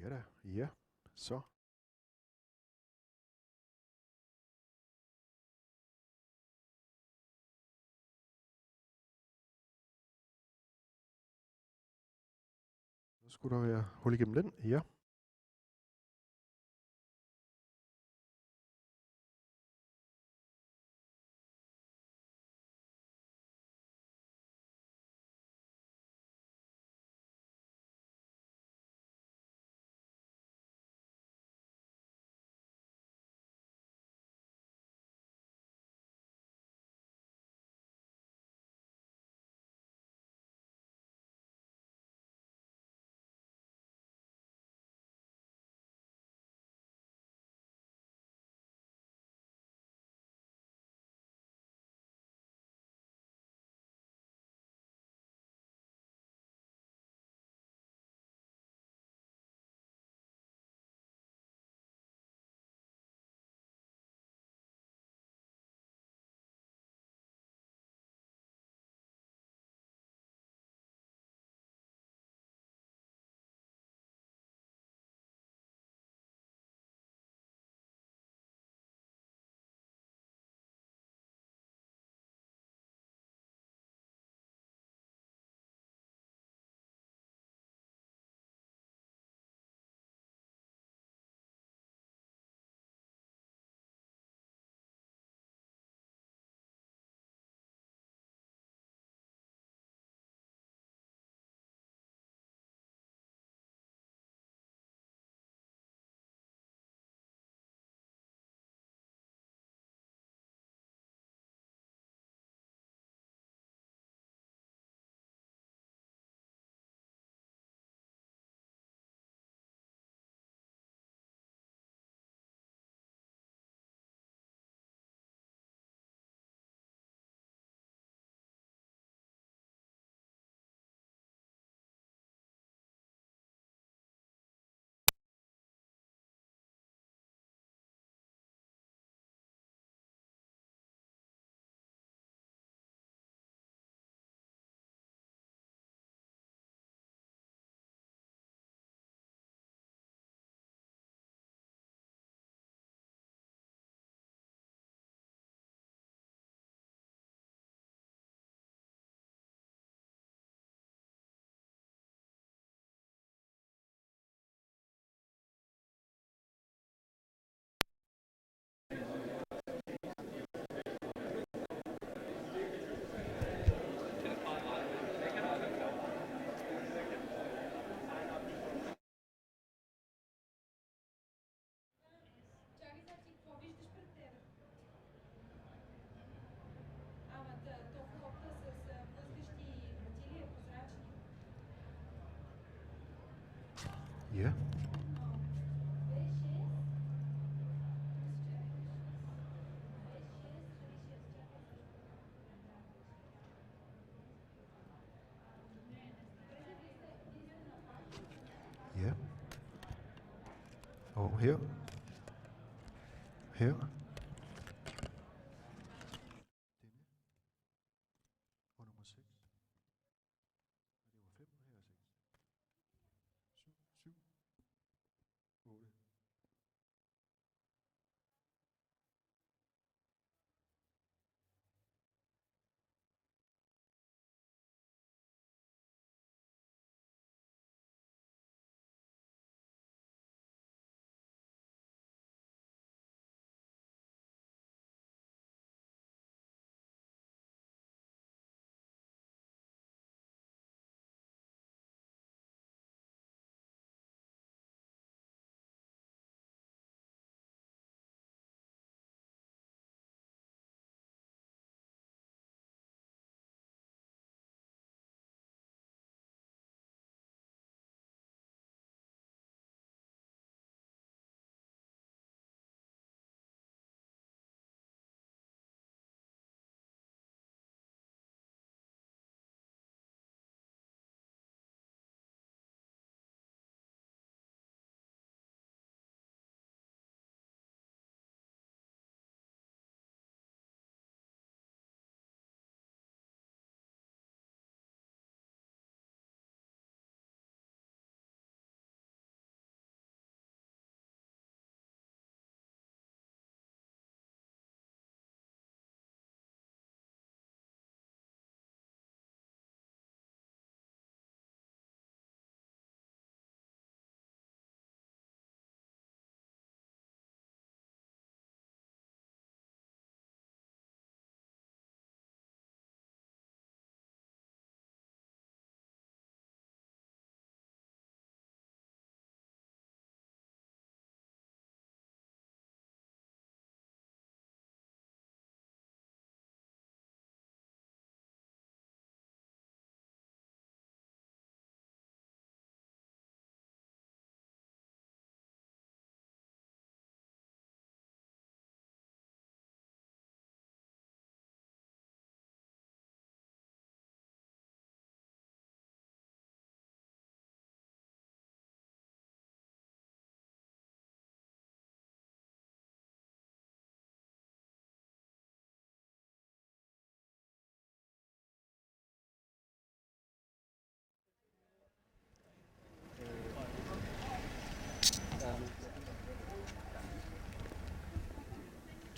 Ja da, ja. Så. Så skulle der være hul igennem den. Ja. Ja. Ja. Og her. Her. Denne. Og nummer 6. Og det var 5, og her er 6. 7, 7, 8.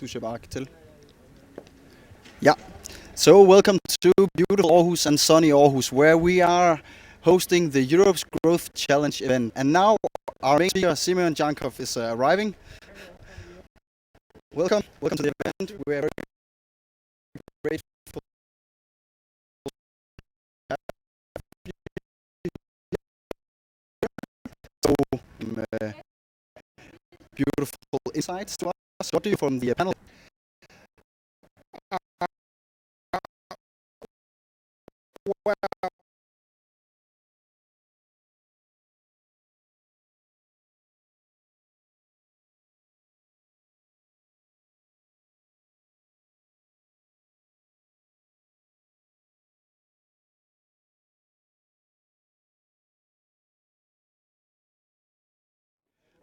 Du ser bare til. Yeah. So welcome to beautiful Aarhus and sunny Aarhus, where we are hosting the Europe's Growth Challenge event. And now our main speaker, Simeon Djankov, is arriving. Welcome to the event. We are very grateful to have you. Beautiful insights to us. What do you from the panel? Well,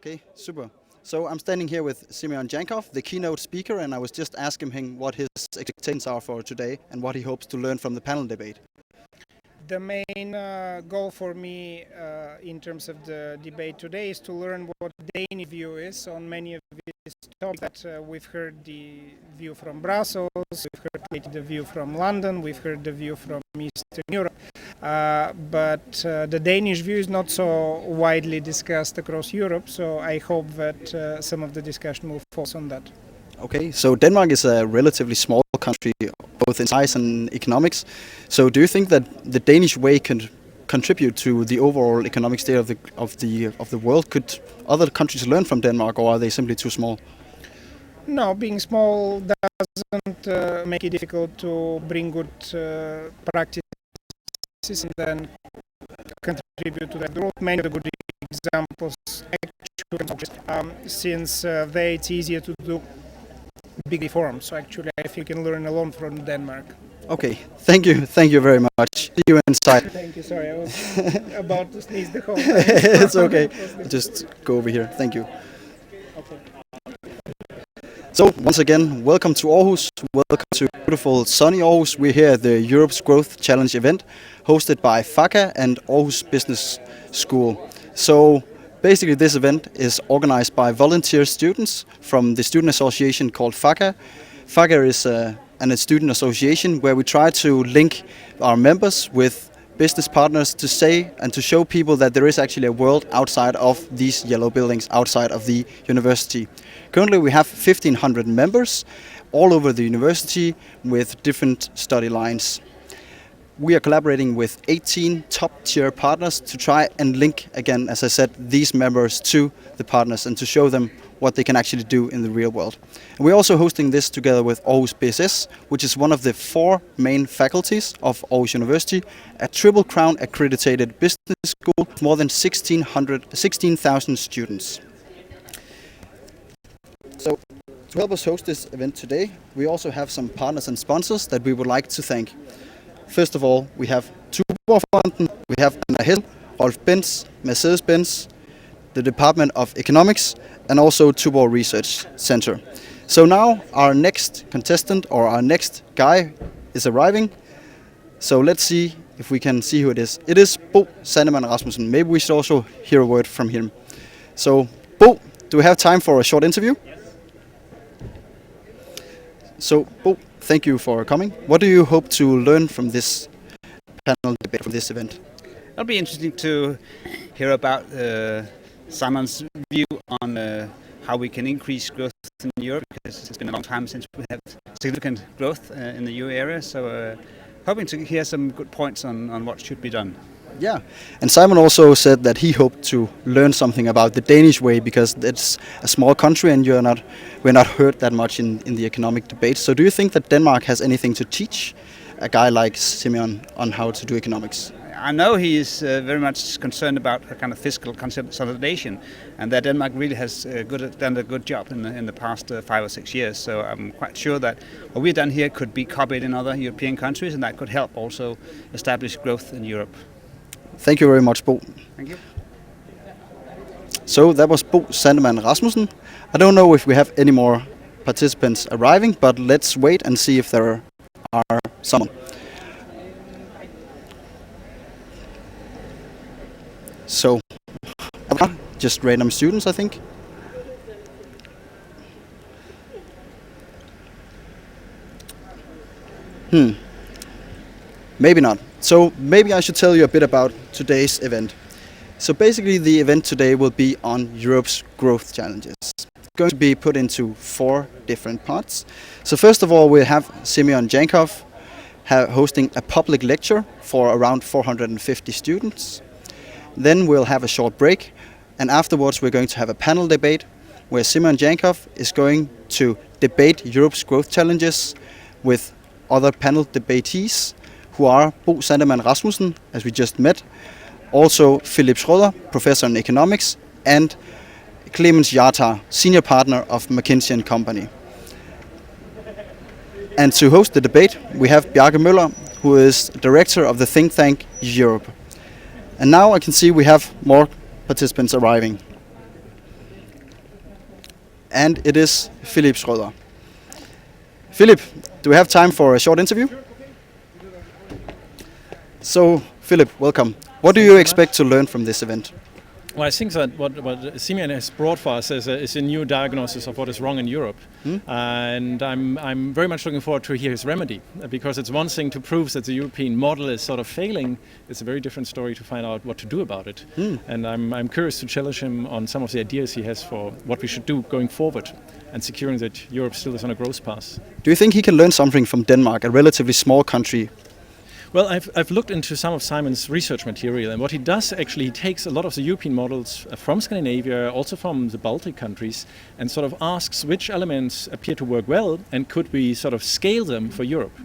Okay, super. So I'm standing here with Simeon Djankov, the keynote speaker, and I was just asking him what his expectations are for today and what he hopes to learn from the panel debate. the main goal for me in terms of the debate today is to learn what Danish view is on many of these topics that we've heard the view from Brussels, we've heard the view from London, we've heard the view from Eastern Europe, but the Danish view is not so widely discussed across Europe, so I hope that some of the discussion will focus on that. Okay, so Denmark is a relatively small country, both in size and economics. So do you think that the Danish way can contribute to the overall economic state of the world? Could other countries learn from Denmark, or are they simply too small? No, being small doesn't make it difficult to bring good practices and then contribute to that growth. Many of the good examples actually, since there it's easier to do big reforms. So actually, I think you can learn a lot from Denmark. Okay, thank you very much. See you inside. Thank you. Sorry, I was about to sneeze the whole time. It's okay. Just go over here. Thank you. Okay. So once again, welcome to Aarhus. Welcome to beautiful sunny Aarhus. We're here at the Europe's Growth Challenge event, hosted by FACA and Aarhus Business School. So basically, this event is organized by volunteer students from the student association called FACA. FACA is a student association where we try to link our members with business partners to say and to show people that there is actually a world outside of these yellow buildings, outside of the university. Currently, we have 1,500 members all over the university with different study lines. We are collaborating with 18 top-tier partners to try and link, again, as I said, these members to the partners and to show them what they can actually do in the real world. And we're also hosting this together with Aarhus BSS, which is one of the 4 main faculties of Aarhus University, a Triple Crown accredited business school with more than 16,000 students. So to help us host this event today, we also have some partners and sponsors that we would like to thank. First of all, we have Tuborgfonden, we have Anna Hell, Rolf Benz, Mercedes-Benz, the Department of Economics, and also Tuborg Research Center. So now our next contestant or our next guy is arriving. So let's see if we can see who it is. It is Bo Sandemann Rasmussen. Maybe we should also hear a word from him. So Bo, do we have time for a short interview? So Bo, thank you for coming. What do you hope to learn from this panel debate, from this event? It'll be interesting to hear about Simon's view on how we can increase growth in Europe, because it's been a long time since we have significant growth in the euro area. So hoping to hear some good points on what should be done. Yeah, and Simon also said that he hoped to learn something about the Danish way, because it's a small country and we're not heard that much in the economic debate. So do you think that Denmark has anything to teach a guy like Simeon on how to do economics? I know he is very much concerned about a kind of fiscal consolidation, and that Denmark really has done a good job in the past 5 or 6 years. So I'm quite sure that what we've done here could be copied in other European countries, and that could help also establish growth in Europe. Thank you very much, Bo. Thank you. So that was Bo Sandemann Rasmussen. I don't know if we have any more participants arriving, but let's wait and see if there are someone. So, just random students, I think. Maybe not. So maybe I should tell you a bit about today's event. So basically the event today will be on Europe's growth challenges. It's going to be put into 4 different parts. So first of all, we have Simeon Djankov hosting a public lecture for around 450 students. Then we'll have a short break, and afterwards we're going to have a panel debate where Simeon Djankov is going to debate Europe's growth challenges with other panel debatees who are Bo Sandemann Rasmussen, as we just met, also Philip Schröder, professor in economics, and Clemens Jartar, senior partner of McKinsey & Company. And to host the debate, we have Bjarke Møller, who is director of the think tank Europe. And now I can see we have more participants arriving. And it is Philip Schröder. Philip, do we have time for a short interview? So, Philip, welcome. What do you expect to learn from this event? Well, I think that what Simeon has brought for us is a new diagnosis of what is wrong in Europe. And I'm very much looking forward to hear his remedy, because it's one thing to prove that the European model is sort of failing. It's a very different story to find out what to do about it. And I'm curious to challenge him on some of the ideas he has for what we should do going forward and securing that Europe still is on a growth path. Do you think he can learn something from Denmark, a relatively small country? Well, I've looked into some of Simon's research material, and what he does actually, he takes a lot of the European models from Scandinavia, also from the Baltic countries, and sort of asks which elements appear to work well, and could we sort of scale them for Europe.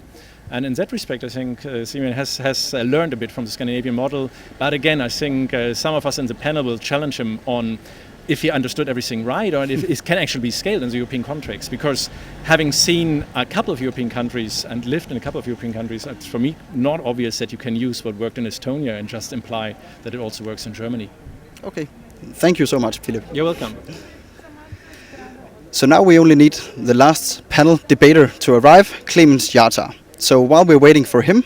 And in that respect, I think Simeon has learned a bit from the Scandinavian model. But again, I think some of us in the panel will challenge him on if he understood everything right, or if it can actually be scaled in the European context. Because having seen a couple of European countries and lived in a couple of European countries, it's for me not obvious that you can use what worked in Estonia and just imply that it also works in Germany. Okay, thank you so much, Philip. You're welcome. So now we only need the last panel debater to arrive, Clemens Jartar. So while we're waiting for him,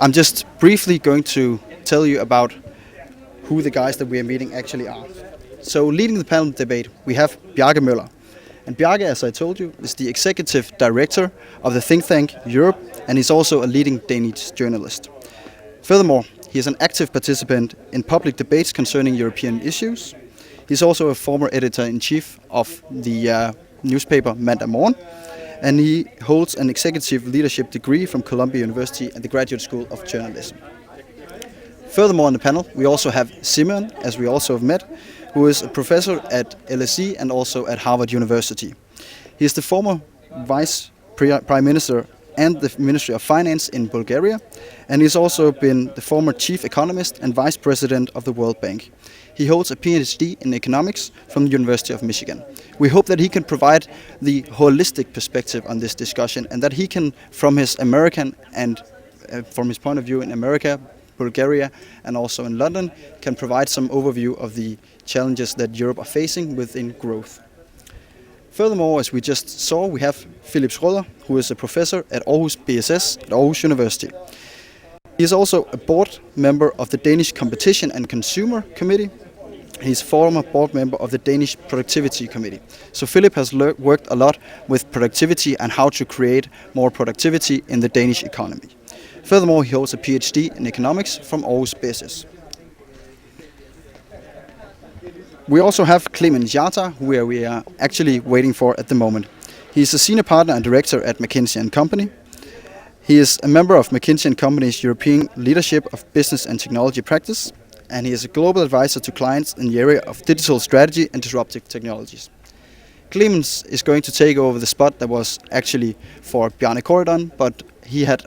I'm just briefly going to tell you about who the guys that we are meeting actually are. So leading the panel debate, we have Bjarke Møller. And Bjarke, as I told you, is the executive director of the think tank Europe, and he's also a leading Danish journalist. Furthermore, he is an active participant in public debates concerning European issues. He's also a former editor-in-chief of the newspaper Mandag Morgen, and he holds an executive leadership degree from Columbia University and the Graduate School of Journalism. Furthermore on the panel, we also have Simeon, as we also have met, who is a professor at LSE and also at Harvard University. He is the former Vice Prime Minister and the Ministry of Finance in Bulgaria, and he's also been the former Chief Economist and Vice President of the World Bank. He holds a PhD in economics from the University of Michigan. We hope that he can provide the holistic perspective on this discussion, and that he can, from his American and from his point of view in America, Bulgaria and also in London, can provide some overview of the challenges that Europe are facing within growth. Furthermore, as we just saw, we have Philip Schröder, who is a professor at Aarhus BSS at Aarhus University. He is also a board member of the Danish Competition and Consumer Committee. He's former board member of the Danish Productivity Committee. So Philip has worked a lot with productivity and how to create more productivity in the Danish economy. Furthermore, he holds a PhD in economics from Aarhus BSS. We also have Clemens Jartar, who we are actually waiting for at the moment. He is a senior partner and director at McKinsey & Company. He is a member of McKinsey & Company's European Leadership of Business and Technology Practice, and he is a global advisor to clients in the area of digital strategy and disruptive technologies. Clemens is going to take over the spot that was actually for Bjarne Corydon, but he had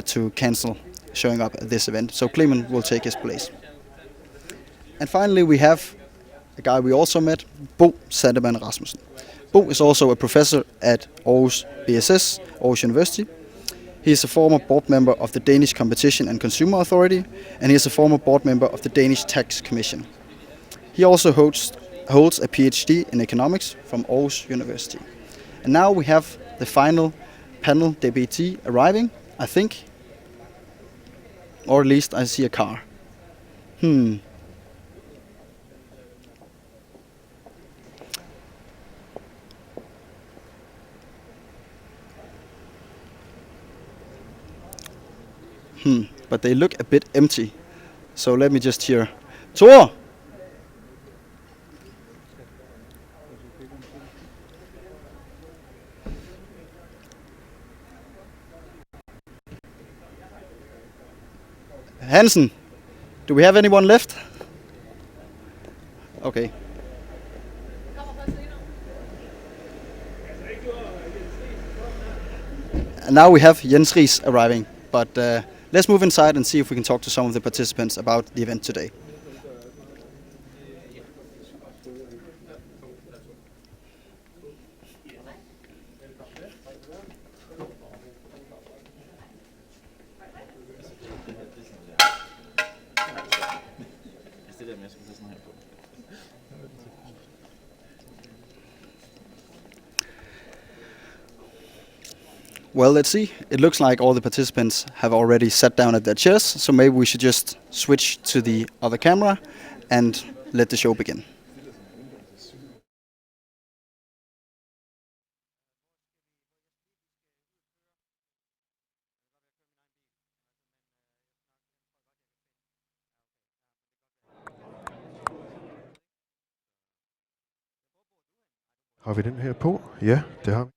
to cancel showing up at this event, so Clemens will take his place. And finally, we have a guy we also met, Bo Sandemann Rasmussen. Bo is also a professor at Aarhus BSS, Aarhus University. He is a former board member of the Danish Competition and Consumer Authority, and he is a former board member of the Danish Tax Commission. He also holds a PhD in economics from Aarhus University. And now we have the final panel debatee arriving, I think. Or at least I see a car. But they look a bit empty. So let me just hear. Thor! Hansen, do we have anyone left? Okay. And now we have Jens Ries arriving, but let's move inside and see if we can talk to some of the participants about the event today. Well, let's see. It looks like all the participants have already sat down at their chairs, so maybe we should just switch to the other camera and let the show begin. Har vi den her på? Ja, det har vi.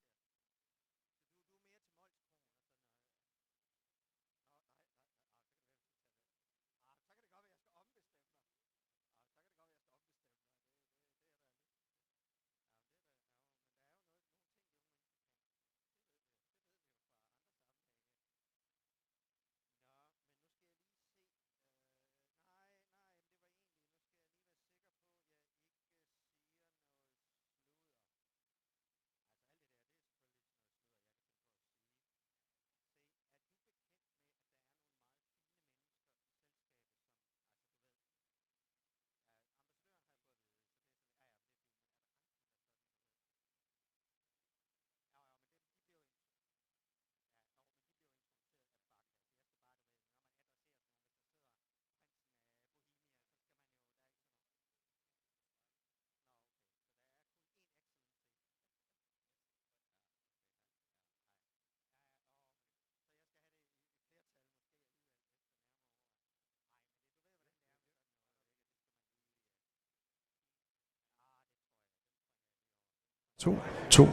To.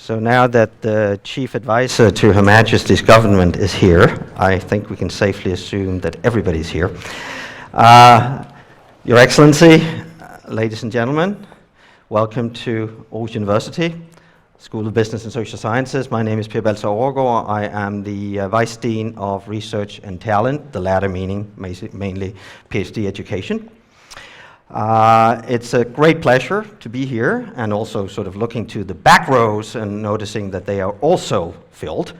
So now that the chief advisor to Her Majesty's government is here, I think we can safely assume that everybody's here. Your Excellency, ladies and gentlemen, welcome to Aarhus University, School of Business and Social Sciences. My name is Per Baltzar Overgaard. I am the Vice Dean of Research and Talent, the latter meaning mainly PhD education. It's a great pleasure to be here, and also sort of looking to the back rows and noticing that they are also filled.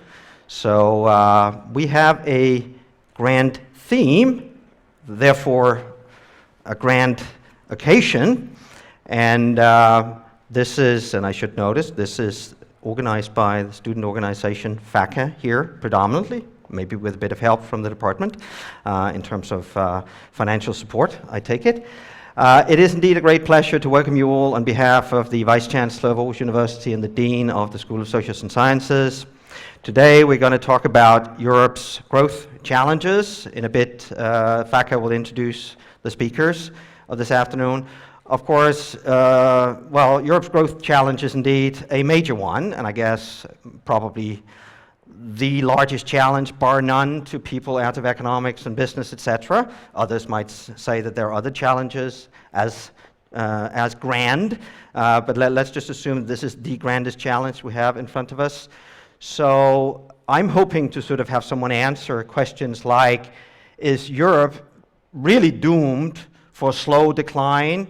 So we have a grand theme, therefore a grand occasion, and this is, and I should notice, this is organized by the student organization FACA here predominantly, maybe with a bit of help from the department in terms of financial support, I take it. It is indeed a great pleasure to welcome you all on behalf of the Vice Chancellor of Aarhus University and the Dean of the School of Social Sciences. Today we're going to talk about Europe's growth challenges. In a bit, FACA will introduce the speakers of this afternoon. Of course, well, Europe's growth challenge is indeed a major one, and I guess probably the largest challenge, bar none, to people out of economics and business, etc. Others might say that there are other challenges as grand, but let's just assume that this is the grandest challenge we have in front of us. So I'm hoping to sort of have someone answer questions like, is Europe really doomed for a slow decline,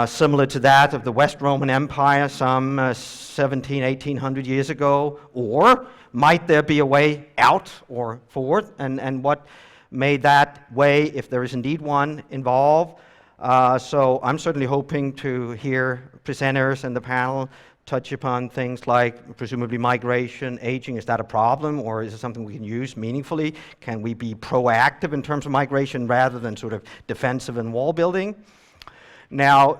similar to that of the West Roman Empire some 1800 years ago? Or might there be a way out or forward? And what may that way, if there is indeed one, involve? So I'm certainly hoping to hear presenters and the panel touch upon things like presumably migration, aging. Is that a problem, or is it something we can use meaningfully? Can we be proactive in terms of migration rather than sort of defensive and wall building? Now,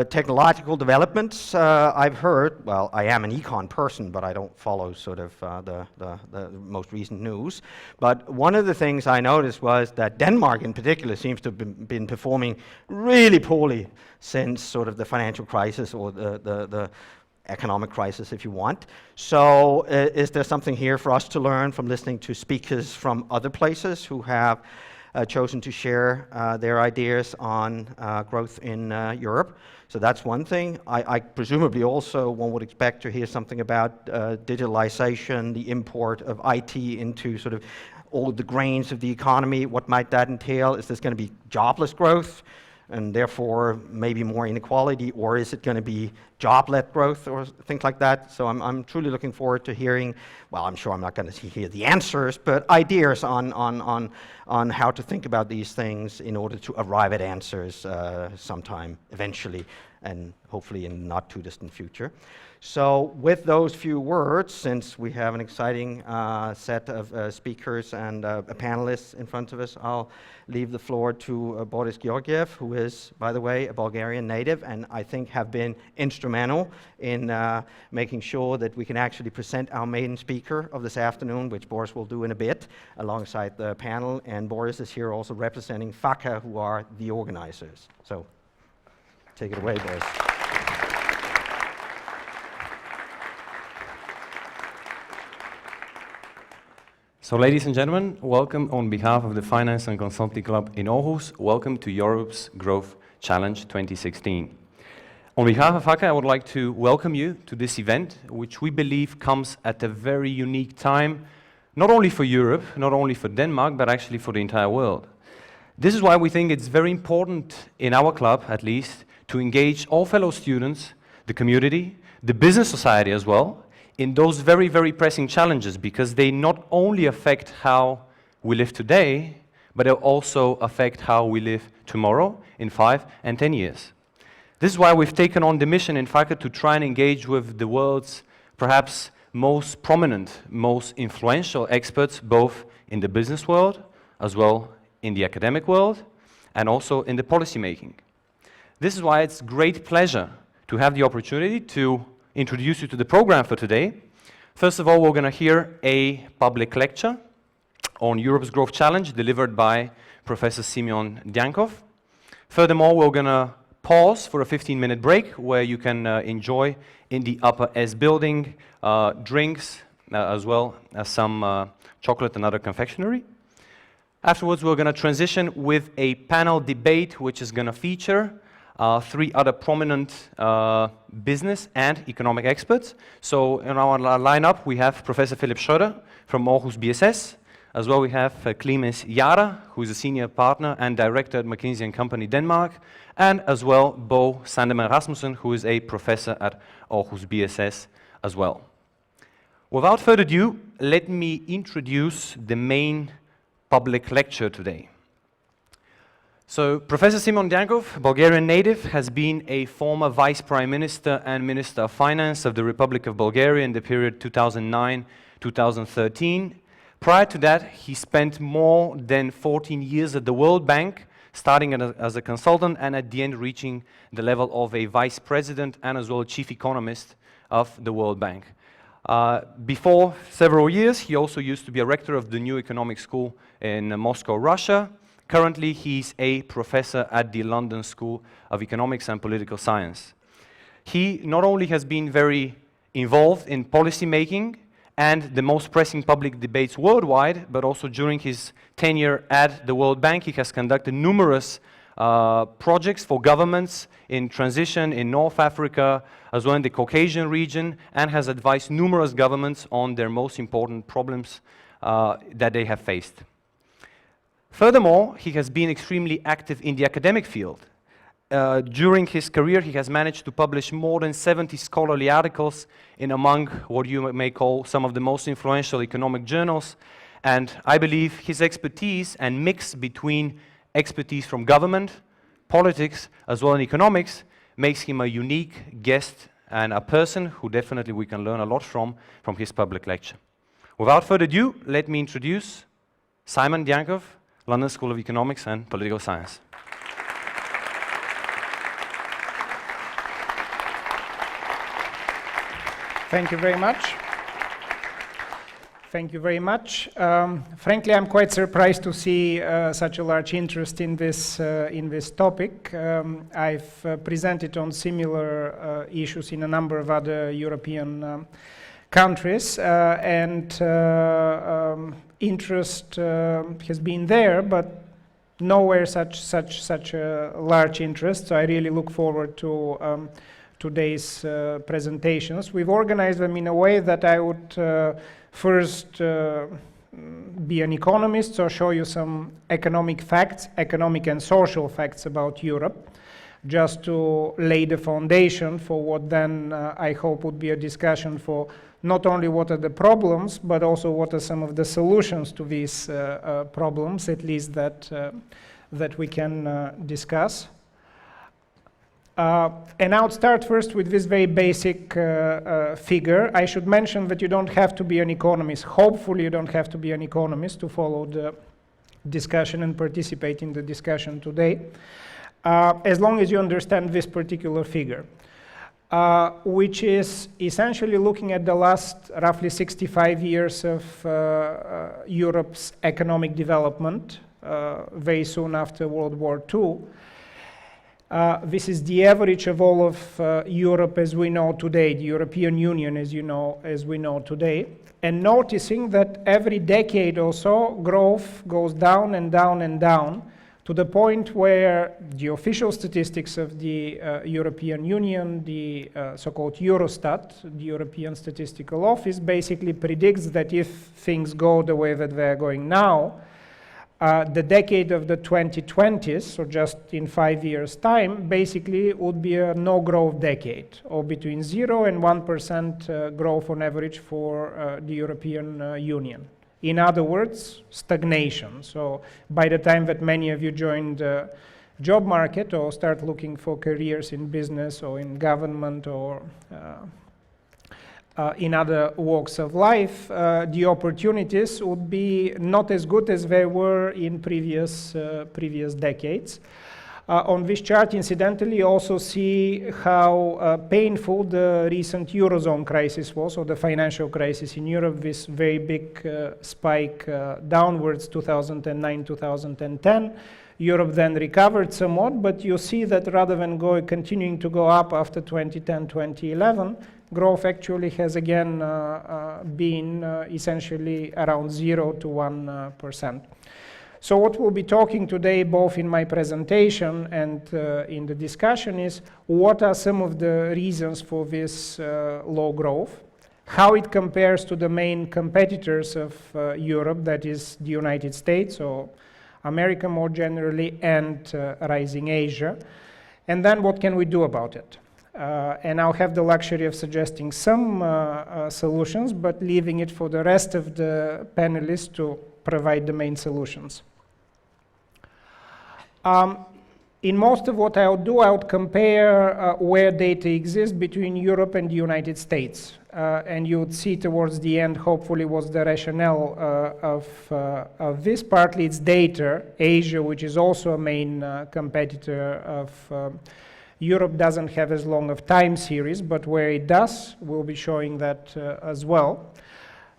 technological developments, I've heard, well, I am an econ person, but I don't follow sort of the most recent news. But one of the things I noticed was that Denmark in particular seems to have been performing really poorly since sort of the financial crisis, or the economic crisis, if you want. So is there something here for us to learn from listening to speakers from other places who have chosen to share their ideas on growth in Europe? So that's one thing. I presumably also one would expect to hear something about digitalization, the import of IT into sort of all the grains of the economy. What might that entail? Is this going to be jobless growth and therefore maybe more inequality, or is it going to be job-led growth or things like that? So I'm truly looking forward to hearing, well, I'm sure I'm not going to hear the answers, but ideas on how to think about these things in order to arrive at answers sometime eventually, and hopefully in not too distant future. So with those few words, since we have an exciting set of speakers and panelists in front of us, I'll leave the floor to Boris Georgiev, who is, by the way, a Bulgarian native, and I think have been instrumental in making sure that we can actually present our main speaker of this afternoon, which Boris will do in a bit, alongside the panel. And Boris is here also representing FACA, who are the organizers. So take it away, Boris. So, ladies and gentlemen, welcome on behalf of the Finance and Consulting Club in Aarhus. Welcome to Europe's Growth Challenge 2016. On behalf of FACA, I would like to welcome you to this event, which we believe comes at a very unique time, not only for Europe, not only for Denmark, but actually for the entire world. This is why we think it's very important, in our club at least, to engage all fellow students, the community, the business society as well, in those very, very pressing challenges, because they not only affect how we live today, but they also affect how we live tomorrow, in 5 and 10 years. This is why we've taken on the mission in FACA to try and engage with the world's perhaps most prominent, most influential experts, both in the business world, as well in the academic world, and also in the policy making. This is why it's great pleasure to have the opportunity to introduce you to the program for today. First of all, we're going to hear a public lecture on Europe's Growth Challenge delivered by Professor Simeon Djankov. Furthermore, we're going to pause for a 15-minute break where you can enjoy in the upper S building drinks as well as some chocolate and other confectionery. Afterwards, we're going to transition with a panel debate which is going to feature 3 other prominent business and economic experts. So in our lineup, we have Professor Philip Schröder from Aarhus BSS. As well, we have Clemens Jara, who is a senior partner and director at McKinsey & Company Denmark, and as well Bo Sandeman Rasmussen, who is a professor at Aarhus BSS as well. Without further ado, let me introduce the main public lecture today. So, Professor Simeon Djankov, Bulgarian native, has been a former Vice Prime Minister and Minister of Finance of the Republic of Bulgaria in the period 2009-2013. Prior to that, he spent more than 14 years at the World Bank, starting as a consultant and at the end reaching the level of a vice president and as well a chief economist of the World Bank. Before several years, he also used to be a rector of the New Economic School in Moscow, Russia. Currently, he's a professor at the London School of Economics and Political Science. He not only has been very involved in policy making and the most pressing public debates worldwide, but also during his tenure at the World Bank, he has conducted numerous projects for governments in transition in North Africa, as well in the Caucasian region, and has advised numerous governments on their most important problems that they have faced. Furthermore, he has been extremely active in the academic field. During his career, he has managed to publish more than 70 scholarly articles in among what you may call some of the most influential economic journals. And I believe his expertise and mix between expertise from government, politics, as well as economics, makes him a unique guest and a person who definitely we can learn a lot from his public lecture. Without further ado, let me introduce Simeon Djankov, London School of Economics and Political Science. Thank you very much. Thank you very much. Frankly, I'm quite surprised to see such a large interest in this topic. I've presented on similar issues in a number of other European countries, and interest has been there, but nowhere such a large interest. So I really look forward to today's presentations. We've organized them in a way that I would first be an economist, so show you some economic facts, economic and social facts about Europe, just to lay the foundation for what then I hope would be a discussion for not only what are the problems, but also what are some of the solutions to these problems, at least that we can discuss. And I would start first with this very basic figure. I should mention that you don't have to be an economist. Hopefully you don't have to be an economist to follow the discussion and participate in the discussion today, as long as you understand this particular figure, which is essentially looking at the last roughly 65 years of Europe's economic development, very soon after World War II. This is the average of all of Europe as we know today, the European Union as we know today, and noticing that every decade or so growth goes down and down and down to the point where the official statistics of the European Union, the so-called Eurostat, the European Statistical Office, basically predicts that if things go the way that they're going now, the decade of the 2020s, so just in 5 years' time, basically would be a no-growth decade, or between 0 and 1% growth on average for the European Union. In other words, stagnation. So by the time that many of you join the job market or start looking for careers in business or in government or in other walks of life, the opportunities would be not as good as they were in previous decades. On this chart, incidentally, you also see how painful the recent Eurozone crisis was, or the financial crisis in Europe, this very big spike downwards, 2009, 2010. Europe then recovered somewhat, but you see that rather than continuing to go up after 2010, 2011, growth actually has again been essentially around 0 to 1%. So what we'll be talking today, both in my presentation and in the discussion, is what are some of the reasons for this low growth, how it compares to the main competitors of Europe, that is the United States, or America more generally, and rising Asia, and then what can we do about it. And I'll have the luxury of suggesting some solutions, but leaving it for the rest of the panelists to provide the main solutions. In most of what I'll do, I'll compare where data exists between Europe and the United States. And you would see towards the end, hopefully, was the rationale of this. Partly it's data. Asia, which is also a main competitor of Europe, doesn't have as long of time series, but where it does, we'll be showing that as well.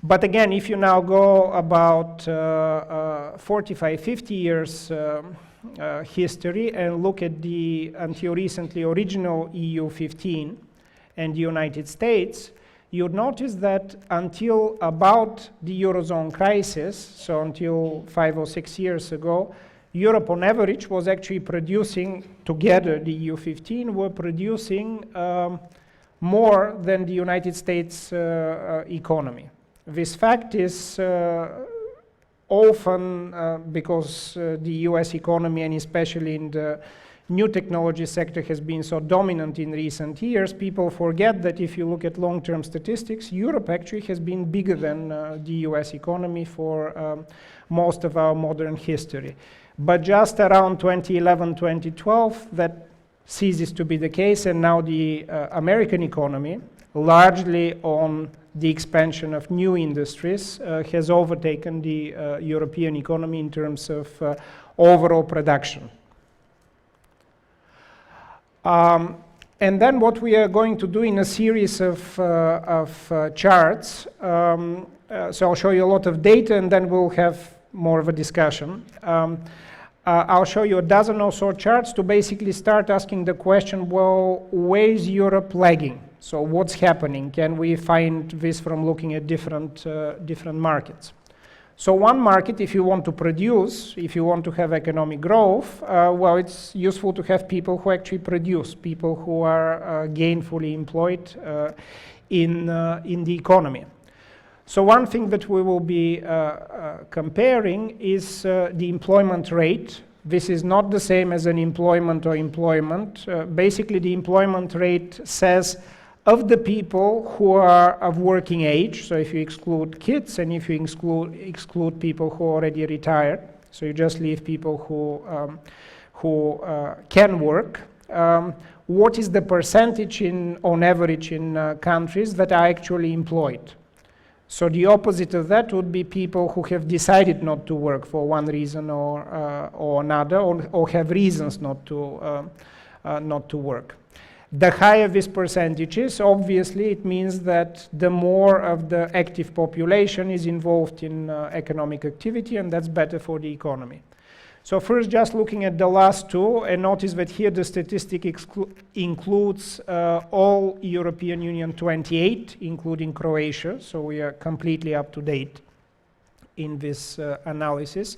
But again, if you now go about 45, 50 years history and look at the, until recently, original EU 15 and the United States, you'd notice that until about the Eurozone crisis, so until 5 or 6 years ago, Europe on average was actually producing, together the EU 15, were producing more than the United States economy. This fact is often because the US economy, and especially in the new technology sector, has been so dominant in recent years, people forget that if you look at long-term statistics, Europe actually has been bigger than the US economy for most of our modern history. But just around 2011, 2012, that ceases to be the case, and now the American economy, largely on the expansion of new industries, has overtaken the European economy in terms of overall production. And then what we are going to do in a series of charts, so I'll show you a lot of data and then we'll have more of a discussion. I'll show you a dozen or so charts to basically start asking the question, well, where is Europe lagging? So what's happening? Can we find this from looking at different markets? So one market, if you want to produce, if you want to have economic growth, well, it's useful to have people who actually produce, people who are gainfully employed in the economy. So one thing that we will be comparing is the employment rate. This is not the same as unemployment or employment. Basically, the employment rate says of the people who are of working age, so if you exclude kids and if you exclude people who are already retired, so you just leave people who can work, what is the percentage on average in countries that are actually employed? So the opposite of that would be people who have decided not to work for one reason or another, or have reasons not to work. The higher this percentage is, obviously, it means that the more of the active population is involved in economic activity, and that's better for the economy. So first, just looking at the last two, and notice that here the statistic includes all European Union 28, including Croatia, so we are completely up to date in this analysis.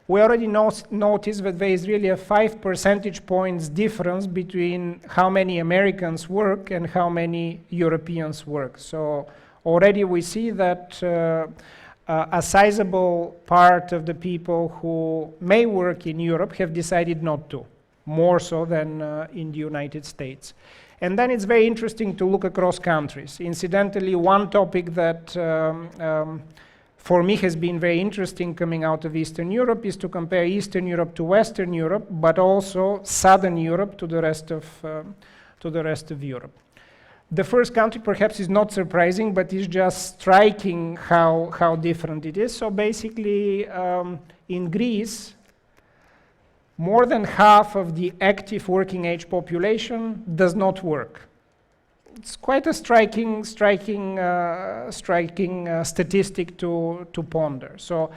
We already noticed that there is really a 5 percentage points difference between how many Americans work and how many Europeans work. So already we see that a sizable part of the people who may work in Europe have decided not to, more so than in the United States. And then it's very interesting to look across countries. Incidentally, one topic that for me has been very interesting coming out of Eastern Europe is to compare Eastern Europe to Western Europe, but also Southern Europe to the rest of Europe. The first country perhaps is not surprising, but is just striking how different it is. So basically, in Greece, more than half of the active working age population does not work. It's quite a striking statistic to ponder. So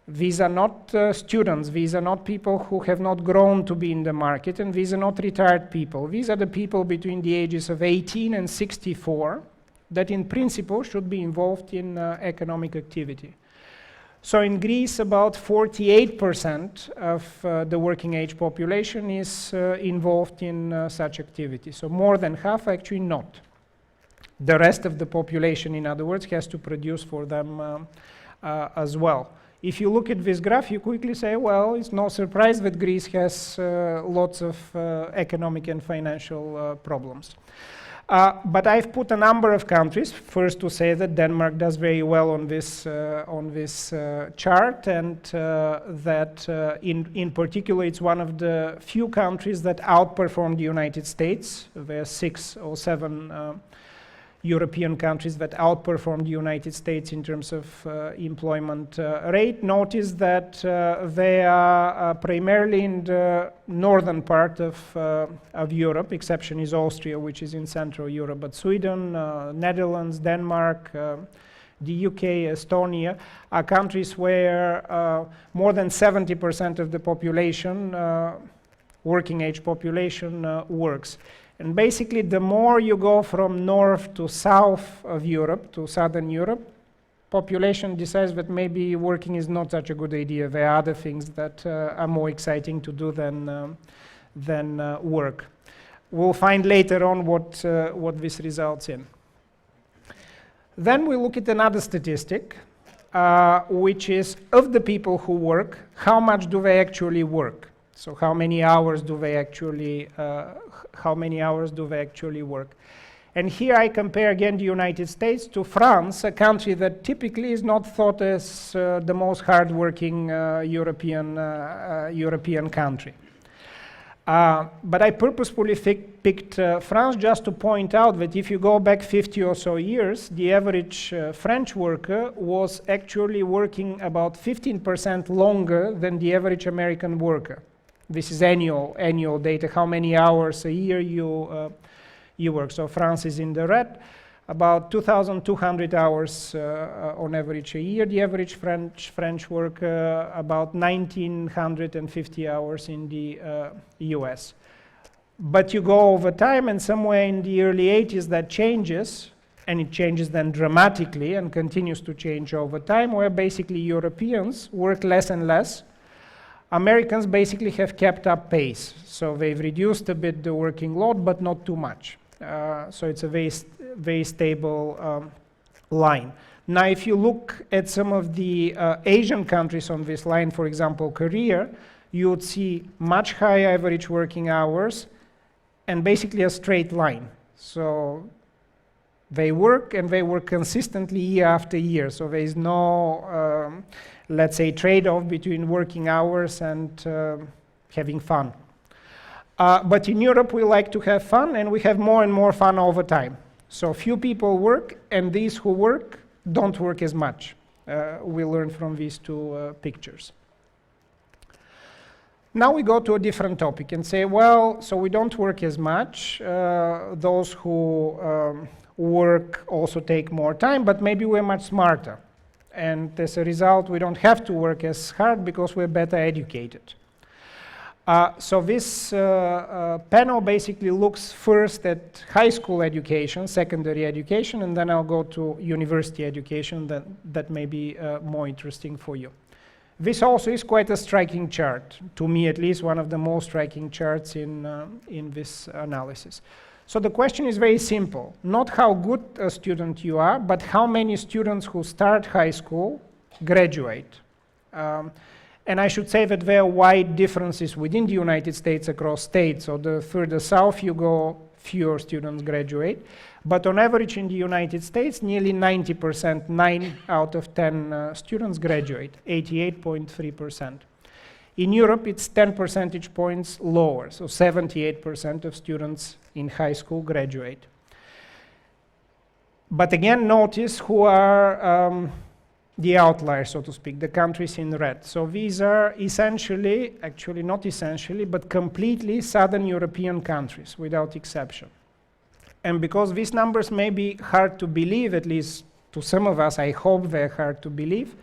These are not students, these are not people who have not grown to be in the market, and these are not retired people. These are the people between the ages of 18 and 64 that in principle should be involved in economic activity. So in Greece, about 48% of the working age population is involved in such activity. So more than half actually not. The rest of the population, in other words, has to produce for them as well. If you look at this graph, you quickly say, well, it's no surprise that Greece has lots of economic and financial problems. But I've put a number of countries, first to say that Denmark does very well on this chart, and that in particular it's one of the few countries that outperform the United States. There are 6 or 7 European countries that outperform the United States in terms of employment rate. Notice that they are primarily in the northern part of Europe. Exception is Austria, which is in Central Europe. But Sweden, Netherlands, Denmark, the UK, Estonia are countries where more than 70% of the population, working age population, works. And basically, the more you go from north to south of Europe, to southern Europe, population decides that maybe working is not such a good idea. There are other things that are more exciting to do than work. We'll find later on what this results in. Then we look at another statistic, which is of the people who work, how much do they actually work? So how many hours do they actually work? And here I compare again the United States to France, a country that typically is not thought as the most hardworking European country. But I purposefully picked France just to point out that if you go back 50 or so years, the average French worker was actually working about 15% longer than the average American worker. This is annual data, how many hours a year you work. So France is in the red, about 2,200 hours on average a year. The average French worker, about 1,950 hours in the US. But you go over time, and somewhere in the early 80s that changes, and it changes then dramatically and continues to change over time, where basically Europeans work less and less. Americans basically have kept up pace, so they've reduced a bit the working load, but not too much. So it's a very stable line. Now, if you look at some of the Asian countries on this line, for example, Korea, you would see much higher average working hours and basically a straight line. So they work, and they work consistently year after year. So there is no let's say, trade-off between working hours and having fun. But in Europe, we like to have fun, and we have more and more fun over time. So few people work, and these who work don't work as much. We learn from these two pictures. Now we go to a different topic and say, well, so we don't work as much. Those who work also take more time, but maybe we're much smarter. And as a result, we don't have to work as hard because we're better educated. So this panel basically looks first at high school education, secondary education, and then I'll go to university education that may be more interesting for you. This also is quite a striking chart, to me at least, one of the most striking charts in this analysis. So the question is very simple, not how good a student you are, but how many students who start high school graduate. And I should say that there are wide differences within the United States across states. So the further south you go, fewer students graduate. But on average in the United States, nearly 90%, 9 out of 10 students graduate, 88.3%. In Europe, it's 10 percentage points lower, so 78% of students in high school graduate. But again, notice who are the outliers, so to speak, the countries in red. So these are essentially, actually not essentially, but completely Southern European countries, without exception. And because these numbers may be hard to believe, at least to some of us, I hope they're hard to believe,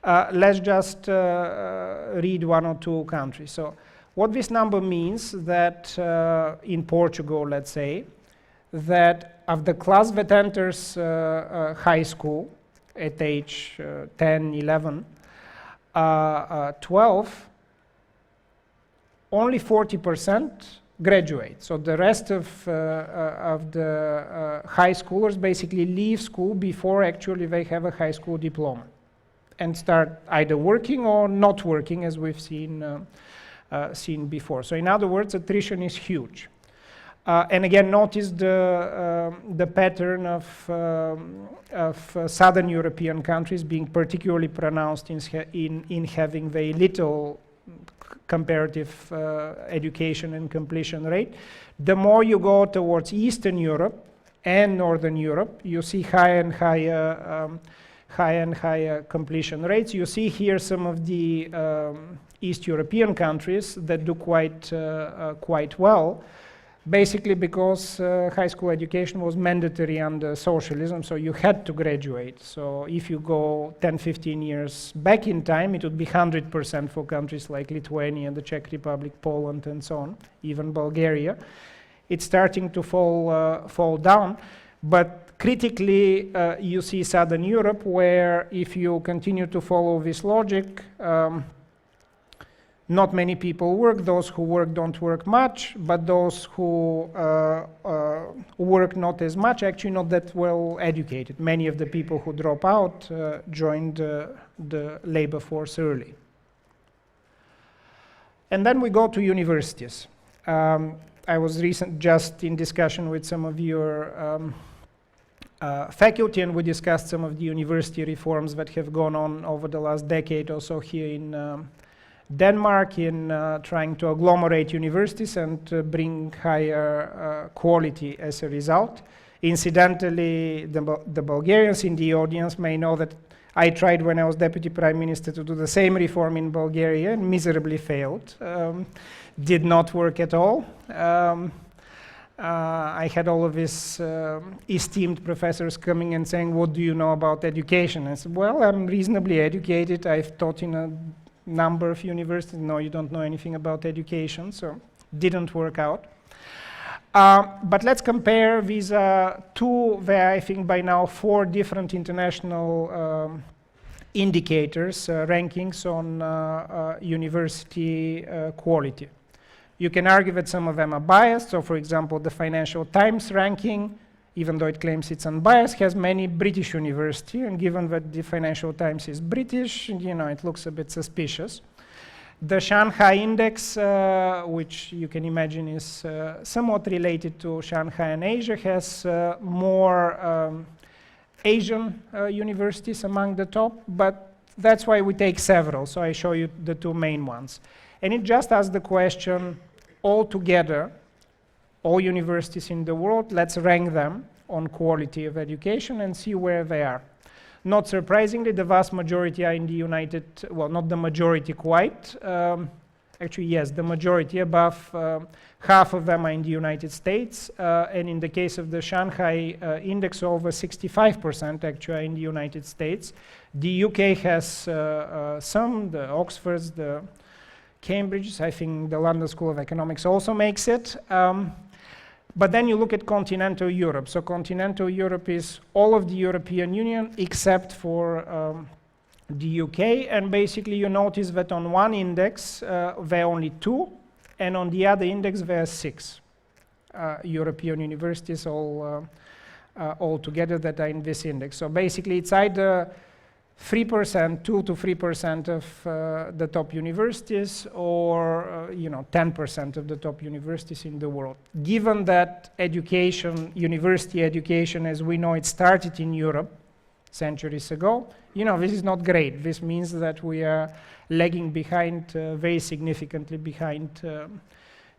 Let's just read one or two countries. So what this number means that in Portugal, let's say, that of the class that enters high school at age 10, 11, 12, only 40% graduate. So the rest of the high schoolers basically leave school before actually they have a high school diploma and start either working or not working, as we've seen before. So in other words, attrition is huge. And again, notice the pattern of southern European countries being particularly pronounced in having very little comparative education and completion rate. The more you go towards Eastern Europe and Northern Europe, you see higher and higher completion rates. You see here some of the East European countries that do quite well, basically because high school education was mandatory under socialism, so you had to graduate. So if you go 10, 15 years back in time, it would be 100% for countries like Lithuania, the Czech Republic, Poland, and so on, even Bulgaria. It's starting to fall down, but critically, you see Southern Europe, where if you continue to follow this logic, not many people work. Those who work don't work much, but those who work not as much, actually not that well educated. Many of the people who drop out joined the labor force early. And then we go to universities. I was just in discussion with some of your faculty, and we discussed some of the university reforms that have gone on over the last decade or so here in Denmark, in trying to agglomerate universities and bring higher quality as a result. Incidentally, the Bulgarians in the audience may know that I tried when I was Deputy Prime Minister to do the same reform in Bulgaria and miserably failed. Did not work at all. I had all of these esteemed professors coming and saying, "What do you know about education?" I said, "Well, I'm reasonably educated. I've taught in a number of universities." "No, you don't know anything about education," so didn't work out. But let's compare these two, I think by now 4 different international indicators, rankings on university quality. You can argue that some of them are biased. So for example, the Financial Times ranking, even though it claims it's unbiased, has many British universities, and given that the Financial Times is British, you know, it looks a bit suspicious. The Shanghai Index, which you can imagine is somewhat related to Shanghai and Asia, has more Asian universities among the top, but that's why we take several. So I show you the 2 main ones. And it just asks the question, all together, all universities in the world, let's rank them on quality of education and see where they are. Not surprisingly, the vast majority are in the United, well, not the majority quite. Actually, yes, the majority, above half of them are in the United States. And in the case of the Shanghai Index, over 65% actually are in the United States. The UK has some, the Oxfords, the Cambridge, I think the London School of Economics also makes it. But then you look at continental Europe. So continental Europe is all of the European Union except for the UK. And basically you notice that on one index there are only 2, and on the other index there are 6 European universities all together that are in this index. So basically it's either 3%, 2 to 3% of the top universities, or 10% of the top universities in the world. Given that education, university education, as we know it, started in Europe centuries ago, this is not great. This means that we are lagging behind, very significantly behind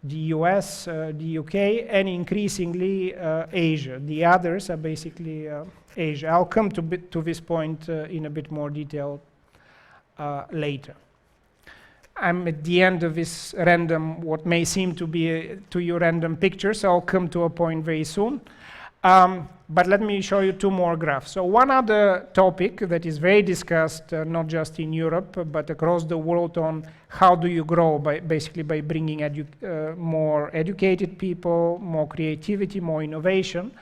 the US, the UK, and increasingly Asia. The others are basically Asia. I'll come to this point in a bit more detail later. I'm at the end of this random, what may seem to be to you random picture, so I'll come to a point very soon. But let me show you two more graphs. So one other topic that is very discussed, not just in Europe, but across the world, on how do you grow, basically by bringing more educated people, more creativity, more innovation,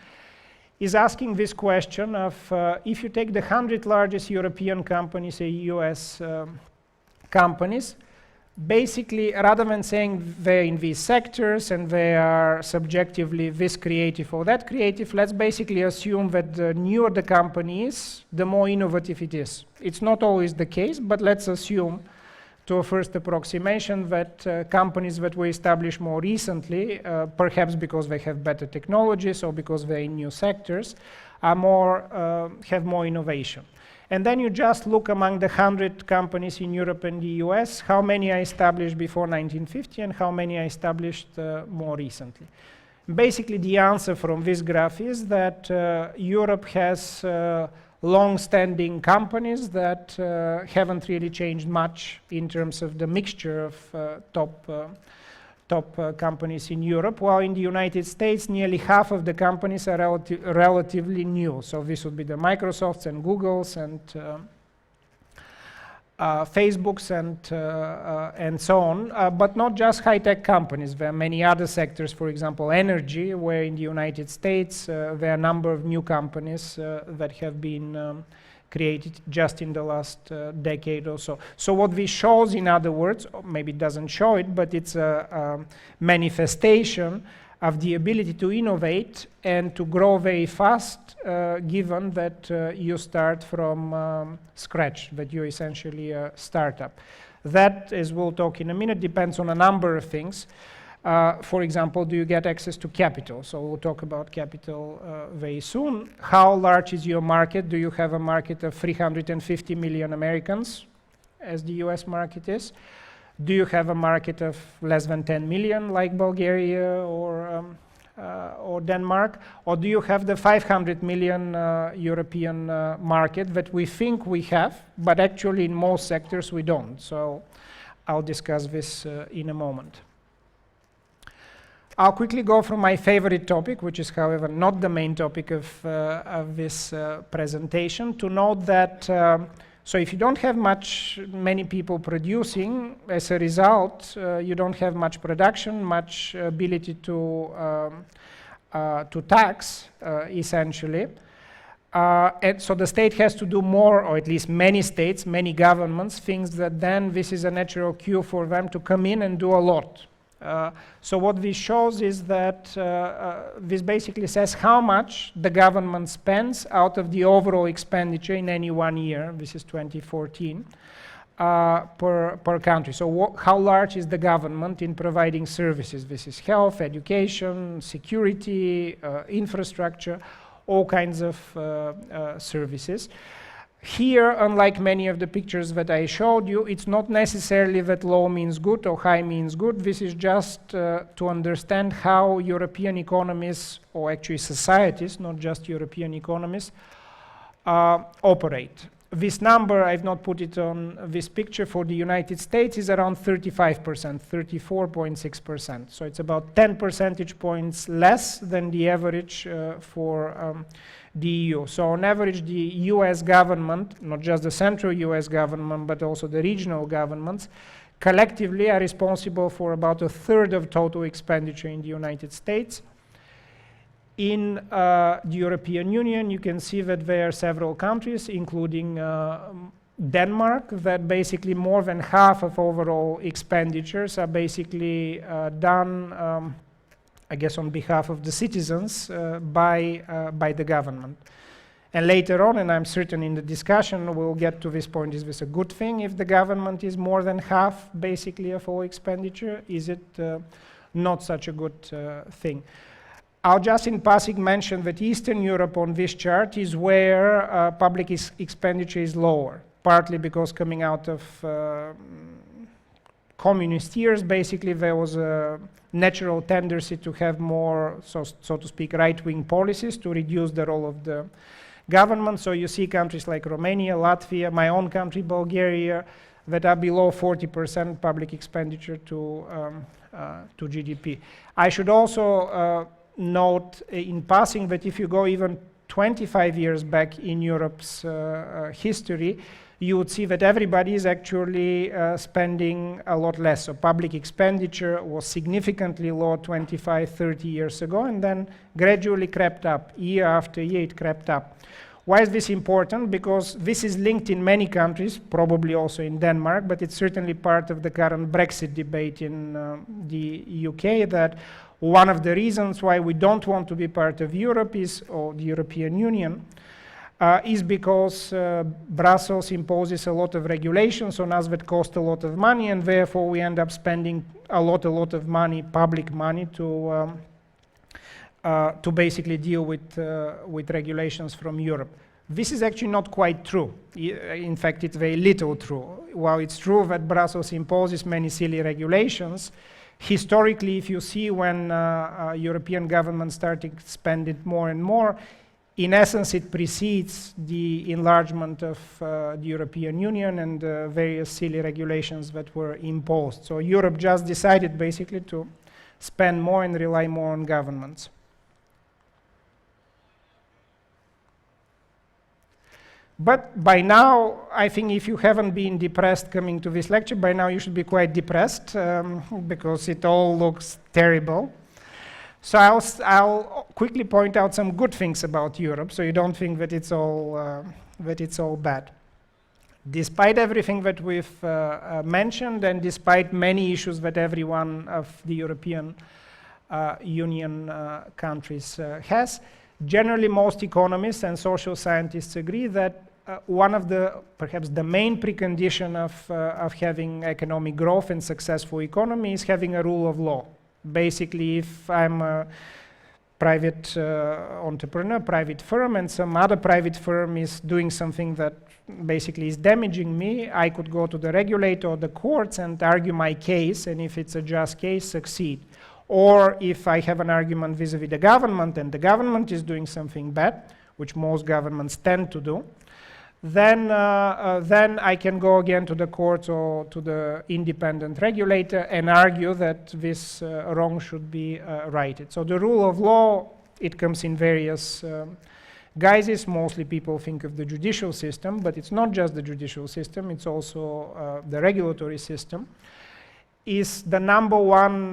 is asking this question of if you take the 100 largest European companies, say US companies, basically, rather than saying they're in these sectors and they are subjectively this creative or that creative, let's basically assume that the newer the company is, the more innovative it is. It's not always the case, but let's assume, to a first approximation, that companies that were established more recently, perhaps because they have better technologies or because they're in new sectors, are have more innovation. And then you just look among the 100 companies in Europe and the US, how many are established before 1950 and how many are established more recently. Basically, the answer from this graph is that Europe has long-standing companies that haven't really changed much in terms of the mixture of top companies in Europe, while in the United States, nearly half of the companies are relatively new. So this would be the Microsofts and Googles and Facebooks and so on, but not just high-tech companies. There are many other sectors, for example, energy, where in the United States there are a number of new companies that have been created just in the last decade or so. So what this shows, in other words, or maybe it doesn't show it, but it's a manifestation of the ability to innovate and to grow very fast, given that you start from scratch, that you're essentially a startup. That, as we'll talk in a minute, depends on a number of things. For example, do you get access to capital? So we'll talk about capital very soon. How large is your market? Do you have a market of 350 million Americans, as the US market is? Do you have a market of less than 10 million, like Bulgaria or Denmark? Or do you have the 500 million European market that we think we have, but actually in most sectors we don't? So I'll discuss this in a moment. I'll quickly go from my favorite topic, which is, however, not the main topic of this presentation, to note that so if you don't have many people producing, as a result, you don't have much production, much ability to tax, essentially. And so the state has to do more, or at least many states, many governments, think that then this is a natural cue for them to come in and do a lot. So what this shows is that this basically says how much the government spends out of the overall expenditure in any one year. This is 2014 per country. So how large is the government in providing services? This is health, education, security, infrastructure, all kinds of services. Here, unlike many of the pictures that I showed you, it's not necessarily that low means good or high means good. This is just to understand how European economies, or actually societies, not just European economies, operate. This number, I've not put it on this picture, for the United States is around 35%, 34.6%. So it's about 10 percentage points less than the average for the EU. So on average, the US government, not just the central US government, but also the regional governments, collectively are responsible for about a third of total expenditure in the United States. In the European Union, you can see that there are several countries, including Denmark, that basically more than half of overall expenditures are basically done I guess on behalf of the citizens by the government. And later on, and I'm certain in the discussion we'll get to this point, is this a good thing if the government is more than half basically of all expenditure? Is it not such a good thing? I'll just in passing mention that Eastern Europe on this chart is where public expenditure is lower, partly because coming out of communist years, basically there was a natural tendency to have more, so to speak, right-wing policies to reduce the role of the government. So you see countries like Romania, Latvia, my own country, Bulgaria, that are below 40% public expenditure to GDP. I should also note in passing that if you go even 25 years back in Europe's history, you would see that everybody is actually spending a lot less. So public expenditure was significantly low 25, 30 years ago, and then gradually crept up. Year after year, it crept up. Why is this important? Because this is linked in many countries, probably also in Denmark, but it's certainly part of the current Brexit debate in the UK, that one of the reasons why we don't want to be part of Europe is, or the European Union, is because Brussels imposes a lot of regulations on us that cost a lot of money, and therefore we end up spending a lot of money, public money, to basically deal with regulations from Europe. This is actually not quite true. In fact, it's very little true. While it's true that Brussels imposes many silly regulations, historically, if you see when European governments started spending more and more, in essence, it precedes the enlargement of the European Union and various silly regulations that were imposed. So Europe just decided basically to spend more and rely more on governments. But by now, I think if you haven't been depressed coming to this lecture, by now you should be quite depressed because it all looks terrible. So I'll quickly point out some good things about Europe, so you don't think that it's all bad. Despite everything that we've mentioned, and despite many issues that every one of the European Union countries has, generally most economists and social scientists agree that one of the, perhaps the main precondition of having economic growth and successful economy is having a rule of law. Basically, if I'm a private entrepreneur, private firm, and some other private firm is doing something that basically is damaging me, I could go to the regulator or the courts and argue my case, and if it's a just case, succeed. Or if I have an argument vis-a-vis the government, and the government is doing something bad, which most governments tend to do, then I can go again to the courts or to the independent regulator and argue that this wrong should be righted. So the rule of law, it comes in various guises. Mostly people think of the judicial system, but it's not just the judicial system, it's also the regulatory system, is the number one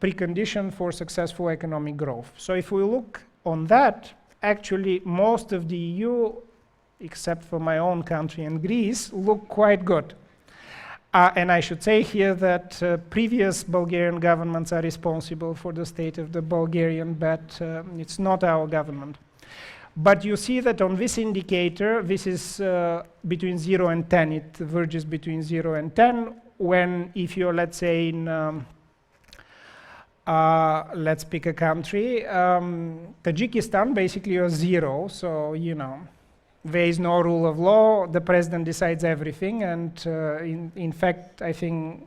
precondition for successful economic growth. So if we look on that, actually most of the EU, except for my own country and Greece, look quite good. And I should say here that previous Bulgarian governments are responsible for the state of the Bulgarian, but it's not our government. But you see that on this indicator, this is between 0 and 10. It verges between 0 and 10, when if you're, let's say, in, let's pick a country, Tajikistan, basically you're 0, so, you know, there is no rule of law, the president decides everything, and in fact, I think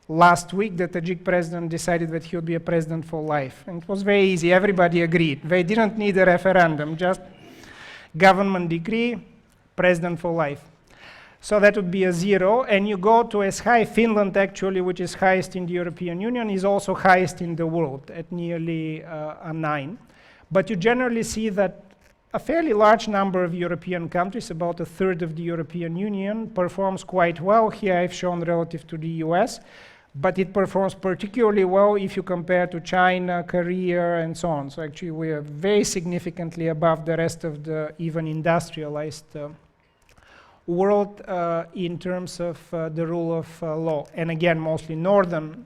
last week the Tajik president decided that he would be a president for life. And it was very easy, everybody agreed. They didn't need a referendum, just government decree, president for life. So that would be a 0, and you go to as high, Finland actually, which is highest in the European Union, is also highest in the world at nearly a 9. But you generally see that a fairly large number of European countries, about a third of the European Union, performs quite well. Here I've shown relative to the US, but it performs particularly well if you compare to China, Korea, and so on. So actually we are very significantly above the rest of the even industrialized world in terms of the rule of law. And again, mostly Northern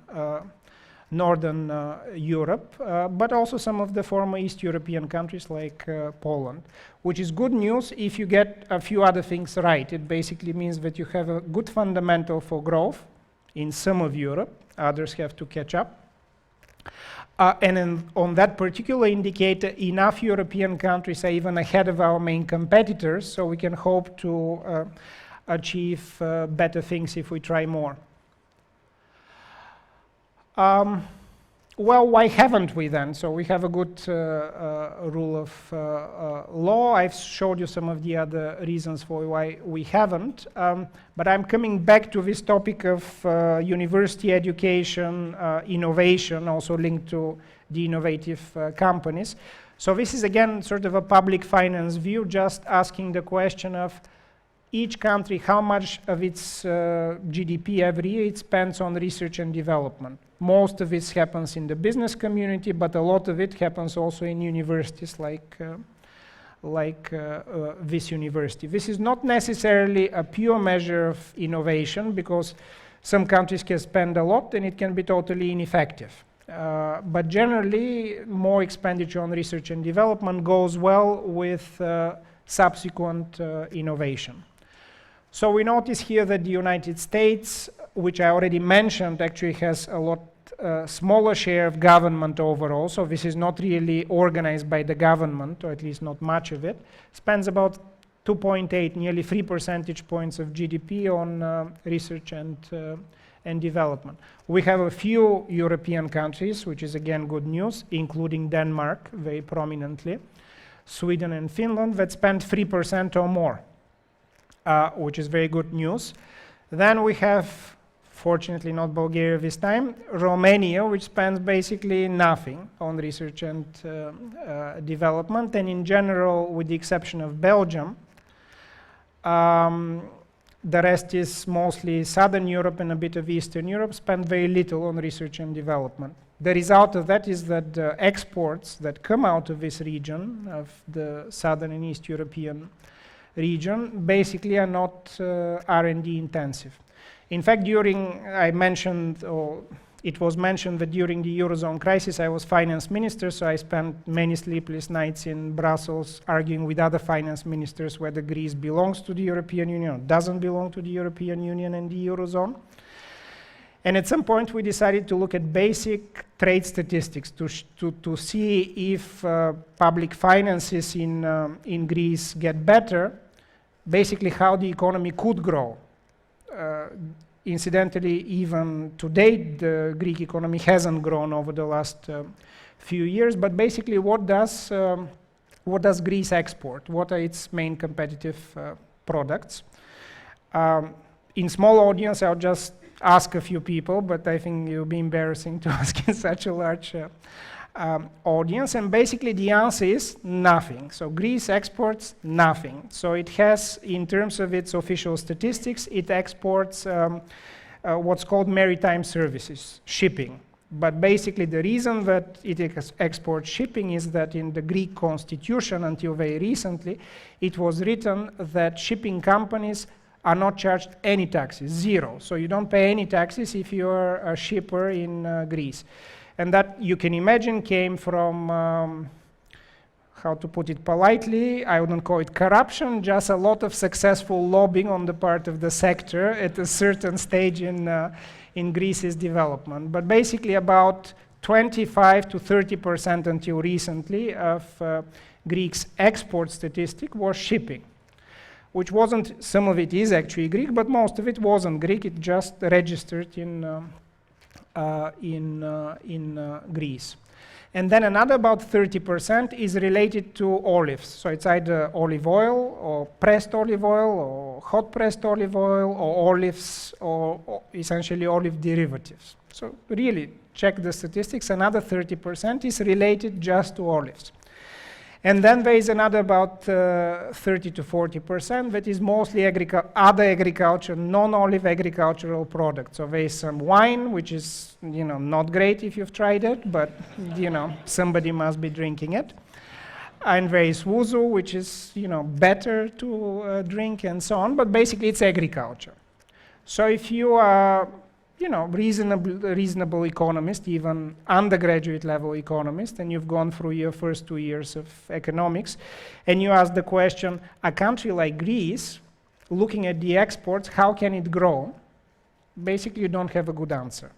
Europe, but also some of the former East European countries like Poland, which is good news if you get a few other things right. It basically means that you have a good fundamental for growth in some of Europe. Others have to catch up. And on that particular indicator, enough European countries are even ahead of our main competitors, so we can hope to achieve better things if we try more. Well, why haven't we then? So we have a good rule of law. I've showed you some of the other reasons for why we haven't. But I'm coming back to this topic of university education, innovation, also linked to the innovative companies. So this is again sort of a public finance view, just asking the question of each country, how much of its GDP every year it spends on research and development. Most of it happens in the business community, but a lot of it happens also in universities like this university. This is not necessarily a pure measure of innovation, because some countries can spend a lot and it can be totally ineffective. But generally, more expenditure on research and development goes well with subsequent innovation. So we notice here that the United States, which I already mentioned, actually has a lot smaller share of government overall, so this is not really organized by the government, or at least not much of it, spends about 2.8, nearly 3 percentage points of GDP on research and development. We have a few European countries, which is again good news, including Denmark very prominently, Sweden and Finland, that spend 3% or more, which is very good news. Then we have, fortunately not Bulgaria this time, Romania, which spends basically nothing on research and development, and in general, with the exception of Belgium, the rest is mostly Southern Europe and a bit of Eastern Europe, spend very little on research and development. The result of that is that the exports that come out of this region, of the Southern and East European region, basically are not R&D intensive. In fact, I mentioned, or it was mentioned that during the Eurozone crisis I was finance minister, so I spent many sleepless nights in Brussels arguing with other finance ministers whether Greece belongs to the European Union or doesn't belong to the European Union and the Eurozone. And at some point we decided to look at basic trade statistics to see if public finances in Greece get better, basically how the economy could grow. Incidentally, even to date, the Greek economy hasn't grown over the last few years, but basically what does Greece export? What are its main competitive products? In small audience, I'll just ask a few people, but I think it will be embarrassing to ask in such a large audience, and basically the answer is nothing. So Greece exports nothing. So it has, in terms of its official statistics, it exports what's called maritime services, shipping. But basically the reason that it exports shipping is that in the Greek constitution, until very recently, it was written that shipping companies are not charged any taxes, zero. So you don't pay any taxes if you're a shipper in Greece. And that, you can imagine, came from, how to put it politely, I wouldn't call it corruption, just a lot of successful lobbying on the part of the sector at a certain stage in Greece's development. But basically about 25 to 30% until recently of Greece's export statistic was shipping, which wasn't, some of it is actually Greek, but most of it wasn't Greek, it just registered in Greece. And then another about 30% is related to olives. So it's either olive oil or pressed olive oil or hot pressed olive oil or olives or essentially olive derivatives. So really check the statistics. Another 30% is related just to olives. And then there is another about 30 to 40% that is mostly other agriculture, non-olive agricultural products. So there is some wine, which is, not great if you've tried it, but, somebody must be drinking it. And there is wuzu, which is, better to drink and so on, but basically it's agriculture. So if you are, reasonable economist, even undergraduate level economist, and you've gone through your first 2 years of economics, and you ask the question, a country like Greece, looking at the exports, how can it grow? Basically, you don't have a good answer.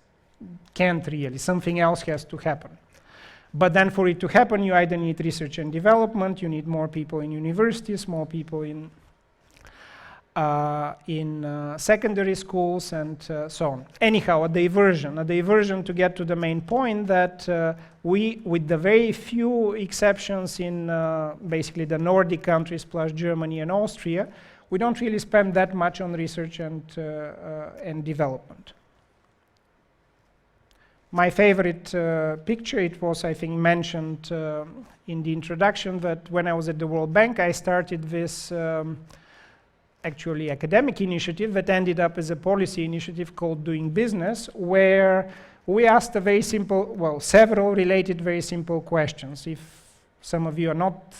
Can't really, something else has to happen. But then for it to happen, you either need research and development, you need more people in universities, more people in secondary schools and so on. Anyhow, a diversion to get to the main point that we, with the very few exceptions in basically the Nordic countries plus Germany and Austria, we don't really spend that much on research and development. My favorite picture, it was, I think, mentioned in the introduction, that when I was at the World Bank, I started this actually academic initiative that ended up as a policy initiative called Doing Business, where we asked a very simple, well, several related very simple questions. If some of you are not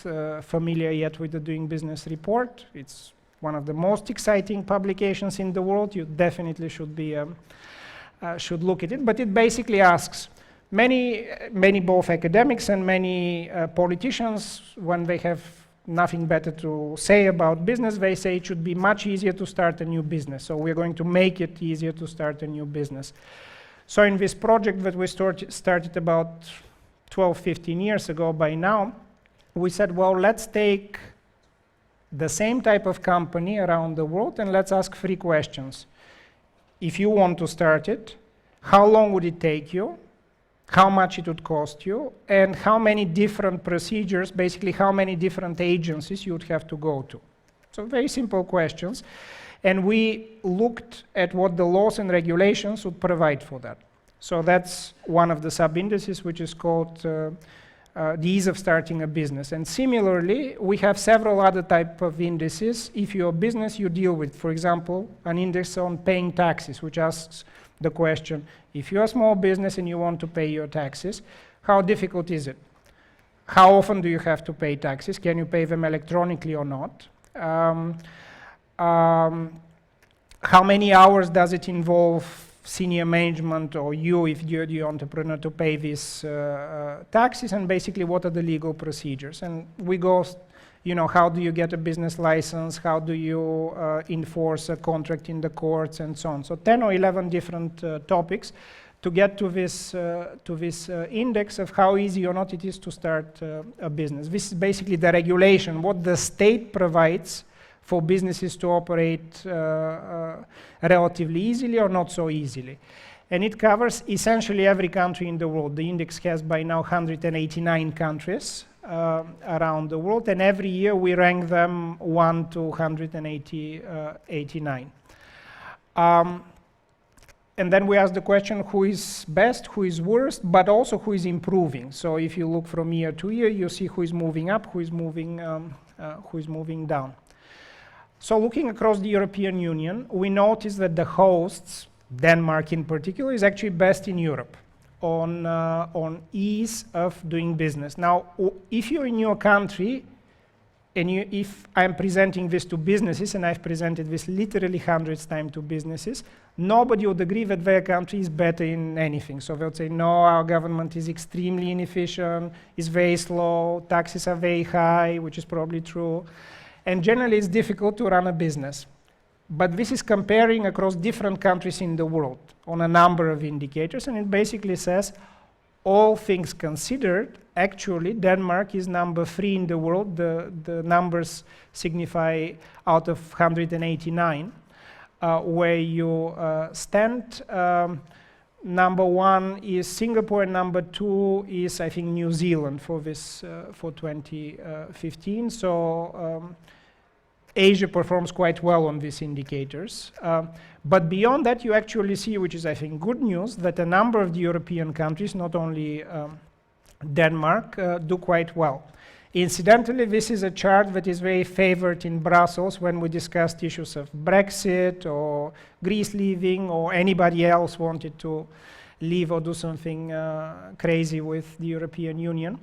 familiar yet with the Doing Business report, it's one of the most exciting publications in the world. You definitely should look at it. But it basically asks many both academics and many politicians, when they have nothing better to say about business, they say it should be much easier to start a new business. So we're going to make it easier to start a new business. So in this project that we started about 12, 15 years ago by now, we said, well, let's take the same type of company around the world and let's ask 3 questions. If you want to start it, how long would it take you? How much it would cost you? And how many different procedures, basically how many different agencies you would have to go to? So very simple questions. And we looked at what the laws and regulations would provide for that. So that's one of the sub-indices, which is called the ease of starting a business. And similarly, we have several other type of indices. If you're a business, you deal with, for example, an index on paying taxes, which asks the question, if you're a small business and you want to pay your taxes, how difficult is it? How often do you have to pay taxes? Can you pay them electronically or not? How many hours does it involve senior management or you, if you're the entrepreneur, to pay these taxes? And basically, what are the legal procedures? And we go, how do you get a business license? How do you enforce a contract in the courts and so on? So 10 or 11 different topics to get to this index of how easy or not it is to start a business. This is basically the regulation, what the state provides for businesses to operate relatively easily or not so easily. And it covers essentially every country in the world. The index has by now 189 countries around the world, and every year we rank them 1 to 189. And then we ask the question, who is best, who is worst, but also who is improving. So if you look from year to year, you see who is moving up, who is moving down. So looking across the European Union, we notice that the hosts, Denmark in particular, is actually best in Europe on ease of doing business. Now, if you're in your country, and if I'm presenting this to businesses, and I've presented this literally hundreds of times to businesses, nobody would agree that their country is better in anything. So they'll say, no, our government is extremely inefficient, is very slow, taxes are very high, which is probably true. And generally, it's difficult to run a business. But this is comparing across different countries in the world on a number of indicators, and it basically says, all things considered, actually, Denmark is number 3 in the world. The numbers signify out of 189 where you stand. Number 1 is Singapore, and number 2 is, I think, New Zealand for this for 2015. So Asia performs quite well on these indicators. But beyond that, you actually see, which is, I think, good news, that a number of the European countries, not only Denmark, do quite well. Incidentally, this is a chart that is very favored in Brussels when we discussed issues of Brexit or Greece leaving, or anybody else wanted to leave or do something crazy with the European Union,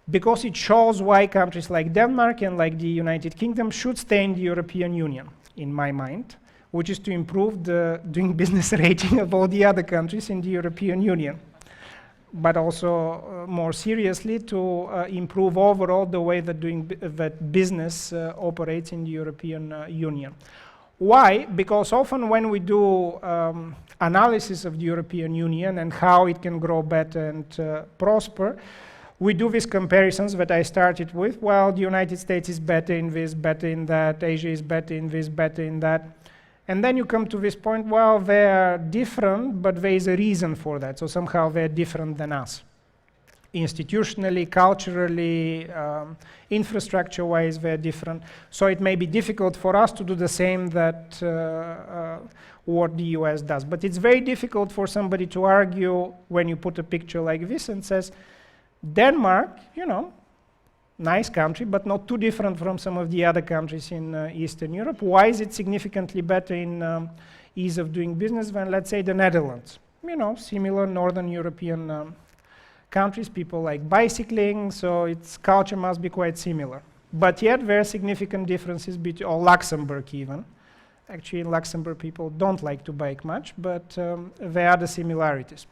because it shows why countries like Denmark and like the United Kingdom should stay in the European Union, in my mind, which is to improve the doing business rating of all the other countries in the European Union, but also more seriously to improve overall the way that business operates in the European Union. Why? Because often when we do analysis of the European Union and how it can grow better and prosper, we do these comparisons that I started with. Well, the United States is better in this, better in that, Asia is better in this, better in that. And then you come to this point, well, they're different, but there is a reason for that. So somehow they're different than us. institutionally, culturally, infrastructure-wise, very different. So it may be difficult for us to do the same that what the US does. But it's very difficult for somebody to argue when you put a picture like this and says, Denmark, you know, nice country, but not too different from some of the other countries in Eastern Europe. Why is it significantly better in ease of doing business than, let's say, the Netherlands? You know, similar Northern European countries, people like bicycling, so its culture must be quite similar. But yet there are significant differences between, or Luxembourg even. Actually, in Luxembourg people don't like to bike much, but there are the similarities.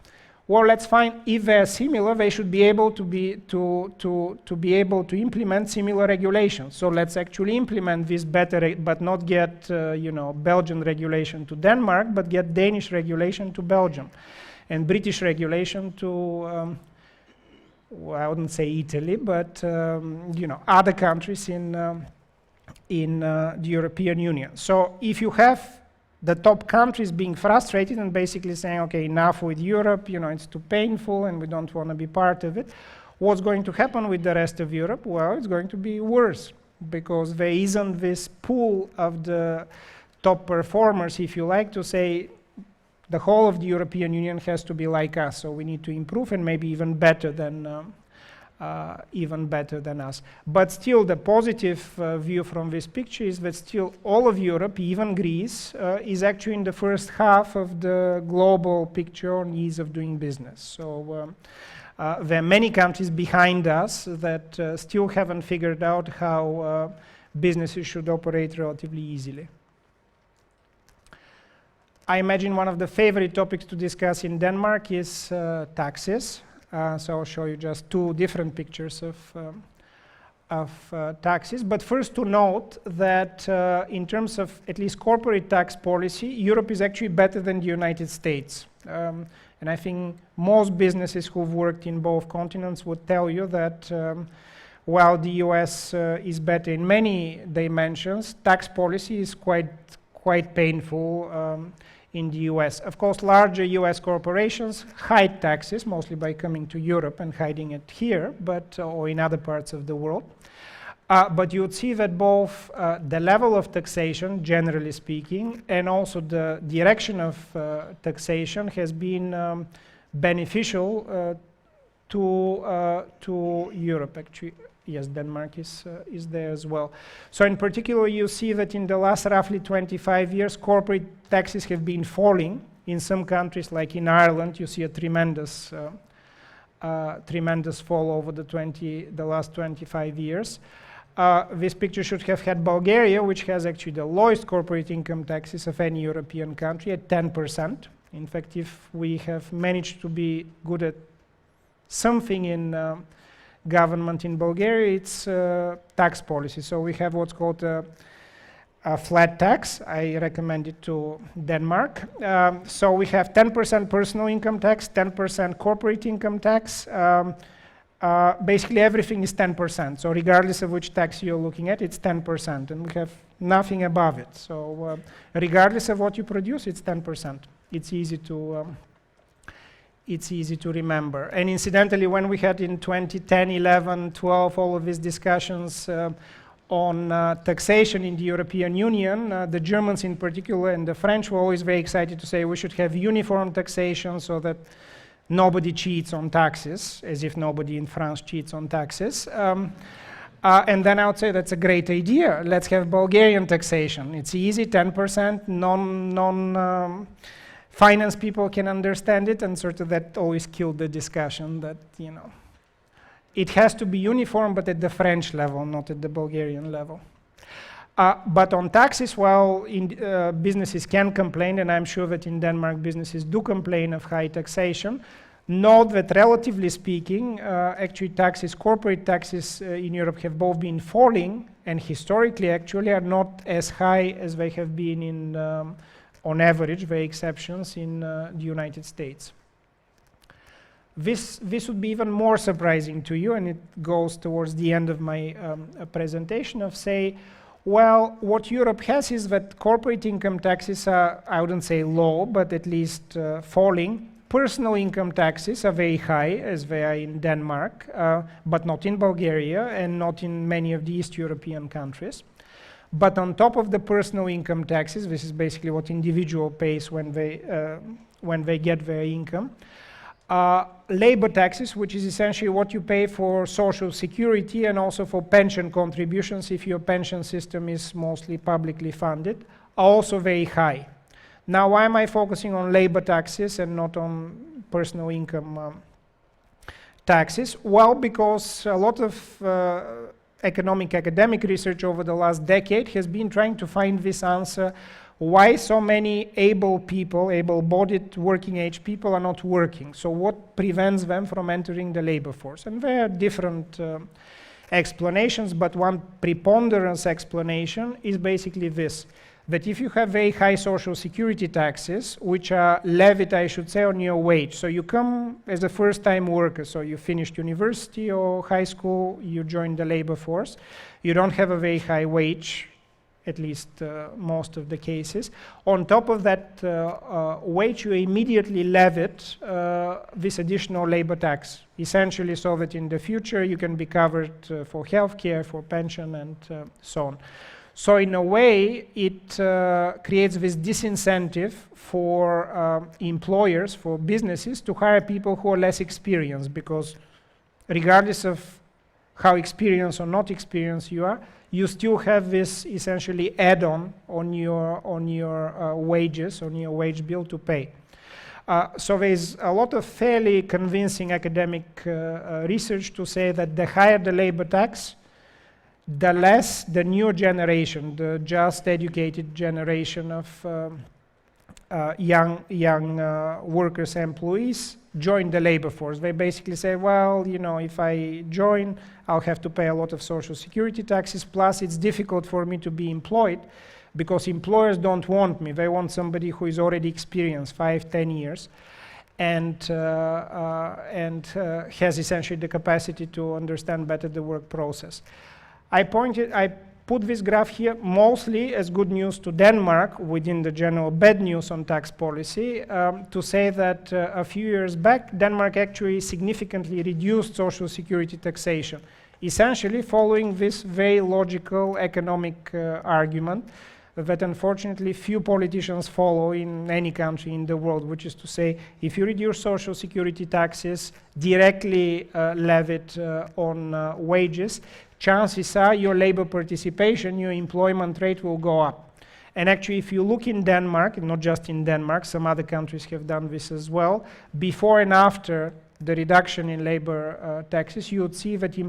Well, let's find if they're similar, they should be able to be able to implement similar regulations. So let's actually implement this better, but not get you know, Belgian regulation to Denmark, but get Danish regulation to Belgium, and British regulation to well, I wouldn't say Italy, but you know, other countries in the European Union. So if you have the top countries being frustrated and basically saying, okay, enough with Europe, you know, it's too painful and we don't want to be part of it, what's going to happen with the rest of Europe? Well, it's going to be worse, because there isn't this pool of the top performers, if you like to say, the whole of the European Union has to be like us, so we need to improve and maybe even better than us. But still, the positive view from this picture is that still all of Europe, even Greece, is actually in the first half of the global picture on ease of doing business. So there are many countries behind us that still haven't figured out how businesses should operate relatively easily. I imagine one of the favorite topics to discuss in Denmark is taxes. So I'll show you just two different pictures of taxes. But first to note that in terms of at least corporate tax policy, Europe is actually better than the United States. And I think most businesses who've worked in both continents would tell you that while the US is better in many dimensions, tax policy is quite painful in the US. Of course, larger US corporations hide taxes, mostly by coming to Europe and hiding it here, but or in other parts of the world. But you would see that both the level of taxation, generally speaking, and also the direction of taxation has been beneficial to Europe, actually. Yes, Denmark is there as well. So in particular, you see that in the last roughly 25 years, corporate taxes have been falling. In some countries, like in Ireland, you see a tremendous fall over the last 25 years. This picture should have had Bulgaria, which has actually the lowest corporate income taxes of any European country at 10%. In fact, if we have managed to be good at something in government in Bulgaria, it's tax policy. So we have what's called a flat tax. I recommend it to Denmark. So we have 10% personal income tax, 10% corporate income tax. Basically everything is 10%. So regardless of which tax you're looking at, it's 10%. And we have nothing above it. So regardless of what you produce, it's 10%. It's easy to remember. And incidentally, when we had in 2010, 11, 12, all of these discussions on taxation in the European Union, the Germans in particular and the French were always very excited to say we should have uniform taxation so that nobody cheats on taxes, as if nobody in France cheats on taxes. And then I would say that's a great idea. Let's have Bulgarian taxation. It's easy, 10%, finance people can understand it, and sort of that always killed the discussion that, you know, it has to be uniform, but at the French level, not at the Bulgarian level. But on taxes, well, businesses can complain, and I'm sure that in Denmark businesses do complain of high taxation. Note that relatively speaking, actually taxes, corporate taxes in Europe have both been falling, and historically actually are not as high as they have been in on average, there are exceptions in the United States. This would be even more surprising to you, and it goes towards the end of my presentation of say, well, what Europe has is that corporate income taxes are, I wouldn't say low, but at least falling personal income taxes are very high, as they are in Denmark, but not in Bulgaria and not in many of the East European countries. But on top of the personal income taxes, this is basically what individual pays when they get their income, labor taxes, which is essentially what you pay for social security and also for pension contributions if your pension system is mostly publicly funded, are also very high. Now, why am I focusing on labor taxes and not on personal income taxes? Well, because a lot of academic research over the last decade has been trying to find this answer: why so many able-bodied working-age people are not working. So what prevents them from entering the labor force? And there are different explanations, but one preponderance explanation is basically this: that if you have very high social security taxes, which are levied, I should say, on your wage. So you come as a first-time worker, so you finished university or high school, you join the labor force, you don't have a very high wage, at least most of the cases. On top of that wage, you immediately levied this additional labor tax, essentially so that in the future you can be covered for healthcare, for pension, and so on. So in a way, it creates this disincentive for employers, for businesses, to hire people who are less experienced, because regardless of how experienced or not experienced you are, you still have this essentially add-on on your wages, on your wage bill to pay. So there's a lot of fairly convincing academic research to say that the higher the labor tax, the less the new generation, the just educated generation of young workers, employees, join the labor force. They basically say, well, you know, if I join, I'll have to pay a lot of social security taxes, plus it's difficult for me to be employed because employers don't want me. They want somebody who is already experienced 5-10 years and has essentially the capacity to understand better the work process. I put this graph here mostly as good news to Denmark within the general bad news on tax policy, to say that a few years back, Denmark actually significantly reduced social security taxation, essentially following this very logical economic argument that unfortunately few politicians follow in any country in the world, which is to say, if you reduce social security taxes directly levied on wages, chances are your labor participation, your employment rate will go up. And actually, if you look in Denmark, and not just in Denmark, some other countries have done this as well, before and after the reduction in labor taxes, you would see that the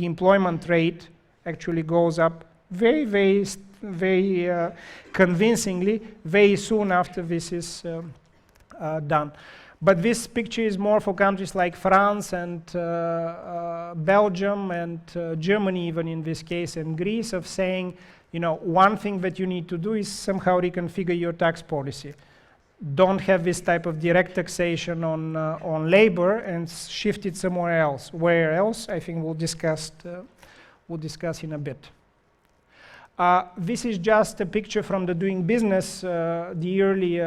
employment rate actually goes up very convincingly, very soon after this is done. But this picture is more for countries like France and Belgium and Germany, even in this case, and Greece, of saying, you know, one thing that you need to do is somehow reconfigure your tax policy. Don't have this type of direct taxation on labor and shift it somewhere else. Where else? I think we'll discuss in a bit. This is just a picture from the Doing Business, the early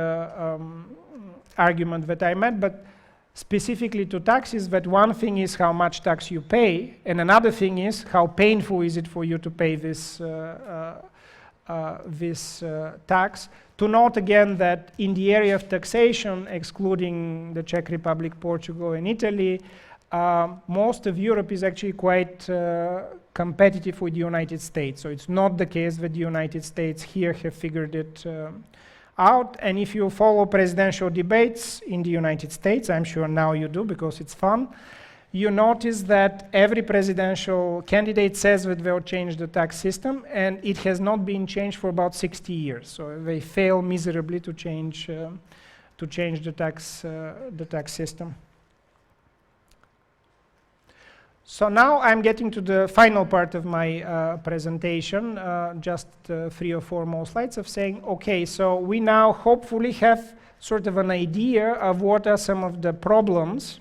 argument that I made, but specifically to taxes, that one thing is how much tax you pay, and another thing is how painful is it for you to pay this tax. To note again that in the area of taxation, excluding the Czech Republic, Portugal, and Italy, most of Europe is actually quite competitive with the United States. So it's not the case that the United States here have figured it out. And if you follow presidential debates in the United States, I'm sure now you do because it's fun, you notice that every presidential candidate says that they'll change the tax system, and it has not been changed for about 60 years. So they fail miserably to change the tax system. So now I'm getting to the final part of my presentation, just 3 or 4 more slides of saying, okay, so we now hopefully have sort of an idea of what are some of the problems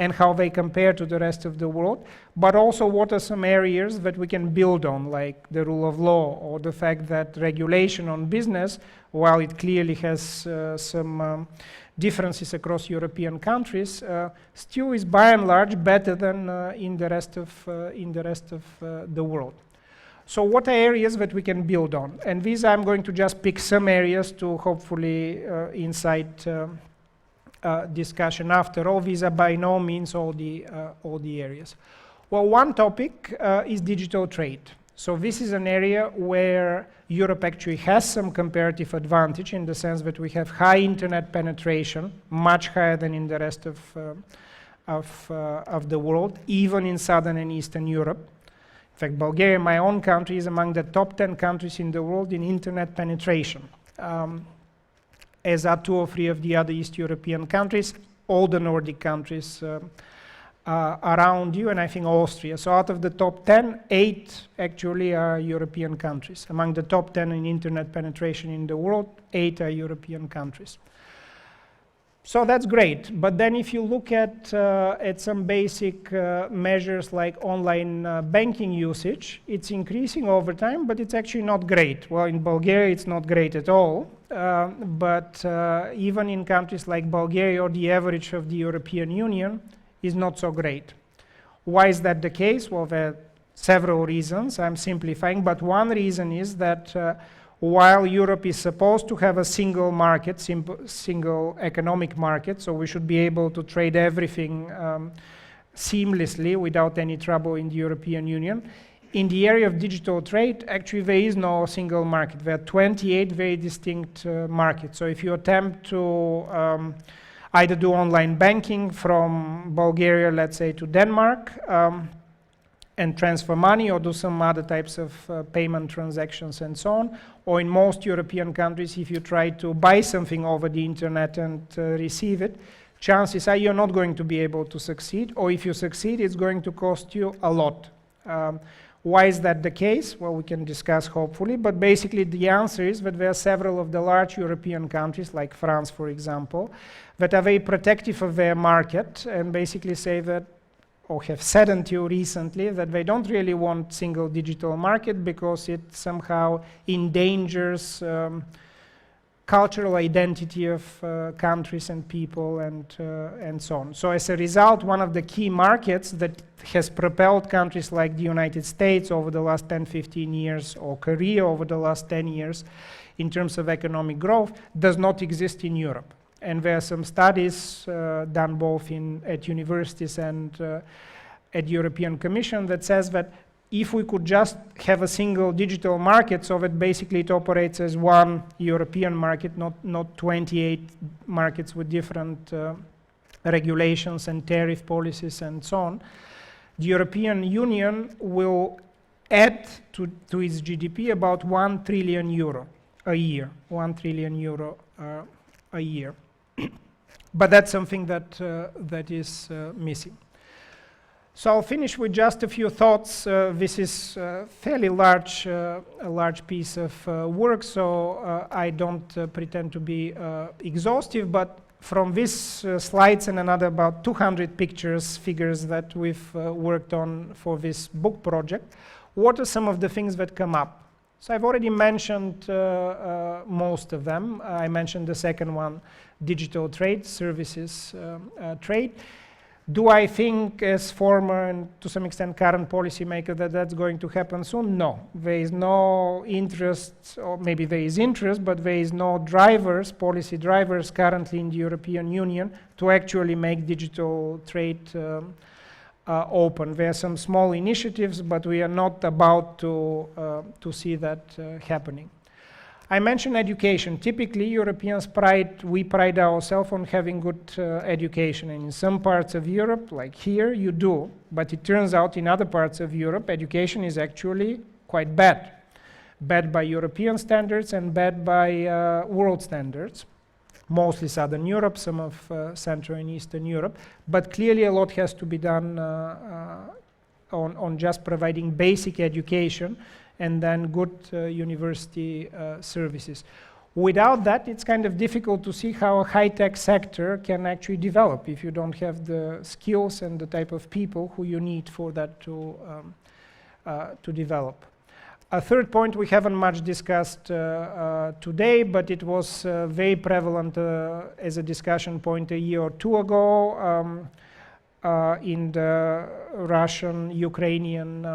and how they compare to the rest of the world, but also what are some areas that we can build on, like the rule of law or the fact that regulation on business, while it clearly has some differences across European countries, still is by and large better than in the rest of the world. So what are areas that we can build on? And these I'm going to just pick some areas to hopefully incite discussion after all. These are by no means all the areas. Well, one topic is digital trade. So this is an area where Europe actually has some comparative advantage in the sense that we have high internet penetration, much higher than in the rest of the world, even in Southern and Eastern Europe. In fact, Bulgaria, my own country, is among the top 10 countries in the world in internet penetration, as are 2 or 3 of the other East European countries, all the Nordic countries around you, and I think Austria. So out of the top 10, 8 actually are European countries. Among the top 10 in internet penetration in the world, 8 are European countries. So that's great, but then if you look at some basic measures like online banking usage, it's increasing over time, but it's actually not great. Well, in Bulgaria, it's not great at all, but even in countries like Bulgaria, or the average of the European Union, is not so great. Why is that the case? Well, there are several reasons. I'm simplifying, but one reason is that while Europe is supposed to have a single market, single economic market, so we should be able to trade everything seamlessly without any trouble in the European Union, in the area of digital trade, actually there is no single market. There are 28 very distinct markets. So if you attempt to either do online banking from Bulgaria, let's say, to Denmark, and transfer money, or do some other types of payment transactions and so on, or in most European countries, if you try to buy something over the internet and receive it, chances are you're not going to be able to succeed, or if you succeed, it's going to cost you a lot. Why is that the case? Well, we can discuss hopefully, but basically the answer is that there are several of the large European countries, like France, for example, that are very protective of their market and basically say that, or have said until recently, that they don't really want single digital market because it somehow endangers cultural identity of countries and people and so on. So as a result, one of the key markets that has propelled countries like the United States over the last 10-15 years, or Korea over the last 10 years, in terms of economic growth, does not exist in Europe. And there are some studies done both at universities and at the European Commission that says that if we could just have a single digital market, so that basically it operates as one European market, not 28 markets with different regulations and tariff policies and so on, the European Union will add to its GDP about 1 trillion euro a year. 1 trillion euro a year. But that's something that is missing. So I'll finish with just a few thoughts. This is a fairly large piece of work, so I don't pretend to be exhaustive, but from these slides and another about 200 figures that we've worked on for this book project, what are some of the things that come up? So I've already mentioned most of them. I mentioned the second one, digital trade, services trade. Do I think, as former and to some extent current policymaker, that that's going to happen soon? No. There is no interest, or maybe there is interest, but there is no drivers, policy drivers currently in the European Union to actually make digital trade open. There are some small initiatives, but we are not about to see that happening. I mentioned education. Typically, Europeans we pride ourselves on having good education. And in some parts of Europe, like here, you do. But it turns out in other parts of Europe, education is actually quite bad. Bad by European standards and bad by world standards. Mostly Southern Europe, some of Central and Eastern Europe. But clearly a lot has to be done on just providing basic education and then good university services. Without that, it's kind of difficult to see how a high-tech sector can actually develop if you don't have the skills and the type of people who you need for that to develop. A third point we haven't much discussed today, but it was very prevalent as a discussion point a year or two ago in the Russian-Ukrainian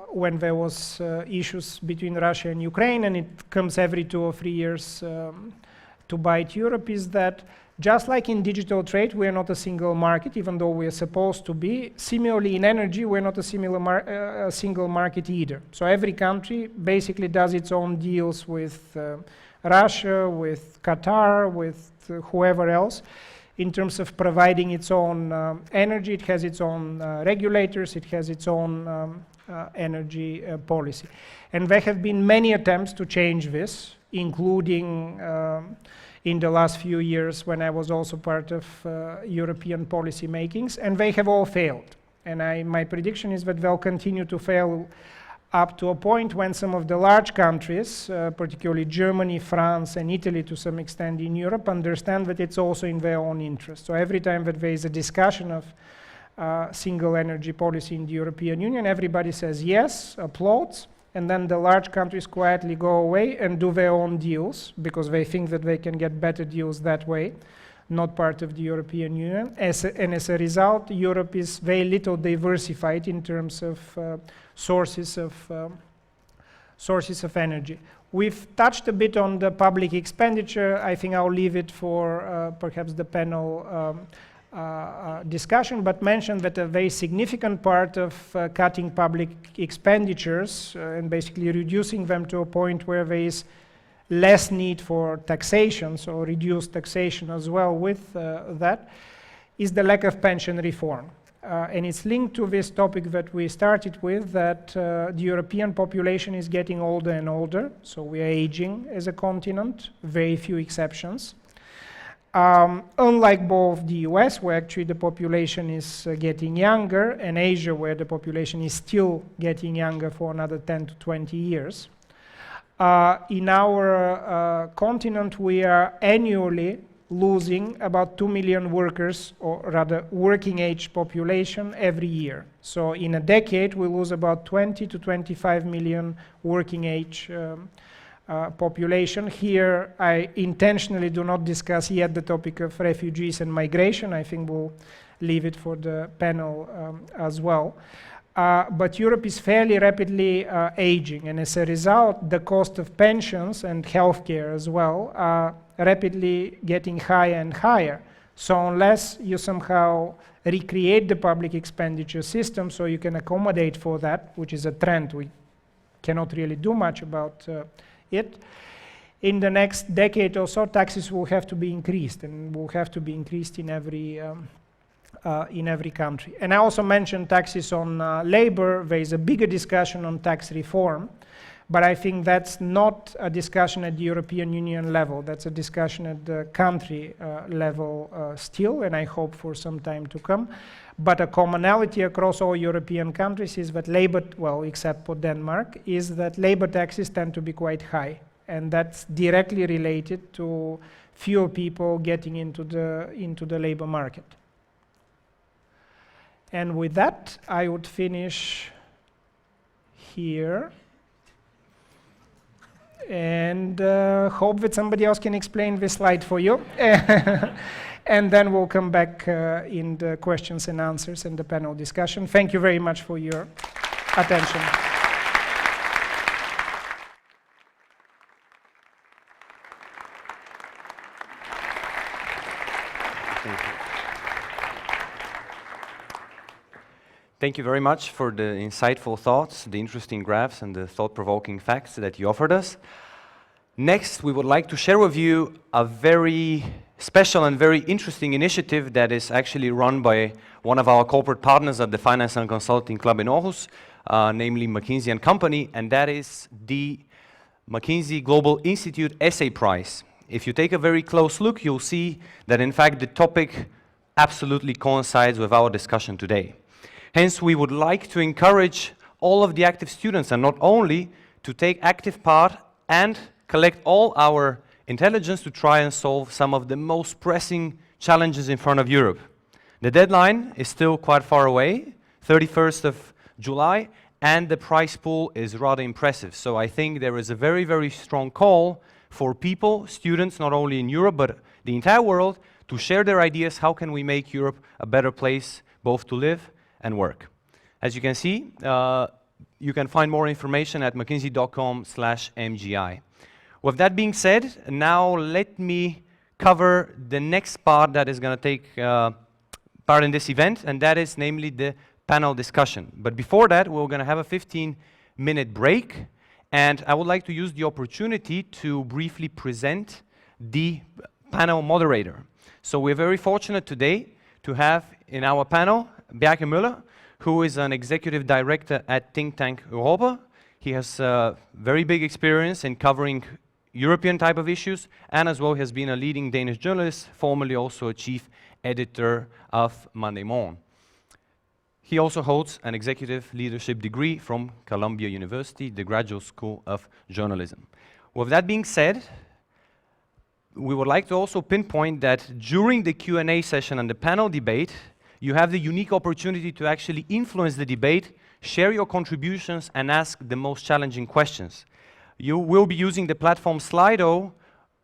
when there was issues between Russia and Ukraine, and it comes every 2 or 3 years to bite Europe, is that just like in digital trade, we are not a single market, even though we are supposed to be. Similarly, in energy, we're not a single market either. So every country basically does its own deals with Russia, with Qatar, with whoever else. In terms of providing its own energy, it has its own regulators, it has its own energy policy. And there have been many attempts to change this, including in the last few years when I was also part of European policy makings, and they have all failed. And my prediction is that they'll continue to fail up to a point when some of the large countries, particularly Germany, France, and Italy to some extent in Europe, understand that it's also in their own interest. So every time that there is a discussion of single energy policy in the European Union, everybody says yes, applauds, and then the large countries quietly go away and do their own deals because they think that they can get better deals that way, not part of the European Union. And as a result, Europe is very little diversified in terms of sources of energy. We've touched a bit on the public expenditure. I think I'll leave it for perhaps the panel discussion, but mention that a very significant part of cutting public expenditures and basically reducing them to a point where there is less need for taxation, so reduced taxation as well with that, is the lack of pension reform. And it's linked to this topic that we started with, that the European population is getting older and older, so we are aging as a continent, very few exceptions. Unlike both the US, where actually the population is getting younger, and Asia, where the population is still getting younger for another 10 to 20 years. In our continent, we are annually losing about 2 million workers, or rather working age population every year. So in a decade, we lose about 20 to 25 million working age population. Here, I intentionally do not discuss yet the topic of refugees and migration. I think we'll leave it for the panel as well. But Europe is fairly rapidly aging, and as a result, the cost of pensions and healthcare as well are rapidly getting higher and higher. So unless you somehow recreate the public expenditure system so you can accommodate for that, which is a trend, we cannot really do much about it, in the next decade or so, taxes will have to be increased, and will have to be increased in every country. And I also mentioned taxes on labor. There is a bigger discussion on tax reform, but I think that's not a discussion at the European Union level. That's a discussion at the country level still, and I hope for some time to come. But a commonality across all European countries is that labor, well, except for Denmark, is that labor taxes tend to be quite high, and that's directly related to fewer people getting into the labor market. And with that, I would finish here and hope that somebody else can explain this slide for you. And then we'll come back in the questions and answers and the panel discussion. Thank you very much for your attention. Thank you very much for the insightful thoughts, the interesting graphs, and the thought-provoking facts that you offered us. Next, we would like to share with you a very special and very interesting initiative that is actually run by one of our corporate partners at the Finance and Consulting Club in Aarhus, namely McKinsey & Company, and that is the McKinsey Global Institute Essay Prize. If you take a very close look, you'll see that in fact the topic absolutely coincides with our discussion today. Hence, we would like to encourage all of the active students, and not only, to take active part and collect all our intelligence to try and solve some of the most pressing challenges in front of Europe. The deadline is still quite far away, 31st of July, and the prize pool is rather impressive. So I think there is a very, very strong call for people, students, not only in Europe, but the entire world, to share their ideas. How can we make Europe a better place, both to live and work? As you can see, you can find more information at mckinsey.com/mgi. With that being said, now let me cover the next part that is going to take part in this event, and that is namely the panel discussion. But before that, we're going to have a 15-minute break, and I would like to use the opportunity to briefly present the panel moderator. So we're very fortunate today to have in our panel Bjarke Müller, who is an executive director at Think Tank Europa. He has very big experience in covering European type of issues, and as well has been a leading Danish journalist, formerly also a chief editor of Monday Morn. He also holds an executive leadership degree from Columbia University, the Graduate School of Journalism. With that being said, we would like to also pinpoint that during the Q&A session and the panel debate, you have the unique opportunity to actually influence the debate, share your contributions, and ask the most challenging questions. You will be using the platform Slido,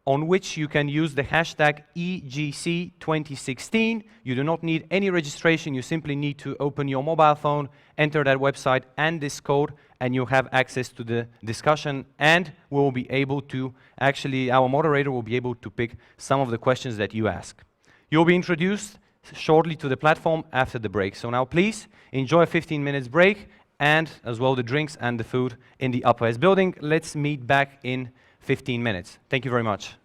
on which you can use the hashtag EGC2016. You do not need any registration. You simply need to open your mobile phone, enter that website and this code, and you have access to the discussion, and we'll be able to, actually, our moderator will be able to pick some of the questions that you ask. You'll be introduced shortly to the platform after the break. So now please enjoy a 15 minutes break, and as well the drinks and the food in the Upper S building. Let's meet back in 15 minutes. Thank you very much.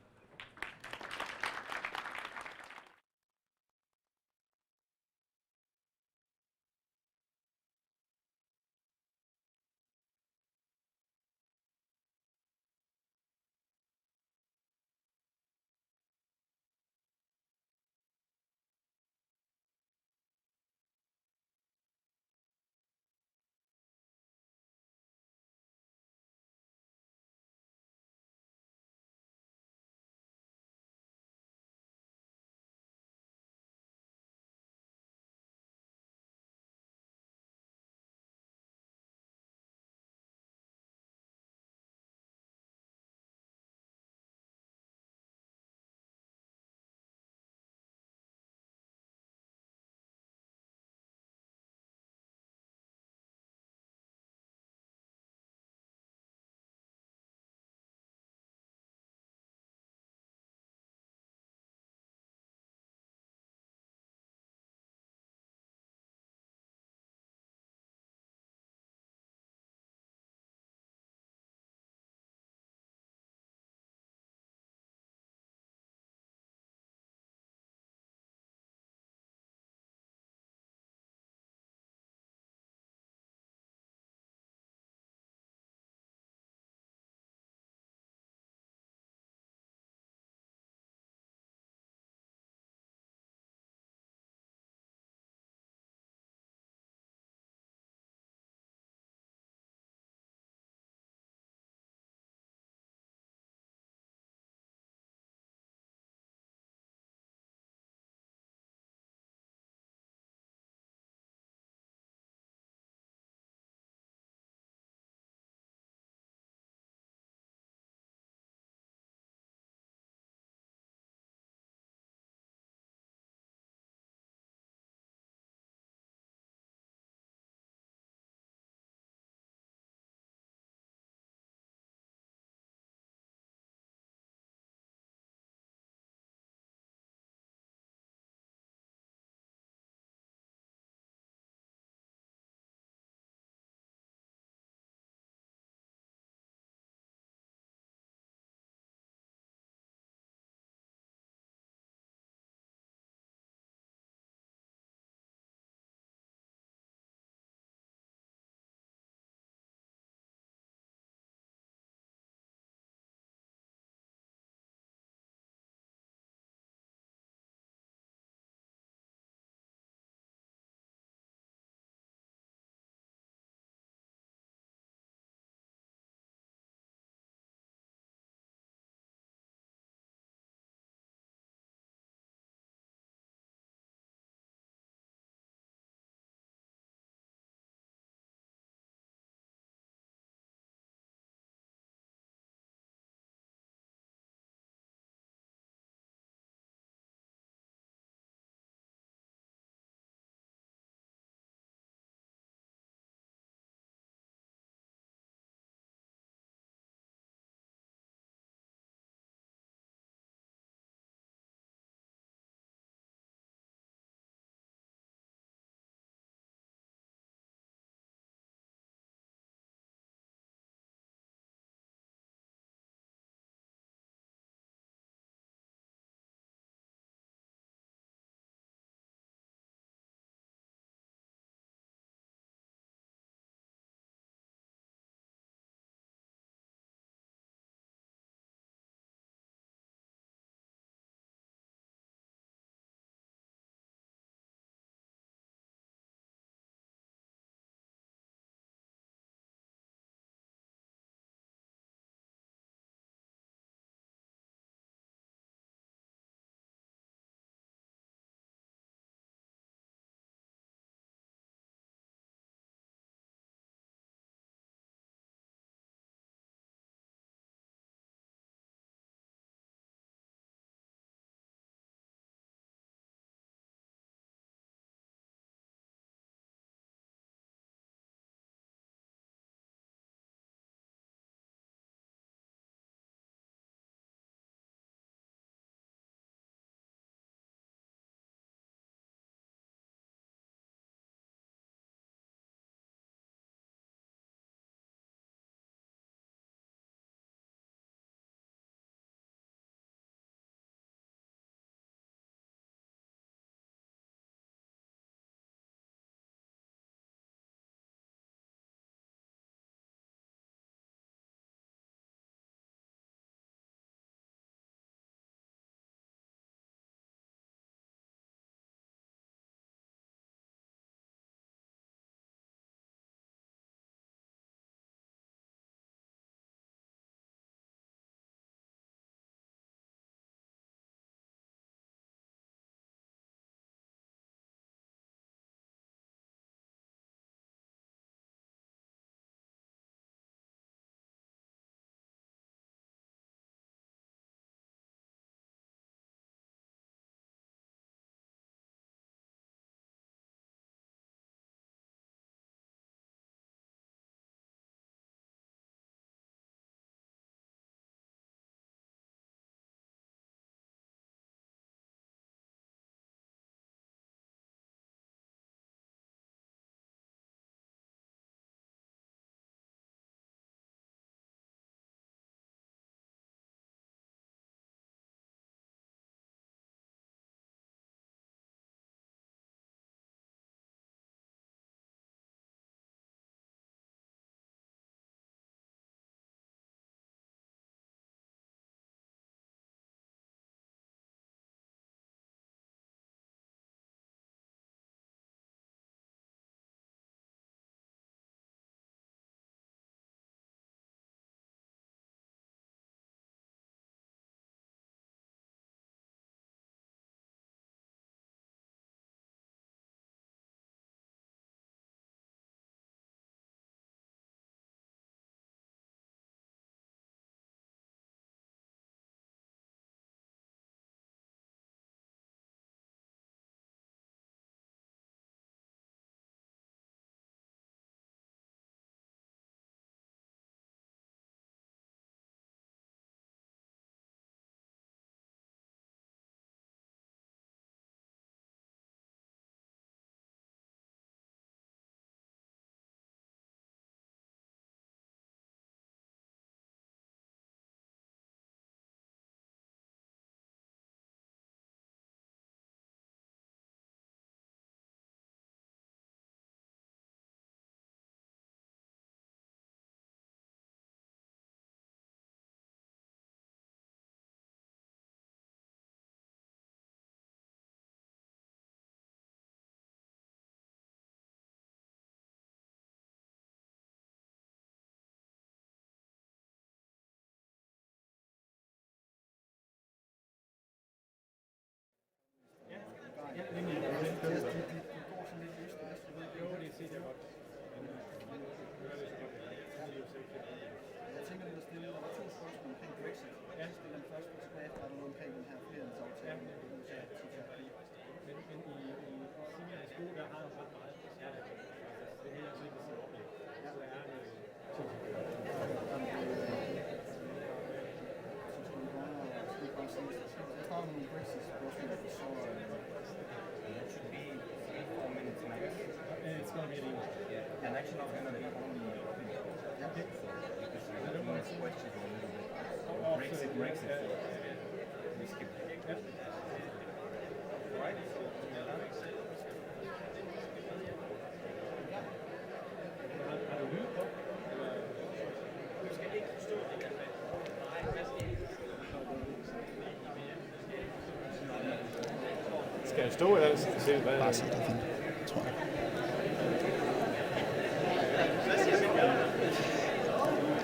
Skal jeg stå eller se hvad? Bare sig det er fint, tror jeg.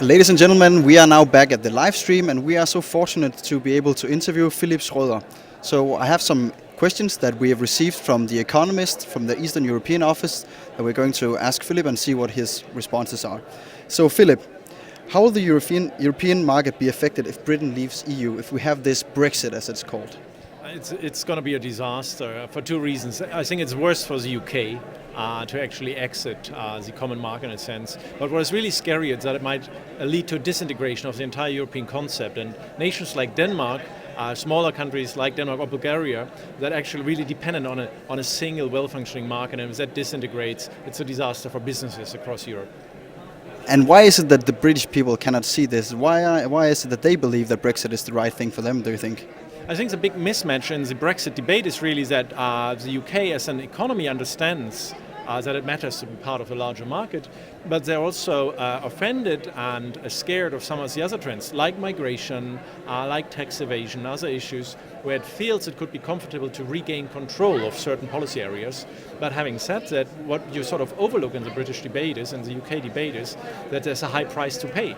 Ladies and gentlemen, we are now back at the live stream, and we are so fortunate to be able to interview Philip Schröder. So I have some questions that we have received from The Economist, from the Eastern European office, that we're going to ask Philip and see what his responses are. So Philip, how will the European market be affected if Britain leaves EU, if we have this Brexit as it's called? It's going to be a disaster for two reasons. I think it's worse for the UK to actually exit the common market in a sense. But what is really scary is that it might lead to a disintegration of the entire European concept. And nations like Denmark, smaller countries like Denmark or Bulgaria, that actually really dependent on a single well-functioning market. And if that disintegrates, it's a disaster for businesses across Europe. And why is it that the British people cannot see this? Why is it that they believe that Brexit is the right thing for them, do you think? I think the big mismatch in the Brexit debate is really that the UK as an economy understands that it matters to be part of a larger market, but they're also offended and scared of some of the other trends, like migration, like tax evasion, other issues, where it feels it could be comfortable to regain control of certain policy areas. But having said that, what you sort of overlook in the British debate is, in the UK debate is, that there's a high price to pay.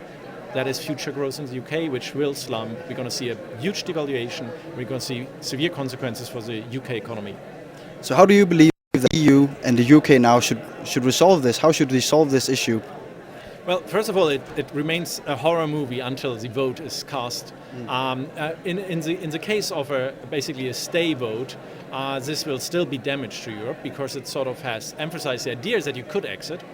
That is future growth in the UK, which will slump. We're going to see a huge devaluation. We're going to see severe consequences for the UK economy. So how do you believe the EU and the UK now should resolve this? How should we solve this issue? Well, first of all, it remains a horror movie until the vote is cast. In the case of basically a stay vote, this will still be damage to Europe because it sort of has emphasized the idea that you could exit.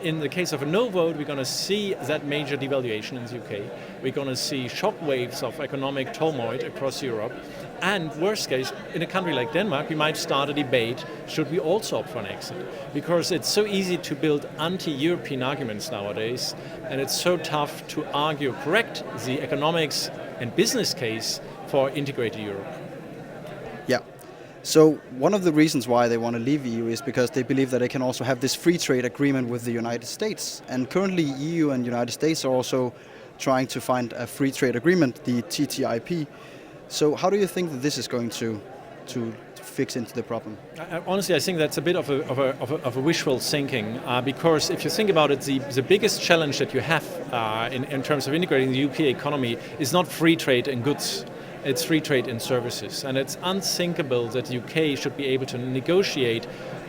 In the case of a no vote, we're going to see that major devaluation in the UK. We're going to see shock waves of economic turmoil across Europe. And worst case, in a country like Denmark, we might start a debate, should we also opt for an exit? Because it's so easy to build anti-European arguments nowadays, and it's so tough to argue correct the economics and business case for integrated Europe. Yeah. So one of the reasons why they want to leave EU is because they believe that they can also have this free trade agreement with the United States. And currently EU and United States are also trying to find a free trade agreement, the TTIP. So how do you think that this is going to fix into the problem? Honestly, I think that's a bit of a wishful thinking because if you think about it, the biggest challenge that you have in terms of integrating the UK economy is not free trade in goods. It's free trade in services, and it's unthinkable that the UK should be able to negotiate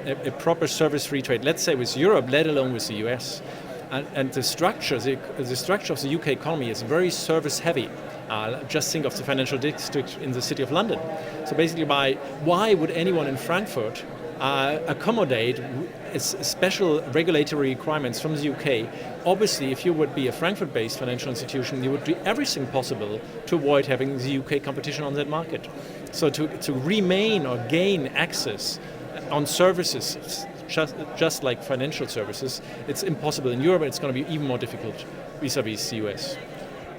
a proper service free trade, let's say with Europe, let alone with the US. And the structure of the UK economy is very service heavy. Just think of the financial district in the city of London. So basically, why would anyone in Frankfurt accommodate special regulatory requirements from the UK? Obviously, if you would be a Frankfurt-based financial institution, you would do everything possible to avoid having the UK competition on that market. So to remain or gain access on services, just like financial services, it's impossible. In Europe, it's going to be even more difficult vis-à-vis the US.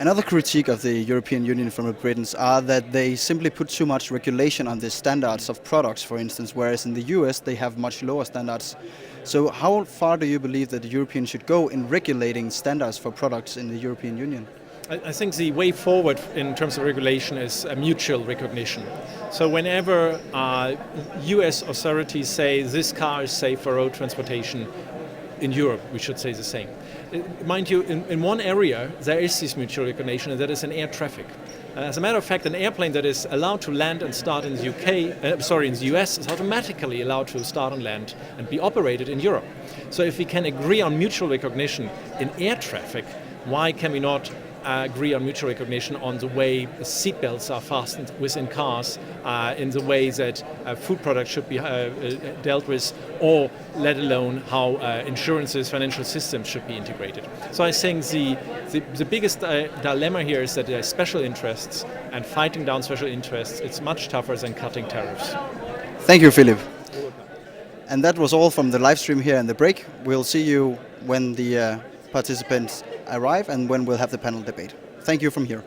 Another critique of the European Union from the Britons are that they simply put too much regulation on the standards of products, for instance, whereas in the US they have much lower standards. So how far do you believe that the Europeans should go in regulating standards for products in the European Union? I think the way forward in terms of regulation is a mutual recognition. So whenever US authorities say this car is safe for road transportation, in Europe we should say the same. Mind you, in one area there is this mutual recognition, and that is in air traffic. As a matter of fact, an airplane that is allowed to land and start in the in the US is automatically allowed to start and land and be operated in Europe. So if we can agree on mutual recognition in air traffic, why can we not agree on mutual recognition on the way seatbelts are fastened within cars, in the way that food products should be dealt with, or let alone how insurances, financial systems should be integrated. So I think the biggest dilemma here is that there are special interests, and fighting down special interests, it's much tougher than cutting tariffs. Thank you, Philip. And that was all from the live stream here in the break. We'll see you when the participants arrive and when we'll have the panel debate. Thank you from here.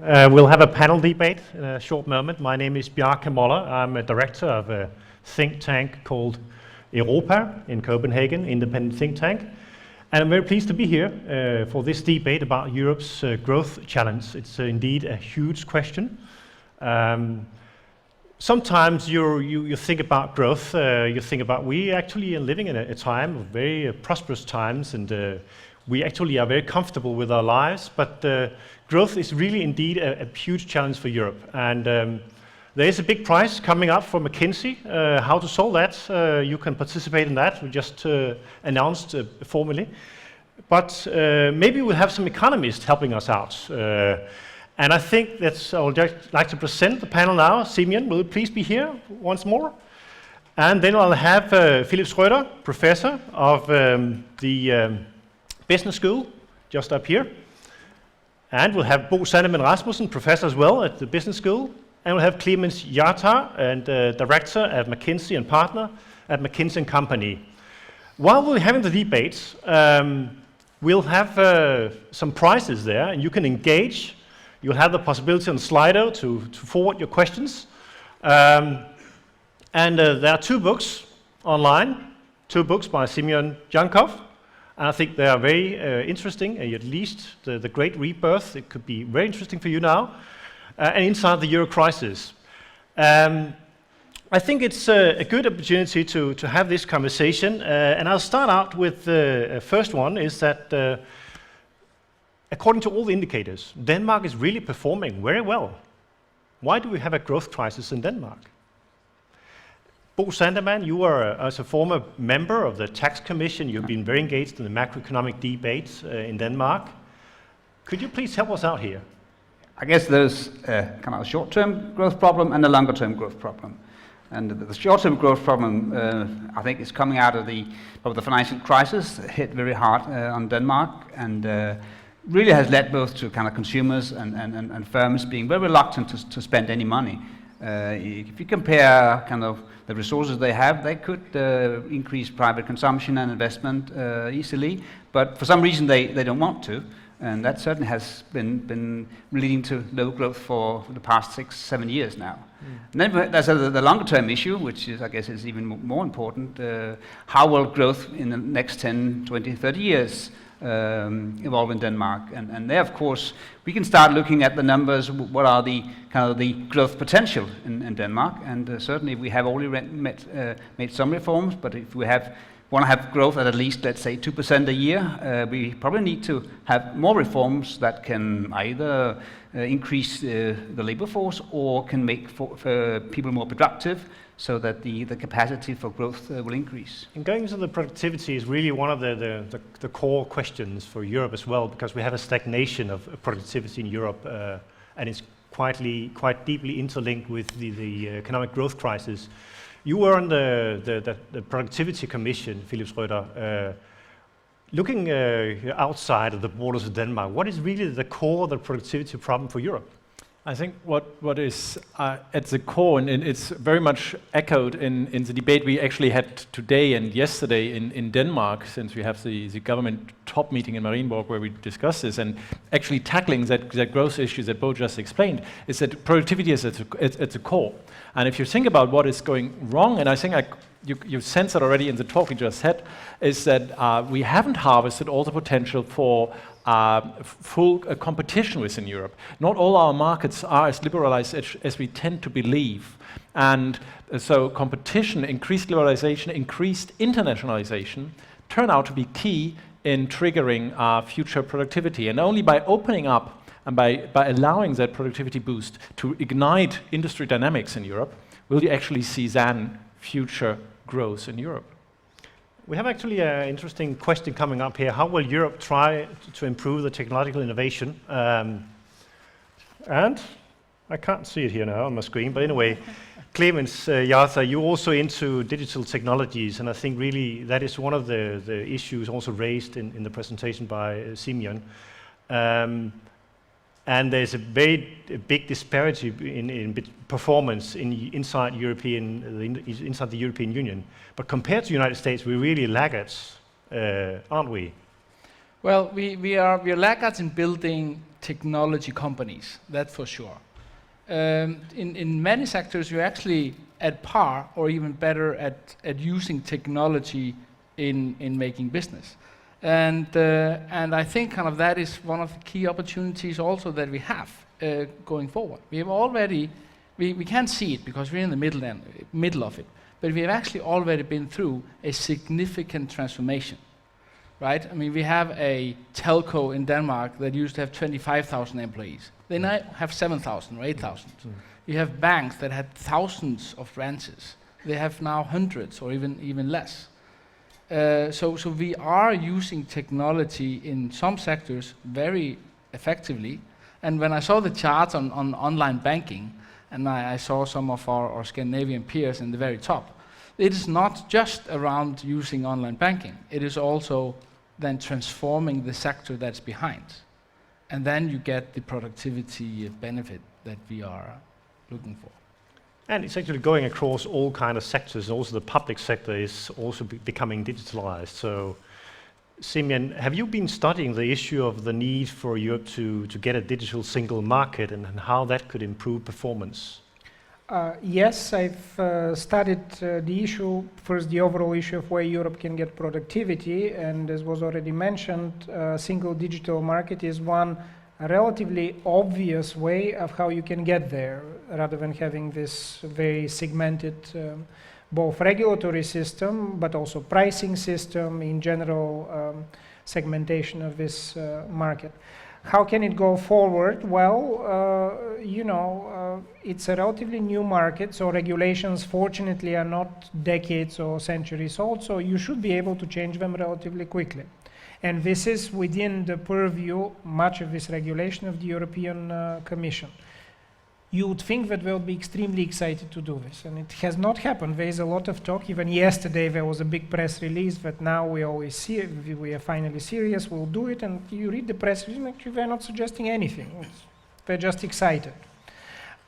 We'll have a panel debate in a short moment. My name is Djankov. I'm a director of a think tank called Europa in Copenhagen, independent think tank. And I'm very pleased to be here for this debate about Europe's growth challenge. It's indeed a huge question. Sometimes you think about growth, you think about we actually are living in a time of very prosperous times, and we actually are very comfortable with our lives, but growth is really indeed a huge challenge for Europe. And there is a big prize coming up for McKinsey, how to solve that. You can participate in that, we just announced formally. But maybe we'll have some economists helping us out. And I think I would just like to present the panel now. Simeon, will you please be here once more? And then I'll have Philip Schröder, professor of the business school, just up here. And we'll have Bo Sandemann Rasmussen, professor as well at the business school. And we'll have Clemens Jarta, and director at McKinsey and partner at McKinsey & Company. While we're having the debates, we'll have some prizes there, and you can engage. You'll have the possibility on Slido to forward your questions. There are 2 books online, 2 books by Simeon Djankov. And I think they are very interesting, and at least the Great Rebirth, it could be very interesting for you now, and Inside the Euro Crisis. I think it's a good opportunity to have this conversation, and I'll start out with the first one, is that according to all the indicators, Denmark is really performing very well. Why do we have a growth crisis in Denmark? Bo Sandemann, you are, as a former member of the Tax Commission, you've been very engaged in the macroeconomic debates in Denmark. Could you please help us out here? I guess there's kind of a short-term growth problem and a longer-term growth problem. And the short-term growth problem, I think, is coming out of the financial crisis, hit very hard on Denmark, and really has led both to kind of consumers and firms being very reluctant to spend any money. If you compare kind of the resources they have, they could increase private consumption and investment easily, but for some reason they don't want to, and that certainly has been leading to low growth for the past 6-7 years now. And then there's the longer term issue, which is, I guess, is even more important. How will growth in the next 10, 20, 30 years evolve in Denmark? And there, of course, we can start looking at the numbers. What are the kind of the growth potential in Denmark? And certainly we have already made some reforms, but if we want to have growth at least, let's say, 2% a year, we probably need to have more reforms that can either increase the labor force or can make people more productive, so that the capacity for growth will increase. And going into the productivity is really one of the core questions for Europe as well, because we have a stagnation of productivity in Europe, and it's quite deeply interlinked with the economic growth crisis. You were on the Productivity Commission, Philip Schröder. Looking outside of the borders of Denmark, what is really the core of the productivity problem for Europe? I think what is at the core, and it's very much echoed in the debate we actually had today and yesterday in Denmark, since we have the government top meeting in Marienborg where we discuss this, and actually tackling that growth issue that Bo just explained, is that productivity is at the core. And if you think about what is going wrong, and I think you sense that already in the talk we just had, is that we haven't harvested all the potential for full competition within Europe. Not all our markets are as liberalized as we tend to believe. And so competition, increased liberalization, increased internationalization turn out to be key in triggering future productivity. And only by opening up and by allowing that productivity boost to ignite industry dynamics in Europe, will you actually see then future growth in Europe. We have actually an interesting question coming up here. How will Europe try to improve the technological innovation? And I can't see it here now on my screen, but anyway, Clemens Jarta, you're also into digital technologies, and I think really that is one of the issues also raised in the presentation by Simeon. And there's a very big disparity in performance inside the European Union. But compared to the United States, we're really laggards, aren't we? Well, we are laggards in building technology companies, that's for sure. In many sectors, you're actually at par or even better at using technology in making business. And I think kind of that is one of the key opportunities also that we have going forward. We have already, we can't see it because we're in the middle of it, but we have actually already been through a significant transformation, right? I mean, we have a telco in Denmark that used to have 25,000 employees. They now have 7,000 or 8,000. You have banks that had thousands of branches. They have now hundreds or even less. So we are using technology in some sectors very effectively. And when I saw the charts on online banking, and I saw some of our Scandinavian peers in the very top, it is not just around using online banking. It is also then transforming the sector that's behind. And then you get the productivity benefit that we are looking for. And it's actually going across all kind of sectors. Also, the public sector is also becoming digitalized. So, Simeon, have you been studying the issue of the need for Europe to get a digital single market and how that could improve performance? Yes, I've studied the issue, first the overall issue of where Europe can get productivity, and as was already mentioned, single digital market is one relatively obvious way of how you can get there, rather than having this very segmented both regulatory system, but also pricing system, in general segmentation of this market. How can it go forward? Well, it's a relatively new market, so regulations fortunately are not decades or centuries old, so you should be able to change them relatively quickly. And this is within the purview, much of this regulation, of the European Commission. You would think that they'll be extremely excited to do this, and it has not happened. There is a lot of talk. Even yesterday there was a big press release that now we always see, we are finally serious, we'll do it, and you read the press release, and actually they're not suggesting anything. They're just excited.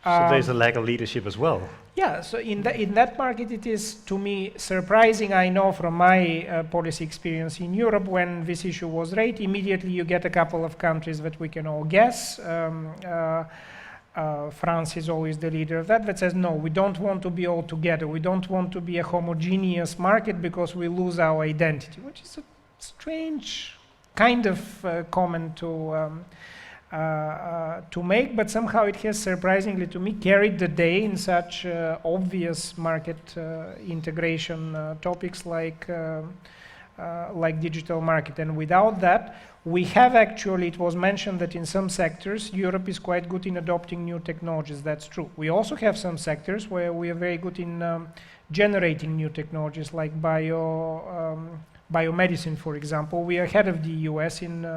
So there's a lack of leadership as well. Yeah, so in that market it is, to me, surprising. I know from my policy experience in Europe, when this issue was raised, immediately you get a couple of countries that we can all guess. France is always the leader of that says, no, we don't want to be all together. We don't want to be a homogeneous market because we lose our identity, which is a strange kind of comment to make, but somehow it has, surprisingly to me, carried the day in such obvious market integration topics like digital market. And without that, we have actually, it was mentioned that in some sectors, Europe is quite good in adopting new technologies. That's true. We also have some sectors where we are very good in generating new technologies, like biomedicine, for example. We are ahead of the US in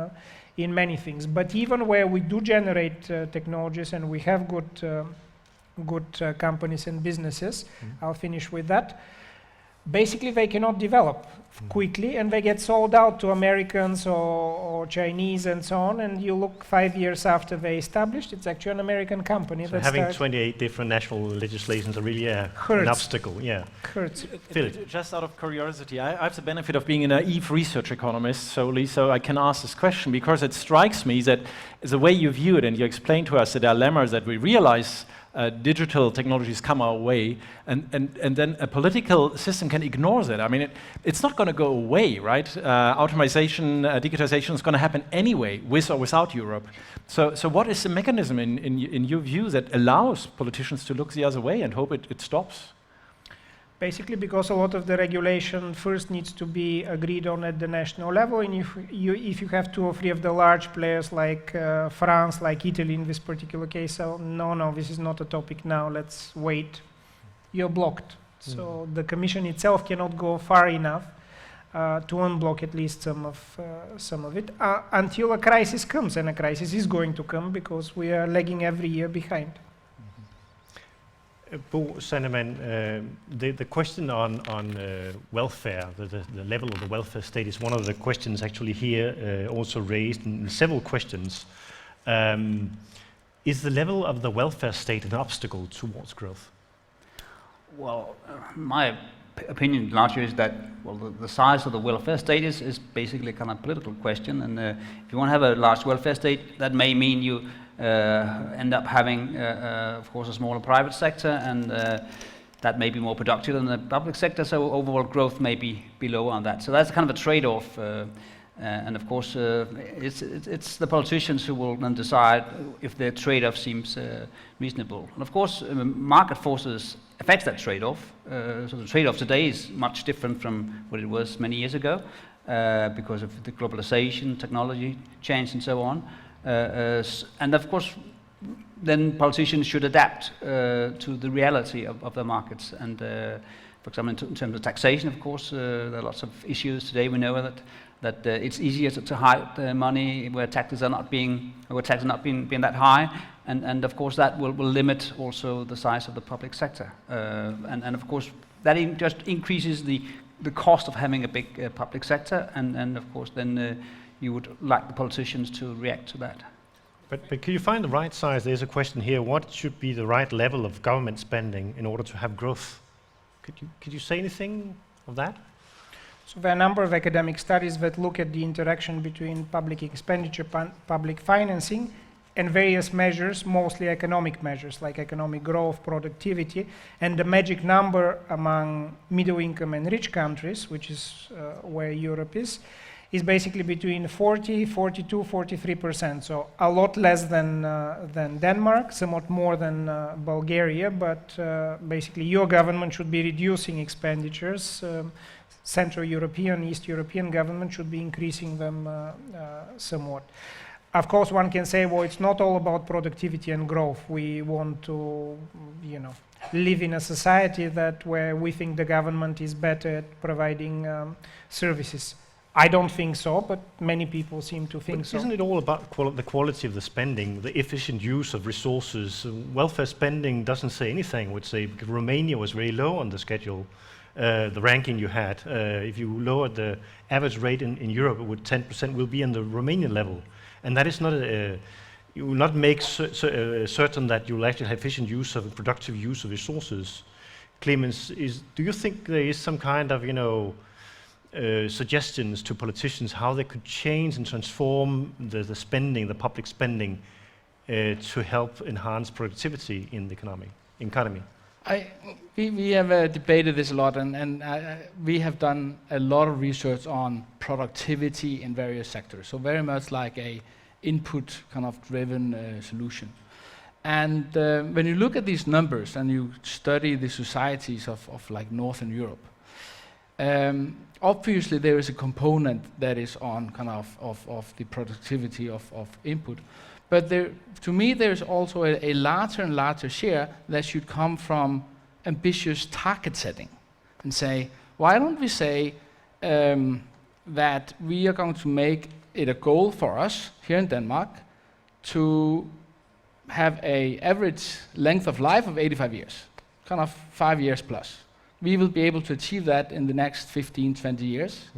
many things. But even where we do generate technologies and we have good companies and businesses, I'll finish with that. Basically, they cannot develop quickly, and they get sold out to Americans or Chinese and so on. And you look 5 years after they established, it's actually an American company. So having 28 different national legislations are really an obstacle. Yeah, hurts. Just out of curiosity, I have the benefit of being a naive research economist solely, so I can ask this question because it strikes me that the way you view it and you explain to us the dilemmas that we realize. Digital technologies come our way, and then a political system can ignore that. I mean, it's not going to go away, right? Automation, digitization is going to happen anyway, with or without Europe. So what is the mechanism in your view that allows politicians to look the other way and hope it stops? Basically, because a lot of the regulation first needs to be agreed on at the national level, and if you have 2 or 3 of the large players like France, like Italy in this particular case, so no, this is not a topic now, let's wait, you're blocked. So the Commission itself cannot go far enough to unblock at least some of it until a crisis comes, and a crisis is going to come because we are lagging every year behind. Bo Sandemann, the question on welfare, the level of the welfare state is one of the questions actually here also raised in several questions. Is the level of the welfare state an obstacle towards growth? Well, my opinion last year is that, well, the size of the welfare state is basically a kind of political question, and if you want to have a large welfare state, that may mean you end up having, of course, a smaller private sector, and that may be more productive than the public sector, so overall growth may be lower on that. So that's kind of a trade-off, and of course, it's the politicians who will then decide if their trade-off seems reasonable. And of course, market forces affects that trade-off. So the trade-off today is much different from what it was many years ago, because of the globalization, technology change, and so on. And of course, then politicians should adapt to the reality of the markets. And for example, in terms of taxation, of course, there are lots of issues today. We know that it's easier to hide money where taxes are not being that high, and of course that will limit also the size of the public sector, and of course that just increases the cost of having a big public sector, and of course then you would like the politicians to react to that. But can you find the right size? There's a question here: what should be the right level of government spending in order to have growth? Could you say anything of that? So there are a number of academic studies that look at the interaction between public expenditure, public financing, and various measures, mostly economic measures like economic growth, productivity, and the magic number among middle income and rich countries, which is where Europe is basically between 40, 42, 43%. So a lot less than Denmark, somewhat more than Bulgaria, but basically your government should be reducing expenditures. Central European, East European government should be increasing them somewhat. Of course, one can say, well, it's not all about productivity and growth. We want to, live in a society where we think the government is better at providing services. I don't think so, but many people seem to think so. Isn't it all about the quality of the spending, the efficient use of resources? Welfare spending doesn't say anything. I would say because Romania was very low on the schedule. The ranking you had, if you lowered the average rate in Europe, 10% will be on the Romanian level, and that is not you will not make certain that you will actually have efficient use of productive use of resources. Clemens, do you think there is some kind of suggestions to politicians how they could change and transform the spending, the public spending, to help enhance productivity in the economy? We have debated this a lot, and we have done a lot of research on productivity in various sectors. So very much like a input kind of driven solution. And when you look at these numbers and you study the societies of like Northern Europe, obviously there is a component that is on kind of the productivity of input. But to me, there's also a larger and larger share that should come from ambitious target setting and say, why don't we say that we are going to make it a goal for us here in Denmark to have an average length of life of 85 years, kind of 5 years plus. We will be able to achieve that in the next 15, 20 years.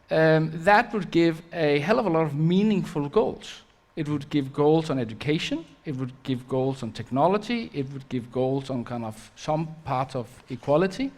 That would give a hell of a lot of meaningful goals. It would give goals on education, it would give goals on technology, it would give goals on kind of some parts of equality.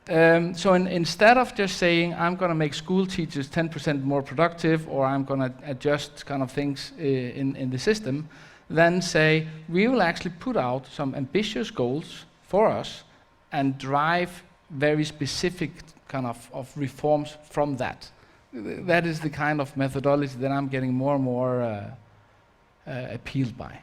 So instead of just saying, I'm going to make school teachers 10% more productive, or I'm going to adjust kind of things in the system, then say, we will actually put out some ambitious goals for us and drive very specific kind of reforms from that. That is the kind of methodology that I'm getting more and more appealed by.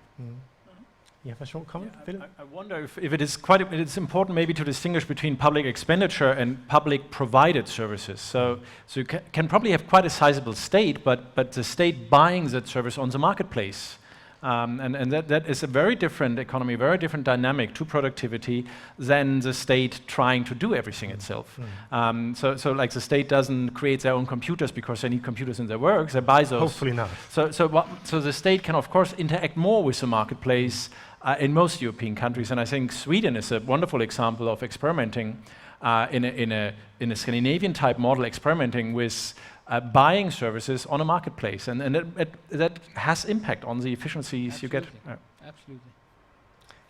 You have a short comment, Philip? I wonder if it is it's important maybe to distinguish between public expenditure and public provided services. So you can probably have quite a sizable state, but the state buying that service on the marketplace. And that is a very different economy, very different dynamic to productivity than the state trying to do everything itself. So like the state doesn't create their own computers because they need computers in their works, they buy those. Hopefully not. So the state can of course interact more with the marketplace in most European countries, and I think Sweden is a wonderful example of experimenting in a Scandinavian type model, experimenting with buying services on a marketplace, and that has impact on the efficiencies you get. Absolutely.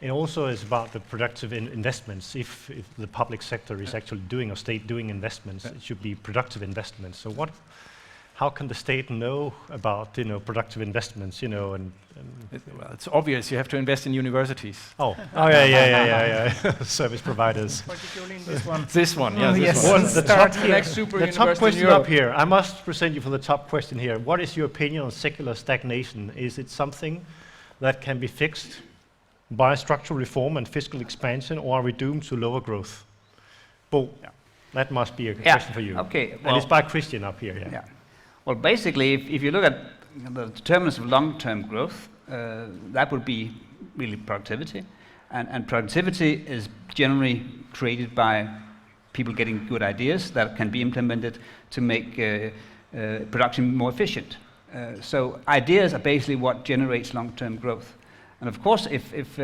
And also it's about the productive investments. If the public sector is actually doing, or state doing investments, it should be productive investments. So how can the state know about, productive investments, Well, it's obvious. You have to invest in universities. Yeah. Service providers. Particularly in this one. This one, yeah. Yes. This one. The top question up here. I must present you for the top question here. What is your opinion on secular stagnation? Is it something that can be fixed by structural reform and fiscal expansion, or are we doomed to lower growth? Bo, that must be a question for you. Okay. And it's by Christian up here. Yeah. Well, basically, if you look at the determinants of long-term growth, that would be really productivity. And productivity is generally created by people getting good ideas that can be implemented to make production more efficient. So ideas are basically what generates long-term growth. And of course, if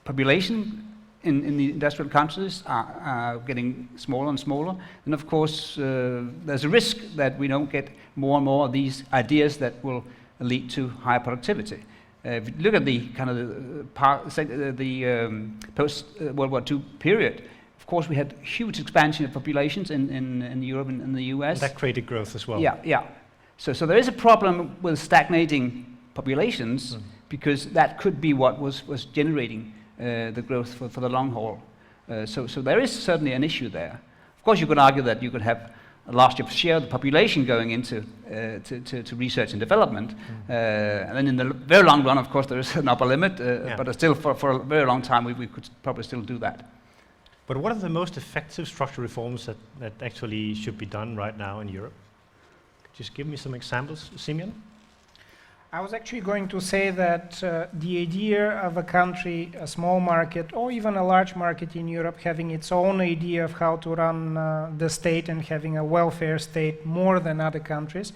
population in the industrial countries are getting smaller and smaller, then of course there's a risk that we don't get more and more of these ideas that will lead to higher productivity. If you look at the kind of the post-World War II period, of course we had huge expansion of populations in Europe and in the US. That created growth as well. Yeah. So there is a problem with stagnating populations because that could be what was generating the growth for the long haul. So there is certainly an issue there. Of course, you could argue that you could have a larger share of the population going into to research and development, and then in the very long run, of course, there is an upper limit. But still, for a very long time, we could probably still do that. But what are the most effective structural reforms that actually should be done right now in Europe? Just give me some examples, Simeon. I was actually going to say that the idea of a country, a small market, or even a large market in Europe having its own idea of how to run the state and having a welfare state more than other countries,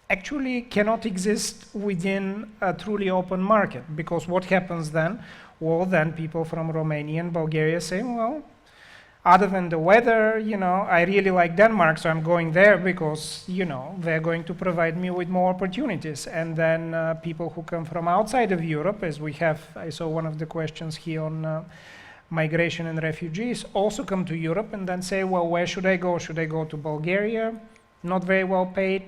actually cannot exist within a truly open market. Because what happens then? Well, then people from Romania and Bulgaria say, well, other than the weather, I really like Denmark, so I'm going there because, they're going to provide me with more opportunities. And then people who come from outside of Europe, as we have, I saw one of the questions here on migration and refugees, also come to Europe and then say, well, where should I go? Should I go to Bulgaria? Not very well paid,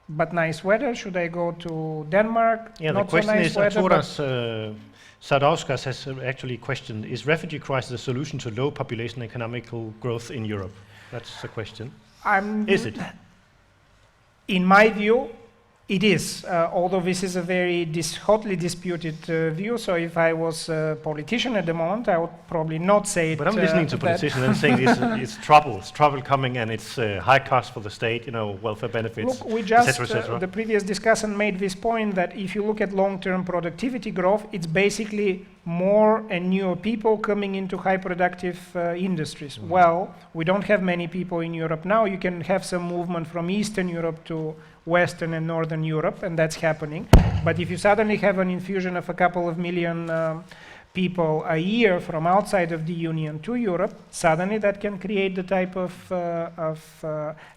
but nice weather. Should I go to Denmark? Yeah, Not the question so nice is, weather, Arturas Sadauskas has actually questioned, is refugee crisis a solution to low population and economical growth in Europe? That's the question. Is it? In my view, it is, although this is a very hotly disputed view, so if I was a politician at the moment, I would probably not say it. But I'm listening to politicians and saying it's trouble coming, and it's high cost for the state, welfare benefits, look, we just, et cetera. The previous discussant made this point that if you look at long-term productivity growth, it's basically more and newer people coming into high productive industries. Well, we don't have many people in Europe now. You can have some movement from Eastern Europe to Western and Northern Europe, and that's happening. But if you suddenly have an infusion of a couple of million people a year from outside of the Union to Europe, suddenly that can create the type of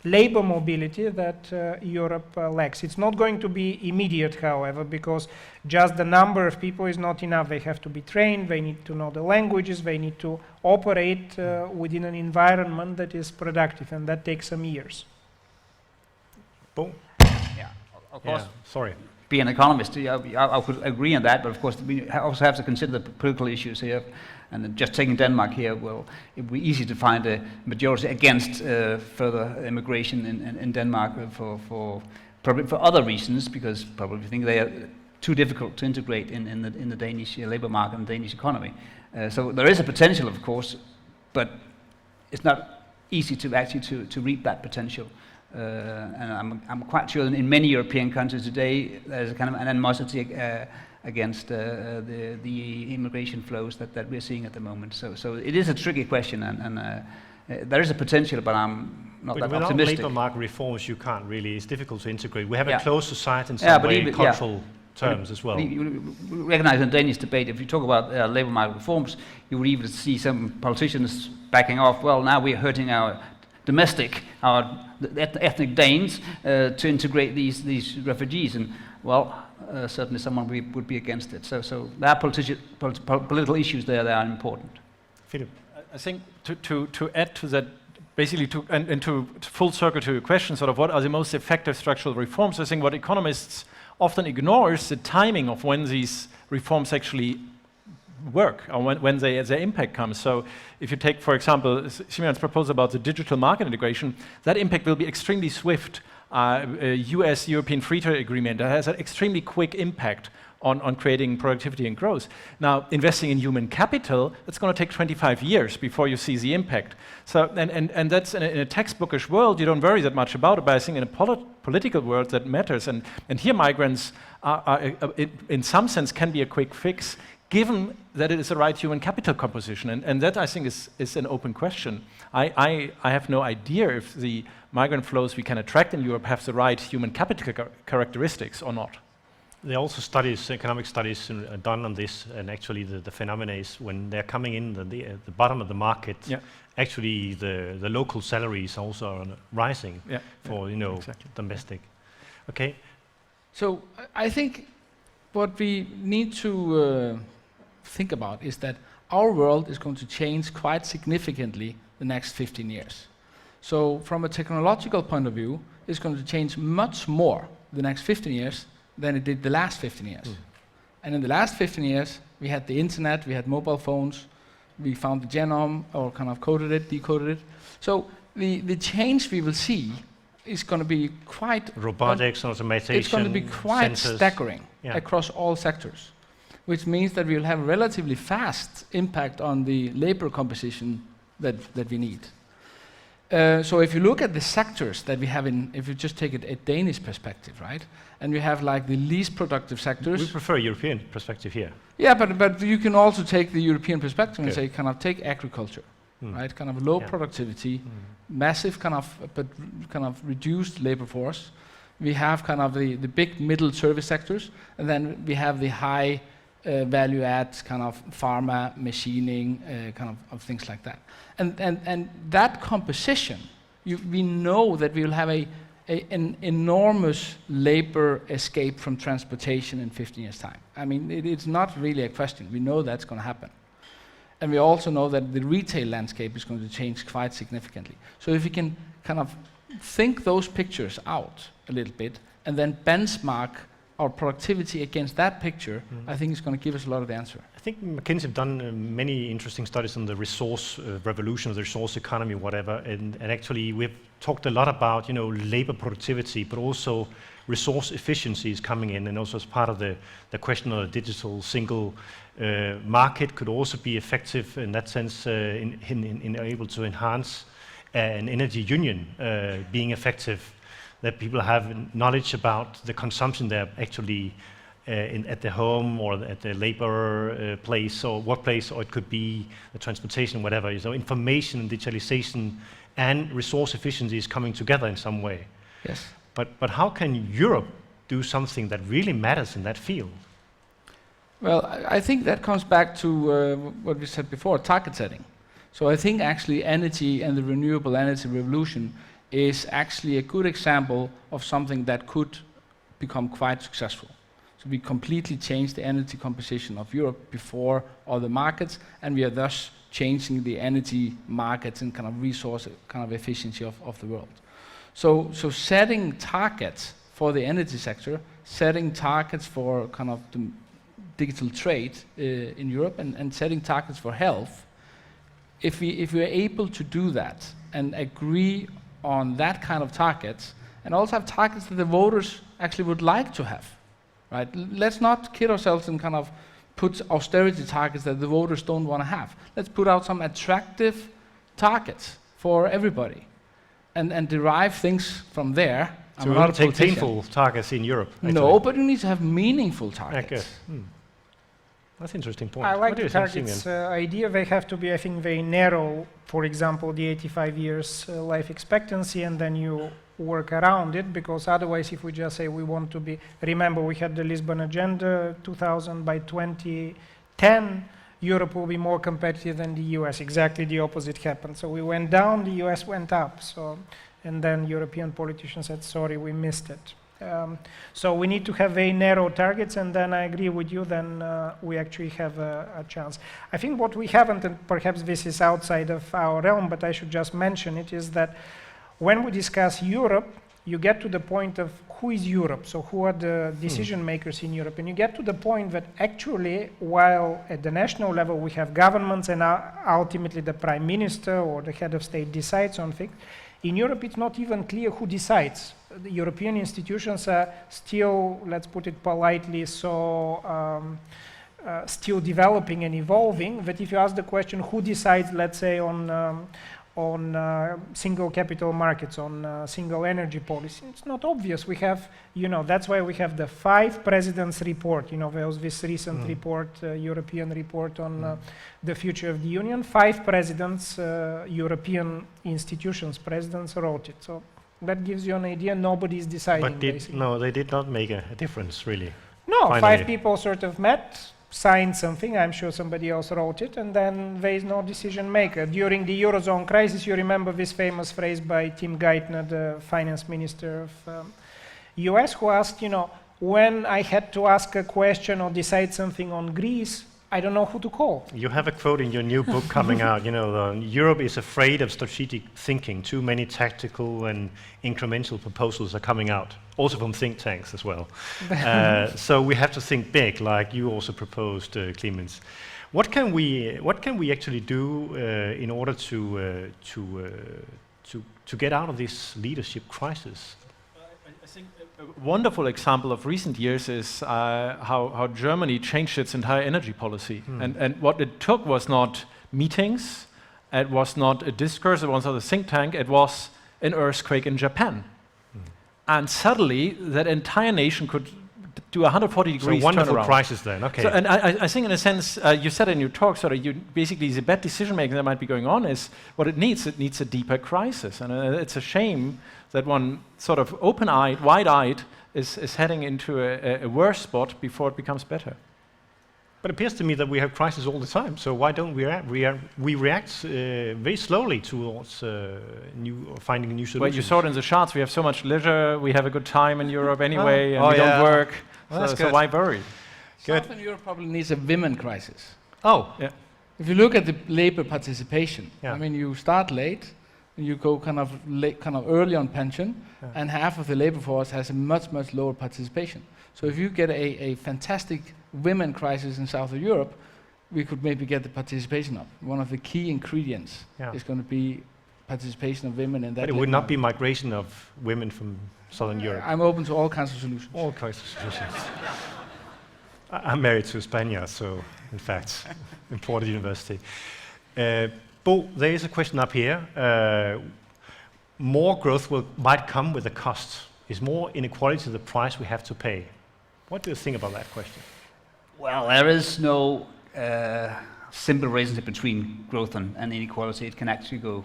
labor mobility that Europe lacks. It's not going to be immediate, however, because just the number of people is not enough. They have to be trained, they need to know the languages, they need to operate within an environment that is productive, and that takes some years. Boom. Yeah, of course. Sorry. Be an economist, I could agree on that, but of course we also have to consider the political issues here. And just taking Denmark here, well, it would be easy to find a majority against further immigration in Denmark for probably for other reasons, because probably think they are too difficult to integrate in the Danish labor market and Danish economy. So there is a potential, of course, but it's not easy to actually to reap that potential. And I'm quite sure that in many European countries today there's a kind of an animosity against the immigration flows that we're seeing at the moment. So it is a tricky question, and there is a potential, but I'm not that optimistic. Without labour market reforms, you can't really. It's difficult to integrate. We have a closed society in some way, cultural terms as well. You recognize in the Danish debate, if you talk about labour market reforms, you would even see some politicians backing off. Well, now we're hurting our the ethnic Danes to integrate these refugees. And well, certainly someone would be against it. So there are political issues there that are important. Philip. I think to add to that, basically to full circle to your question, sort of what are the most effective structural reforms, I think what economists often ignore is the timing of when these reforms actually work, or when their impact comes. So if you take, for example, Simeon's proposal about the digital market integration, that impact will be extremely swift. US-European free trade agreement that has an extremely quick impact on creating productivity and growth. Now, investing in human capital, it's going to take 25 years before you see the impact. So, and that's in a textbookish world, you don't worry that much about it, but I think in a political world that matters. And here migrants in some sense can be a quick fix, given that it is the right human capital composition. And that, I think, is an open question. I have no idea if the migrant flows we can attract in Europe have the right human capital characteristics or not. There are also studies, economic studies done on this, and actually the phenomena is when they're coming in the bottom of the market, actually the local salaries also are rising for exactly. Domestic. Okay. So I think what we need to think about is that our world is going to change quite significantly the next 15 years. So from a technological point of view, it's going to change much more the next 15 years than it did the last 15 years. And in the last 15 years, we had the internet, we had mobile phones, we found the genome, or kind of coded it, decoded it. So the change we will see is going to be quite... Robotics, automation, it's going to be quite sensors. staggering across all sectors, which means that we will have a relatively fast impact on the labor composition that we need. So if you look at the sectors that we have if you just take a Danish perspective, right? And we have like the least productive sectors. We prefer European perspective here. Yeah, but you can also take the European perspective and say, kind of take agriculture, right? Kind of low productivity, massive kind of reduced labor force. We have kind of the big middle service sectors, and then we have the high value add kind of pharma, machining, kind of things like that. And that composition, we know that we will have an enormous labor escape from transportation in 15 years' time. I mean, it's not really a question. We know that's going to happen. And we also know that the retail landscape is going to change quite significantly. So if we can kind of think those pictures out a little bit and then benchmark our productivity against that picture, I think it's going to give us a lot of the answer. I think McKinsey have done many interesting studies on the resource revolution, the resource economy, whatever, and actually we've talked a lot about labor productivity, but also resource efficiency is coming in, and also as part of the question of a digital single market could also be effective in that sense, in able to enhance an energy union being effective. That people have knowledge about the consumption they're actually at the home or at the labor place or workplace, or it could be the transportation, whatever. So information and digitalization and resource efficiency is coming together in some way. Yes. But how can Europe do something that really matters in that field? Well, I think that comes back to what we said before, target setting. So I think actually energy and the renewable energy revolution is actually a good example of something that could become quite successful. So we completely changed the energy composition of Europe before other markets, and we are thus changing the energy markets and kind of resource kind of efficiency of the world. So setting targets for the energy sector, setting targets for kind of the digital trade in Europe, and setting targets for health, if we are able to do that and agree on that kind of targets, and also have targets that the voters actually would like to have, right? Let's not kid ourselves and kind of put austerity targets that the voters don't want to have. Let's put out some attractive targets for everybody, and derive things from there. So we want to take painful targets in Europe? Actually. No, but you need to have meaningful targets. That's an interesting point. I like the targets idea. They have to be, I think, very narrow. For example, the 85 years life expectancy, and then you work around it, because otherwise, if we just say we want to be, remember we had the Lisbon Agenda 2000, by 2010, Europe will be more competitive than the US. Exactly the opposite happened. So we went down, the US went up. So and then European politicians said, sorry, we missed it. So we need to have very narrow targets, and then I agree with you, then we actually have a chance. I think what we haven't, and perhaps this is outside of our realm, but I should just mention it, is that when we discuss Europe, you get to the point of who is Europe, so who are the decision makers in Europe, and you get to the point that actually, while at the national level we have governments and ultimately the prime minister or the head of state decides on things, in Europe it's not even clear who decides. The European institutions are still, let's put it politely, so still developing and evolving, that if you ask the question who decides, let's say, on single capital markets, on single energy policy, it's not obvious. We have, that's why we have the 5 presidents report. There was this recent report, European report on the future of the Union. 5 presidents, European institutions presidents wrote it. So that gives you an idea. Nobody is deciding. But they did not make a difference, really. No, Finally. 5 people sort of met, signed something, I'm sure somebody else wrote it, and then there is no decision maker. During the Eurozone crisis, you remember this famous phrase by Tim Geithner, the finance minister of US, who asked, when I had to ask a question or decide something on Greece, I don't know who to call. You have a quote in your new book coming out, Europe is afraid of strategic thinking. Too many tactical and incremental proposals are coming out, also from think tanks as well. So we have to think big, like you also proposed, Clemens. What can we actually do in order to get out of this leadership crisis? I think a wonderful example of recent years is how Germany changed its entire energy policy. And what it took was not meetings, it was not a discourse, it was not a think tank, it was an earthquake in Japan. And suddenly, that entire nation could do a 140 degrees turnaround. So wonderful crisis then, okay. So, and I think in a sense, you said in your talk, basically the bad decision making that might be going on is what it needs a deeper crisis. And it's a shame that one sort of open-eyed, wide-eyed is heading into a worse spot before it becomes better. But it appears to me that we have crises all the time, so why don't we react very slowly towards finding new solutions? Well, you saw it in the charts, we have so much leisure, we have a good time in Europe anyway, and we don't work, so why worry? Southern Europe probably needs a women crisis. Oh, yeah. If you look at the labor participation, Yeah. I mean, you start late, and you go kind of early on pension, and half of the labor force has a much, much lower participation. So if you get a fantastic women crisis in Southern Europe, we could maybe get the participation up. One of the key ingredients is going to be participation of women in that. But it would not be migration of women from Southern Europe. I'm open to all kinds of solutions. All kinds of solutions. I'm married to a Spaniard, so in fact, important university. Bo, there is a question up here. More growth might come with a cost. Is more inequality the price we have to pay? What do you think about that question? Well, there is no simple relationship between growth and inequality. It can actually go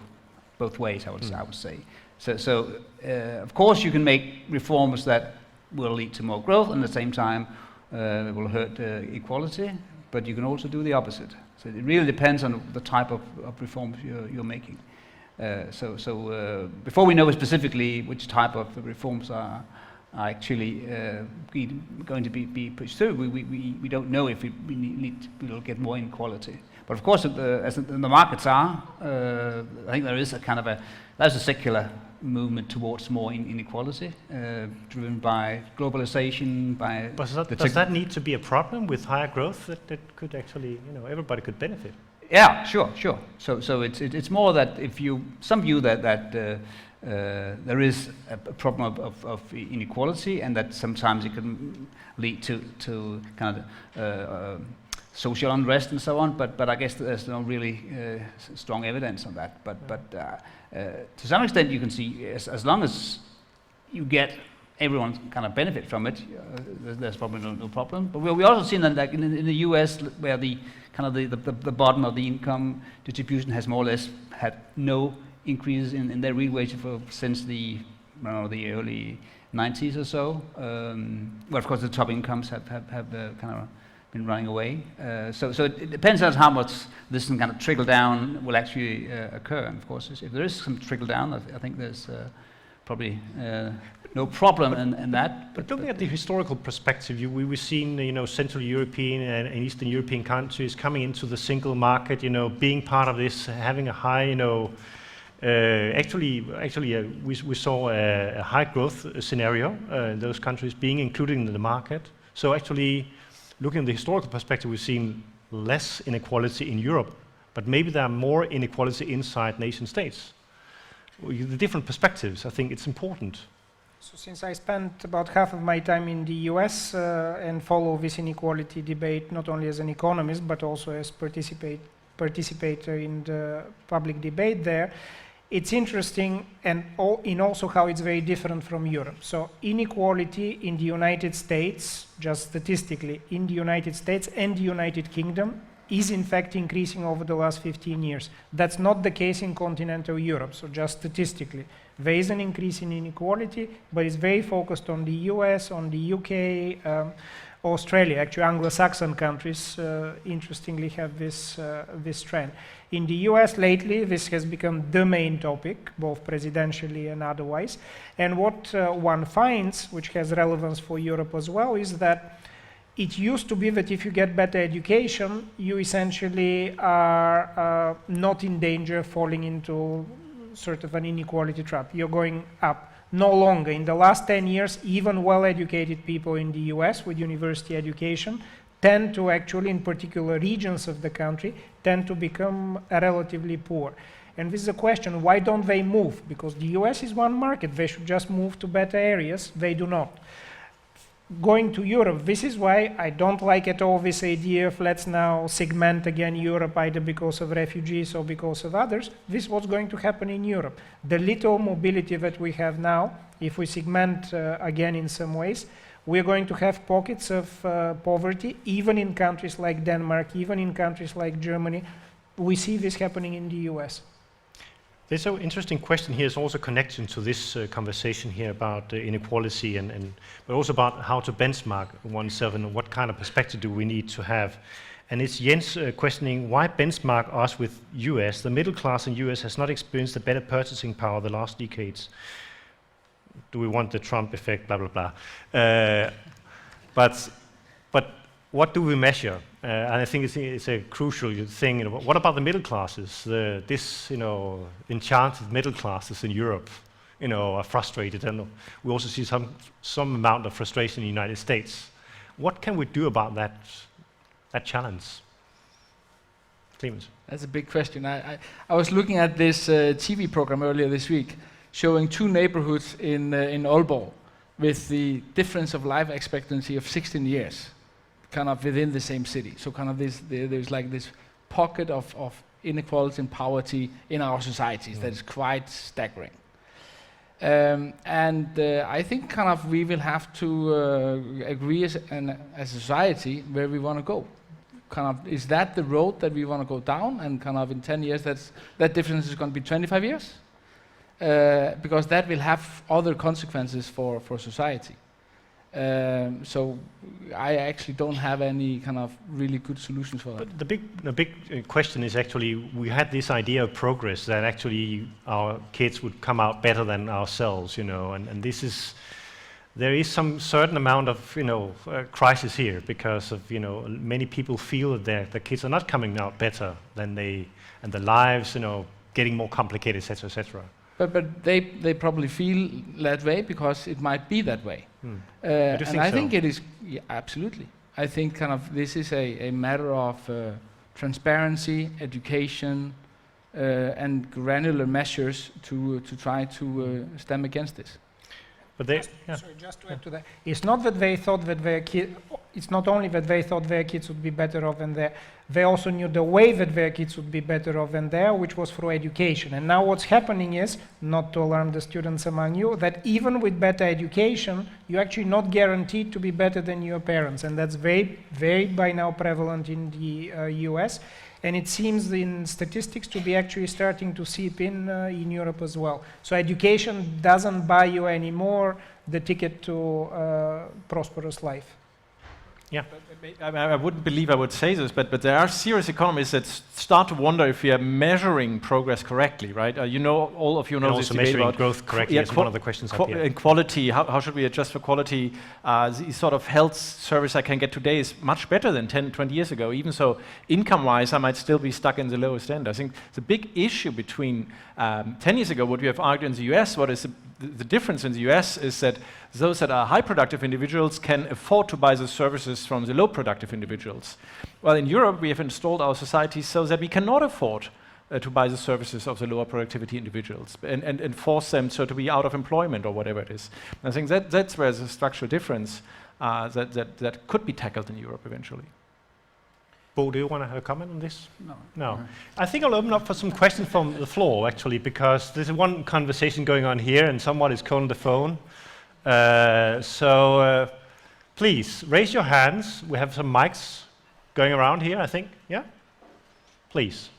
both ways, I would say. So of course, you can make reforms that will lead to more growth, and at the same time, it will hurt equality. But you can also do the opposite. So it really depends on the type of reforms you're making. So before we know specifically which type of reforms are actually going to be pushed through, we don't know if we'll get more inequality. But of course, as the markets are, I think there is there's a secular movement towards more inequality, driven by globalization, by. Does that need to be a problem with higher growth that could actually, everybody could benefit? Yeah, sure. So it's more that some view that there is a problem of inequality, and that sometimes it can lead to kind of social unrest and so on. But I guess there's no really strong evidence on that. But to some extent, you can see as long as you get everyone kind of benefit from it, there's probably no problem. But we also seen that, like in the US, where the bottom of the income distribution has more or less had no increases in their real wage since the early 90s or so. Well, of course, the top incomes have kind of been running away. So it depends on how much this kind of trickle down will actually occur. And of course, if there is some trickle down, I think there's probably no problem in that. But looking at the historical perspective, we've seen Central European and Eastern European countries coming into the single market, being part of this, having a high, we saw a high growth scenario in those countries being included in the market. So actually, looking at the historical perspective, we've seen less inequality in Europe, but maybe there are more inequality inside nation states. The different perspectives, I think it's important. So since I spent about half of my time in the US and follow this inequality debate not only as an economist but also as participator in the public debate there, it's interesting and in also how it's very different from Europe. So inequality in the United States, just statistically, in the United States and the United Kingdom is in fact increasing over the last 15 years. That's not the case in continental Europe, so just statistically. There is an increase in inequality, but it's very focused on the US, on the UK, Australia. Actually, Anglo-Saxon countries, interestingly, have this trend. In the US lately, this has become the main topic, both presidentially and otherwise. And what one finds, which has relevance for Europe as well, is that it used to be that if you get better education, you essentially are not in danger of falling into sort of an inequality trap. You're going up. No longer. In the last 10 years, even well-educated people in the US with university education tend to actually, in particular regions of the country, tend to become relatively poor. And this is a question, why don't they move? Because the US is one market. They should just move to better areas. They do not. Going to Europe, this is why I don't like at all this idea of let's now segment again Europe either because of refugees or because of others. This is what's going to happen in Europe. The little mobility that we have now, if we segment again in some ways, we're going to have pockets of poverty, even in countries like Denmark, even in countries like Germany. We see this happening in the US. There's an interesting question here, is also connection to this conversation here about inequality, but also about how to benchmark oneself and what kind of perspective do we need to have. And it's Jens questioning why benchmark us with US. The middle class in US has not experienced a better purchasing power the last decades. Do we want the Trump effect, blah, blah, blah. But what do we measure? And I think it's a crucial thing. What about the middle classes? This enchanted middle classes in Europe, are frustrated, and we also see some amount of frustration in the United States. What can we do about that challenge? Clemens. That's a big question. I was looking at this TV program earlier this week, showing two neighborhoods in Aalborg with the difference of life expectancy of 16 years. Kind of within the same city. So kind of there's like this pocket of inequality and poverty in our societies that is quite staggering. I think kind of we will have to agree as a society where we want to go. Kind of, is that the road that we want to go down? And kind of in 10 years, that difference is going to be 25 years? Because that will have other consequences for society. So I actually don't have any kind of really good solutions for that. But the big question is actually, we had this idea of progress that actually our kids would come out better than ourselves, and there is some certain amount of crisis here because of many people feel that their kids are not coming out better than and their lives getting more complicated, etc., etc. But they probably feel that way because it might be that way. And I think it is, absolutely. I think kind of this is a matter of transparency, education, and granular measures to try to stem against this. But just to add to that, it's not that they thought that it's not only that they thought their kids would be better off than there, they also knew the way that their kids would be better off than there, which was through education. And now what's happening is, not to alarm the students among you, that even with better education, you're actually not guaranteed to be better than your parents. And that's very, very by now prevalent in the US. And it seems in statistics to be actually starting to seep in Europe as well. So education doesn't buy you anymore the ticket to prosperous life. Yeah. I wouldn't believe I would say this, but there are serious economists that start to wonder if we are measuring progress correctly, right? All of you know and this also debate measuring about growth correctly is one of the questions up here. And quality, how should we adjust for quality? The sort of health service I can get today is much better than 10, 20 years ago. Even so, income-wise, I might still be stuck in the lowest end. I think the big issue between 10 years ago, what we have argued in the US, what is the difference in the US is that those that are high productive individuals can afford to buy the services from the low productive individuals. Well, in Europe, we have installed our societies so that we cannot afford to buy the services of the lower productivity individuals and force them so to be out of employment or whatever it is. And I think that's where there's a structural difference that could be tackled in Europe eventually. Bo, do you want to have a comment on this? No. I think I'll open up for some questions from the floor, actually, because there's one conversation going on here and someone is calling the phone. So please, raise your hands. We have some mics going around here, I think. Yeah? Please.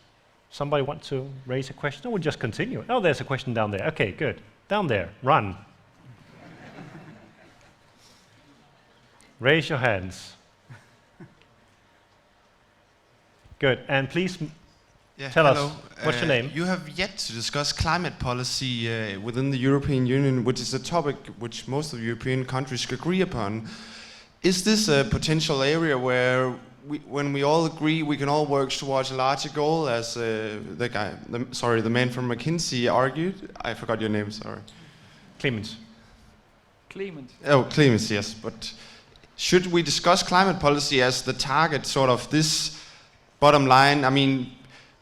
Somebody want to raise a question? Or we'll just continue. Oh, there's a question down there. Okay, good. Down there. Run. Raise your hands. Good. And please tell us, what's your name? You have yet to discuss climate policy within the European Union, which is a topic which most of the European countries agree upon. Is this a potential area where, when we all agree, we can all work towards a larger goal, as the man from McKinsey argued? I forgot your name, sorry. Clemens. Oh, Clemens, yes. But should we discuss climate policy as the target, sort of this bottom line? I mean,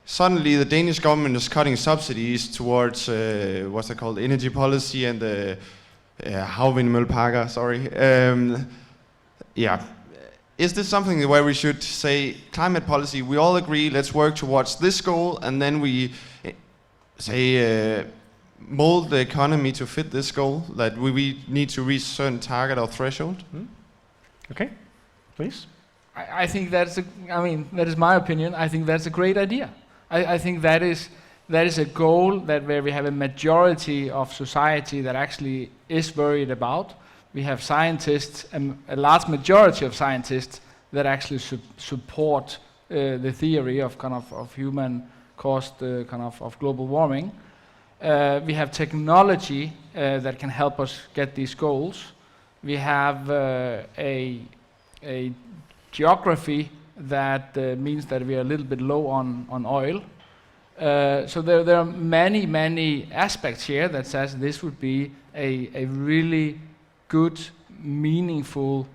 suddenly the Danish government is cutting subsidies towards what's it called, energy policy and the havvindmølleparker, sorry. Is this something where we should say climate policy, we all agree, let's work towards this goal, and then we say mold the economy to fit this goal, that we need to reach a certain target or threshold? Okay, please. I think that is my opinion. I think that's a great idea. I think that is a goal where we have a majority of society that actually is worried about. We have scientists, a large majority of scientists that actually support the theory of human-caused of global warming. We have technology that can help us get these goals. We have a geography that means that we are a little bit low on oil. So there are many aspects here that says this would be a really good, meaningful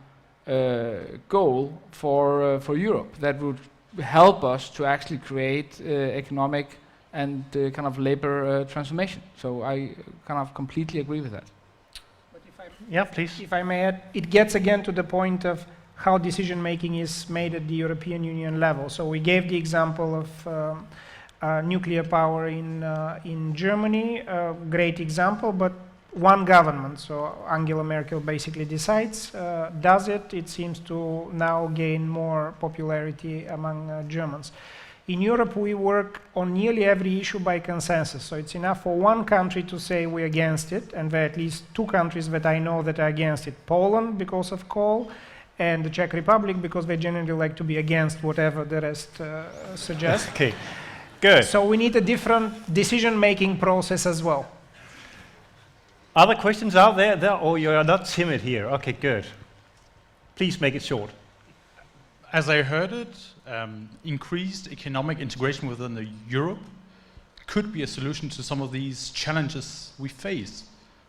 goal for Europe that would help us to actually create economic and labor transformation. So I completely agree with that. But yeah, please. If I may add, it gets again to the point of how decision making is made at the European Union level. So we gave the example of nuclear power in Germany, a great example, but one government, so Angela Merkel basically decides, does it. It seems to now gain more popularity among Germans. In Europe, we work on nearly every issue by consensus. So it's enough for one country to say we're against it, and there are at least two countries that I know that are against it. Poland, because of coal, and the Czech Republic, because they generally like to be against whatever the rest suggests. Okay, good. So we need a different decision-making process as well. Other questions out there? Oh, you're not timid here. Okay, good. Please make it short. As I heard it, increased economic integration within Europe could be a solution to some of these challenges we face.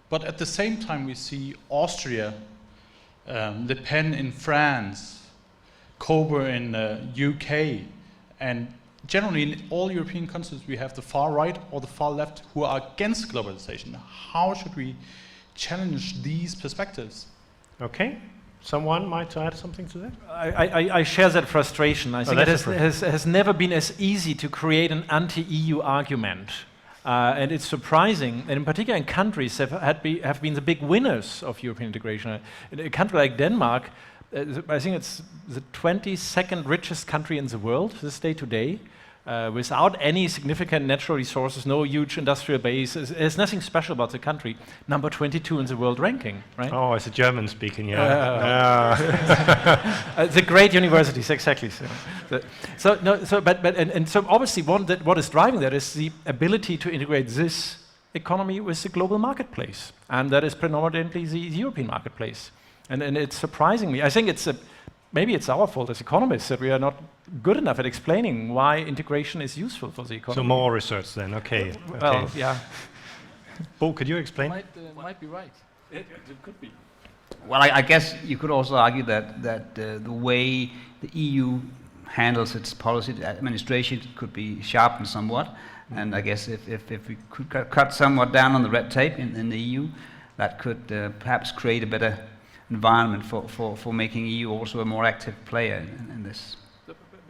But at the same time, we see Austria, Le Pen in France, Coburn in UK, and generally in all European countries we have the far right or the far left who are against globalization. How should we challenge these perspectives? Okay. Someone might add something to that? I share that frustration. I think it has never been as easy to create an anti-EU argument. And it's surprising, and in particular in countries that have been the big winners of European integration. In a country like Denmark, I think it's the 22nd richest country in the world this day today. without any significant natural resources, no huge industrial base. There's nothing special about the country. Number 22 in the world ranking, right? Oh, it's a German speaking, yeah. The great universities, exactly. So obviously what is driving that is the ability to integrate this economy with the global marketplace, and that is predominantly the European marketplace. And it's surprising me. I think maybe it's our fault as economists that we are not good enough at explaining why integration is useful for the economy. So more research then, okay. Well, yeah. Bo, could you explain? Might be right. It could be. Well, I guess you could also argue that the way the EU handles its policy administration could be sharpened somewhat. And I guess if we could cut somewhat down on the red tape in the EU, that could perhaps create a better environment for making EU also a more active player in this.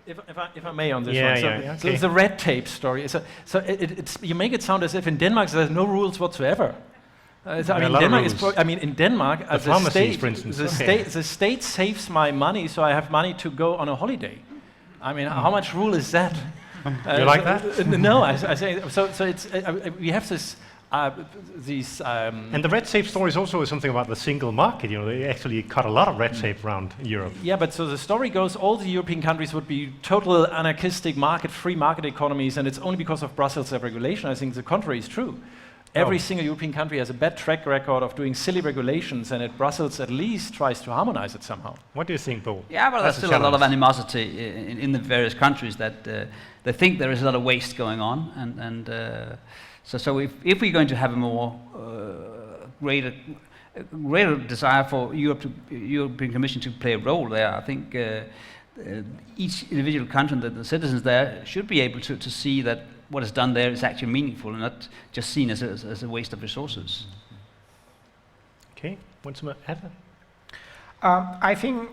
If I may on this one. So Okay. the red tape story. You make it sound as if in Denmark there's no rules whatsoever. In Denmark, as a state, for instance. the state saves my money, so I have money to go on a holiday. I mean, how much rule is that? You like that? No, I say so. It's we have this. These and the red tape story is also something about the single market. You know, they actually cut a lot of red tape around Europe. Yeah, but so the story goes, all the European countries would be total anarchistic free market economies, and it's only because of Brussels regulation. I think the contrary is true. Every single European country has a bad track record of doing silly regulations, and Brussels at least tries to harmonize it somehow. What do you think, Bo? Yeah, but there's still a lot of animosity in the various countries that they think there is a lot of waste going on, and so if we're going to have a more greater desire for European Commission to play a role there, I think each individual country, the citizens there, should be able to see that what is done there is actually meaningful and not just seen as a waste of resources. Okay, what's more, Eva? I think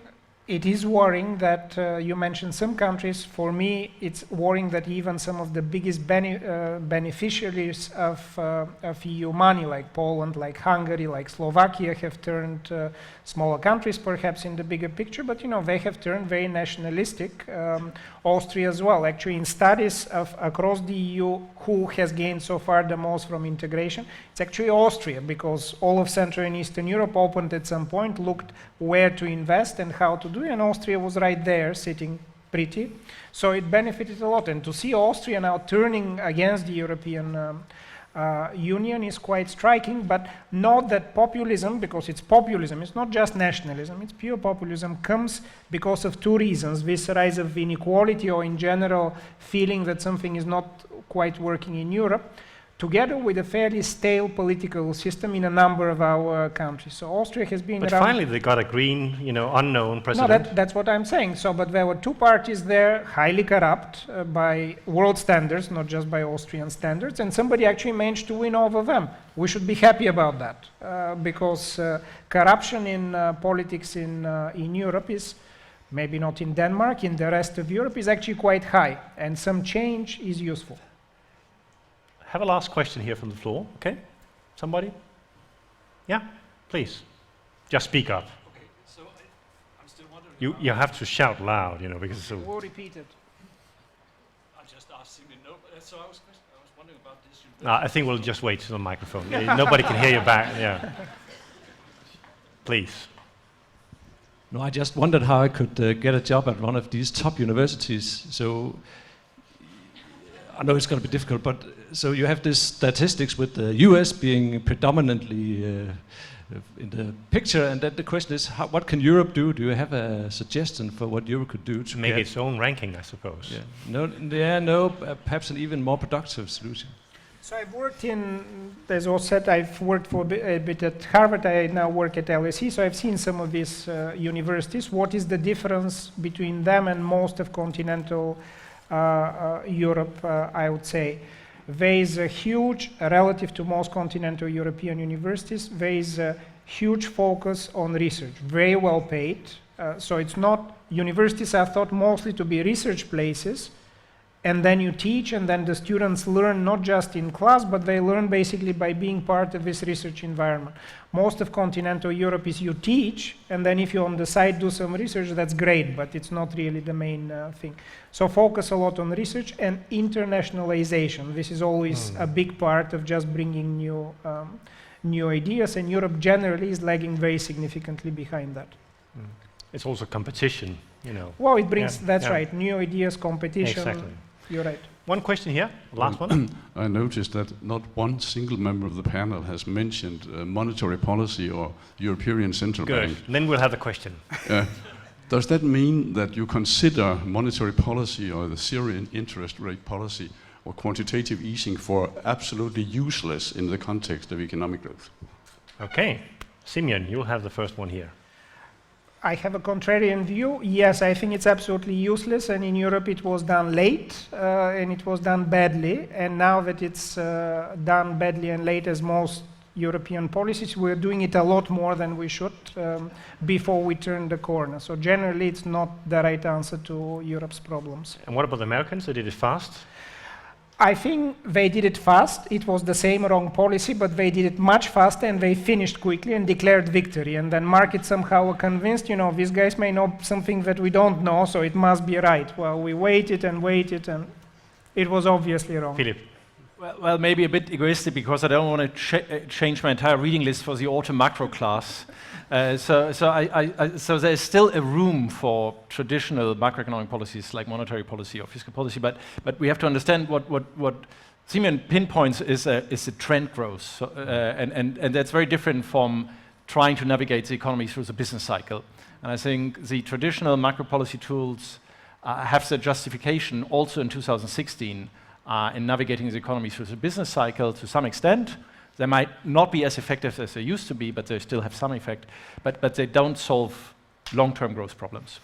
it is worrying that you mentioned some countries. For me, it's worrying that even some of the biggest beneficiaries of EU money, like Poland, like Hungary, like Slovakia, have turned smaller countries, perhaps in the bigger picture, but they have turned very nationalistic. Austria as well. Actually, in studies across the EU, who has gained so far the most from integration, it's actually Austria, because all of Central and Eastern Europe opened at some point, looked where to invest and how to do it, and Austria was right there, sitting pretty. So it benefited a lot, and to see Austria now turning against the European Union is quite striking, but not that populism, because it's populism, it's not just nationalism, it's pure populism, comes because of two reasons: this rise of inequality, or in general feeling that something is not quite working in Europe, together with a fairly stale political system in a number of our countries. So Austria has been But around. finally they got a green, unknown president. No, that's what I'm saying. So, but there were two parties there, highly corrupt by world standards, not just by Austrian standards, and somebody actually managed to win over them. We should be happy about that, because corruption in politics in Europe is, maybe not in Denmark, in the rest of Europe, is actually quite high, and some change is useful. Have a last question here from the floor, okay? Somebody? Yeah, please. Just speak up. Okay, so I'm still wondering. You have to shout loud, because so. We'll repeat it. I just asked Simeon. So I was wondering about this. I think we'll just wait to the microphone. Nobody can hear you back. Yeah. Please. No, I just wondered how I could get a job at one of these top universities. So I know it's going to be difficult, but so you have this statistics with the US being predominantly in the picture, and then the question is, what can Europe do? Do you have a suggestion for what Europe could do to make its own ranking, I suppose? Yeah. Perhaps an even more productive solution. So I've worked as was said, I've worked for a bit at Harvard. I now work at LSE, so I've seen some of these universities. What is the difference between them and most of continental Europe, I would say? There is a huge, relative to most continental European universities, there is a huge focus on research, very well paid. So it's not, universities are thought mostly to be research places, and then you teach, and then the students learn not just in class, but they learn basically by being part of this research environment. Most of continental Europe is you teach, and then if you on the side do some research, that's great, but it's not really the main thing. So focus a lot on research and internationalization. This is always a big part of just bringing new ideas, and Europe generally is lagging very significantly behind that. It's also competition, you know. Well, it brings, that's right, new ideas, competition. Exactly. You're right. One question here, last one. I noticed that not one single member of the panel has mentioned monetary policy or European Central Good. Bank. Then we'll have a question. Does that mean that you consider monetary policy or the zero interest rate policy or quantitative easing for absolutely useless in the context of economic growth? Okay. Simeon, you'll have the first one here. I have a contrarian view. Yes, I think it's absolutely useless, and in Europe it was done late and it was done badly, and now that it's done badly and late as most European policies, we're doing it a lot more than we should before we turn the corner. So generally it's not the right answer to Europe's problems. And what about the Americans? They did it fast? I think they did it fast. It was the same wrong policy, but they did it much faster, and they finished quickly and declared victory. And then markets somehow were convinced, you know, these guys may know something that we don't know, so it must be right. Well, we waited, and it was obviously wrong. Philip. Well, maybe a bit egoistic, because I don't want to change my entire reading list for the autumn macro class. So there's still a room for traditional macroeconomic policies like monetary policy or fiscal policy, but we have to understand what Simeon pinpoints is a trend growth, so, and that's very different from trying to navigate the economy through the business cycle. And I think the traditional macro policy tools have the justification also in 2016 in navigating the economy through the business cycle to some extent. They might not be as effective as they used to be, but they still have some effect. But they don't solve long-term growth problems.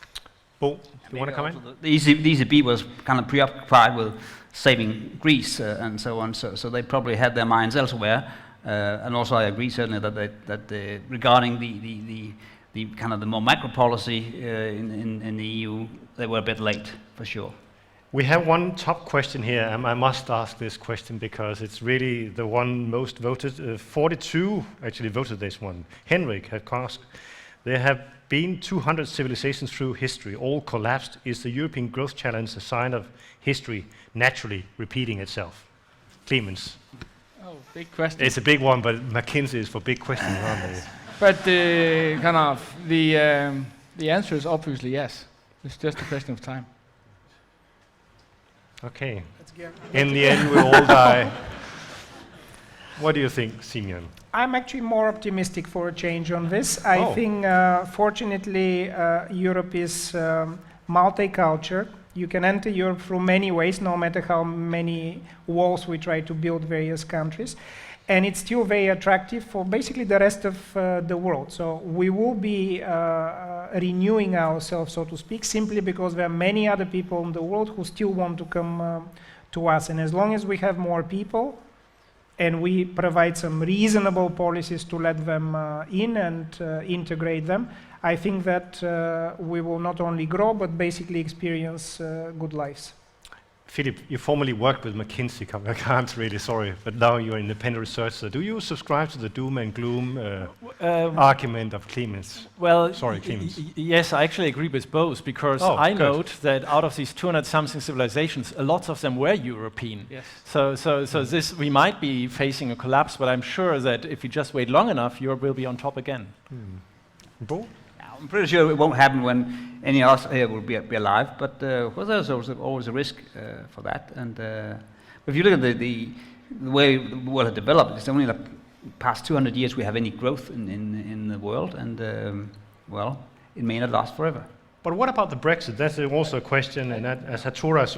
Bo, you want to comment? The ECB was kind of preoccupied with saving Greece and so on, so they probably had their minds elsewhere. And also, I agree certainly that regarding the kind of the more macro policy in the EU, they were a bit late for sure. We have one top question here, and I must ask this question because it's really the one most voted. 42 actually voted this one. Henrik had asked, there have been 200 civilizations through history, all collapsed. Is the European growth challenge a sign of history naturally repeating itself? Clemens. Oh, big question. It's a big one, but McKinsey is for big questions, aren't they? But the answer is obviously yes. It's just a question of time. Okay. In the end, we'll all die. What do you think, Simeon? I'm actually more optimistic for a change on this. I think, fortunately, Europe is multicultural. You can enter Europe through many ways, no matter how many walls we try to build various countries. And it's still very attractive for basically the rest of the world. So we will be renewing ourselves, so to speak, simply because there are many other people in the world who still want to come to us. And as long as we have more people and we provide some reasonable policies to let them in and integrate them, I think that we will not only grow, but basically experience good lives. Philip, you formerly worked with McKinsey. I can't really, sorry, but now you're an independent researcher. Do you subscribe to the doom and gloom argument of Clemens? Well, sorry, Clemens. Yes, I actually agree with both, because I note that out of these 200-something civilizations, a lot of them were European. Yes. So this, we might be facing a collapse, but I'm sure that if we just wait long enough, Europe will be on top again. Bo? I'm pretty sure it won't happen when any of us here will be alive, but of course there's always a risk for that. And if you look at the way the world has developed, it's only the past 200 years we have any growth in the world, and well, it may not last forever. But what about the Brexit? That's also a question, and that, as Haturas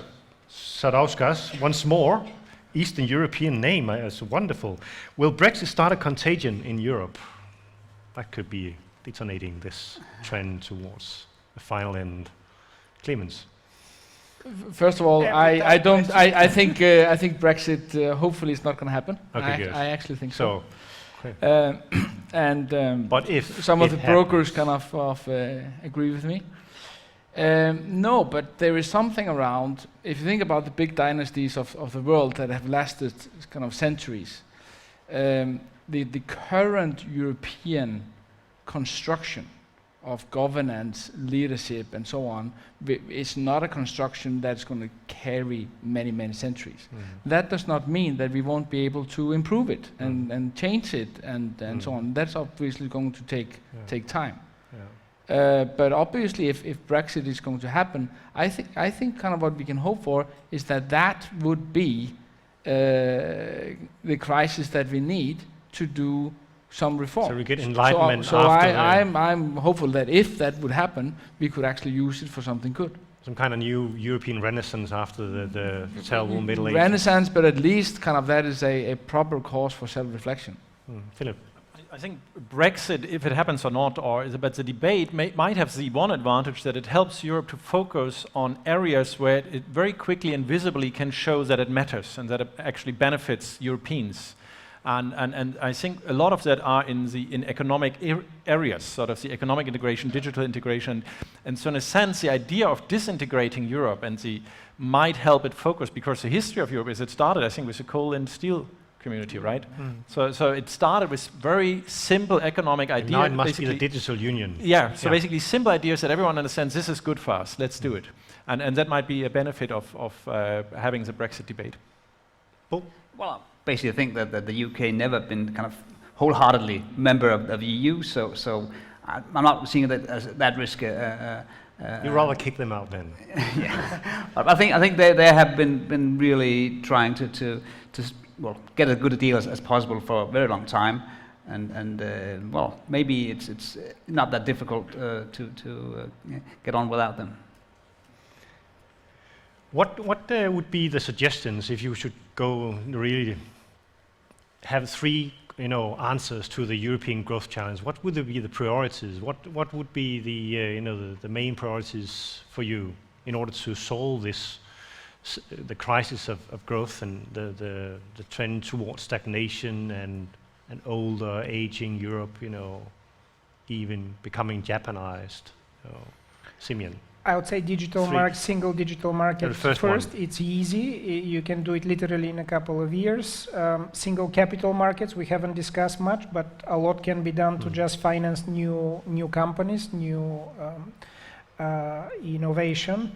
Sadauskas, once more, Eastern European name, it's wonderful. Will Brexit start a contagion in Europe? That could be detonating this trend towards the final end. Clemens. First of all, I think Brexit hopefully is not going to happen. Okay, good. I actually think so. But if some of the brokers kind of agree with me. No, but there is something around, if you think about the big dynasties of the world that have lasted kind of centuries, the current European construction of governance, leadership, and so on, is not a construction that's going to carry many, many centuries. That does not mean that we won't be able to improve it and change it and so on. That's obviously going to take time. But obviously, if Brexit is going to happen, I think kind of what we can hope for is that would be the crisis that we need to do some reform. So we get enlightenment so after I'm hopeful that if that would happen, we could actually use it for something good. Some kind of new European renaissance after the terrible Middle Ages. Renaissance, but at least kind of that is a proper cause for self-reflection. Philip? I think Brexit, if it happens or not, but the debate might have the one advantage that it helps Europe to focus on areas where it very quickly and visibly can show that it matters and that it actually benefits Europeans. And I think a lot of that are in economic areas, sort of the economic integration, digital integration. And so in a sense, the idea of disintegrating Europe might help it focus, because the history of Europe is it started, I think, with the coal and steel community, right? So it started with very simple economic ideas. Now it must be the digital union. Yeah, so basically simple ideas that everyone understands, this is good for us, let's do it. And that might be a benefit of having the Brexit debate. Well, basically I think that the UK never been kind of wholeheartedly member of the EU, so I'm not seeing that as that risk. You'd rather kick them out then? Yeah, I think they have been really trying to get as good a deal as possible for a very long time, and well, maybe it's not that difficult to get on without them. What would be the suggestions if you should go really have three answers to the European growth challenge? What would be the priorities? What would be the main priorities for you in order to solve this the crisis of growth and the trend towards stagnation and an older, aging Europe, even becoming Japanized? Simeon? I would say single digital market first. It's easy. You can do it literally in a couple of years. Single capital markets, we haven't discussed much, but a lot can be done to just finance new companies, new innovation.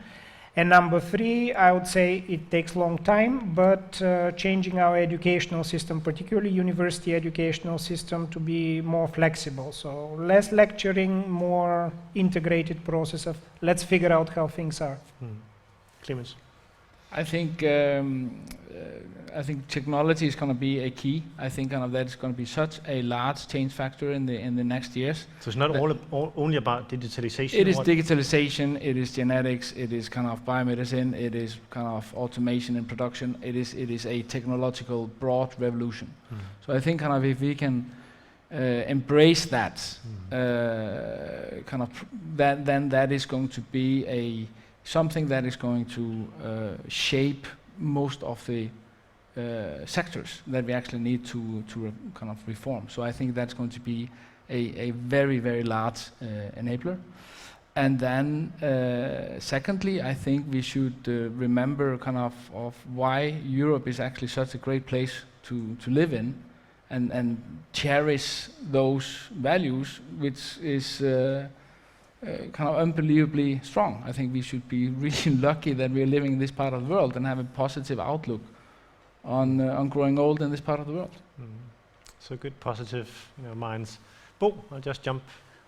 And number three, I would say it takes a long time, but changing our educational system, particularly university educational system, to be more flexible. So less lecturing, more integrated process of let's figure out how things are. Clemens? I think technology is going to be a key. I think kind of that is going to be such a large change factor in the next years. So it's not only about digitalization? It is digitalization, it is genetics, it is kind of biomedicine, it is kind of automation in production. It is a technological broad revolution. So I think kind of if we can embrace that, then that is going to be something that is going to shape most of the sectors that we actually need to kind of reform. So I think that's going to be a very, very large enabler. And then secondly, I think we should remember kind of why Europe is actually such a great place to live in, and cherish those values, which is kind of unbelievably strong. I think we should be really lucky that we're living in this part of the world and have a positive outlook on growing old in this part of the world. So good, positive minds. Bo, I'll just jump.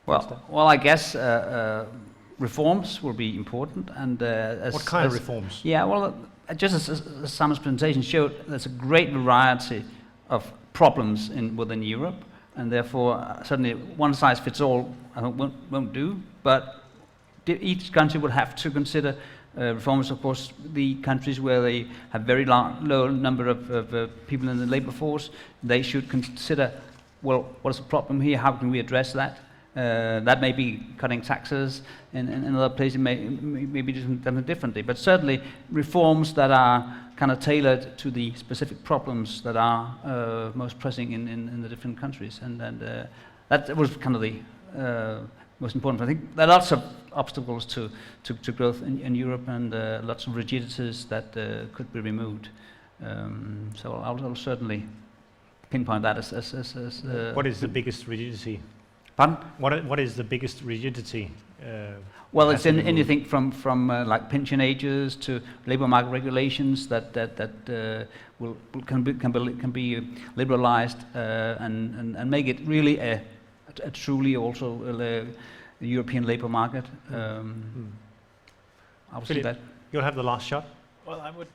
Well, I guess reforms will be important. And what kind of reforms? Yeah, well, just as Simon's presentation showed, there's a great variety of problems within Europe, and therefore certainly one size fits all won't do, but each country will have to consider reforms. Of course, the countries where they have very low number of people in the labor force, they should consider, well, what is the problem here, how can we address that? That may be cutting taxes, in other places may be done differently, but certainly reforms that are kind of tailored to the specific problems that are most pressing in the different countries, and that was kind of the most important. I think there are lots of obstacles to growth in Europe, and lots of rigidities that could be removed. So I'll certainly pinpoint that as what is the biggest rigidity? Pardon? What is the biggest rigidity? Well, it's in anything from like pension ages to labour market regulations that can be liberalised and make it really a truly also a European labour market. I would say that. You'll have the last shot. Well, I would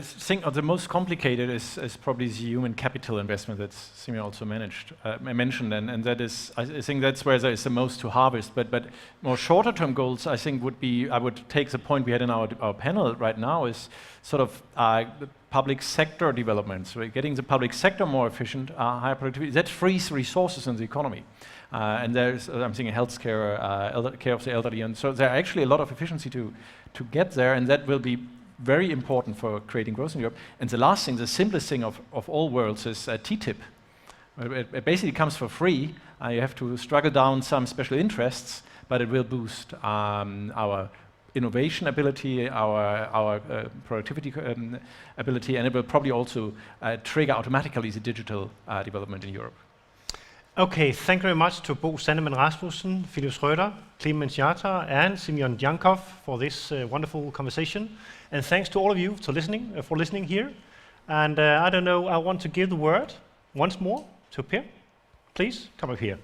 think the most complicated is probably the human capital investment that Simeon also mentioned, and that is, I think that's where there is the most to harvest. But more shorter-term goals, I think, would be, I would take the point we had in our panel right now, is sort of the public sector development. So getting the public sector more efficient, higher productivity, that frees resources in the economy. And there's, I'm thinking healthcare, care of the elderly, and so there are actually a lot of efficiency to get there, and that will be very important for creating growth in Europe. And the last thing, the simplest thing of all worlds is TTIP. It basically comes for free. You have to struggle down some special interests, but it will boost our innovation ability, our productivity ability, and it will probably also trigger automatically the digital development in Europe. Okay, thank you very much to Bo Sandemann Rasmussen, Philip Schröder, Clemens Jatta, and Simeon Djankov for this wonderful conversation. And thanks to all of you for listening here. And I don't know, I want to give the word once more to Per. Please come up here.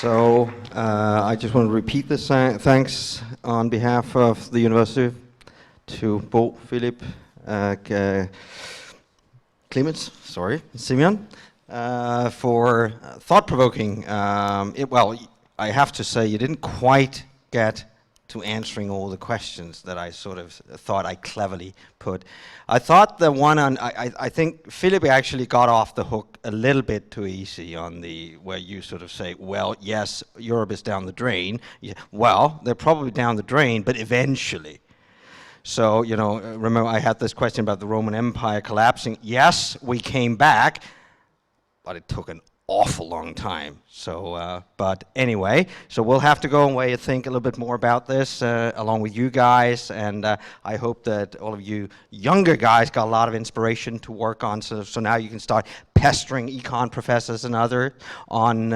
So I just want to repeat the thanks on behalf of the university to Bo, Philip, Clemens, Simeon, for thought-provoking. Well, I have to say you didn't quite get to answering all the questions that I sort of thought I cleverly put. I thought the one on, I think Philip actually got off the hook a little bit too easy on the, where you sort of say, well, yes, Europe is down the drain. Yeah, well, they're probably down the drain, but eventually. So, you know, remember I had this question about the Roman Empire collapsing. Yes, we came back, but it took an awful long time. So, but anyway, so we'll have to go away and think a little bit more about this along with you guys, and I hope that all of you younger guys got a lot of inspiration to work on, so now you can start pestering econ professors and others on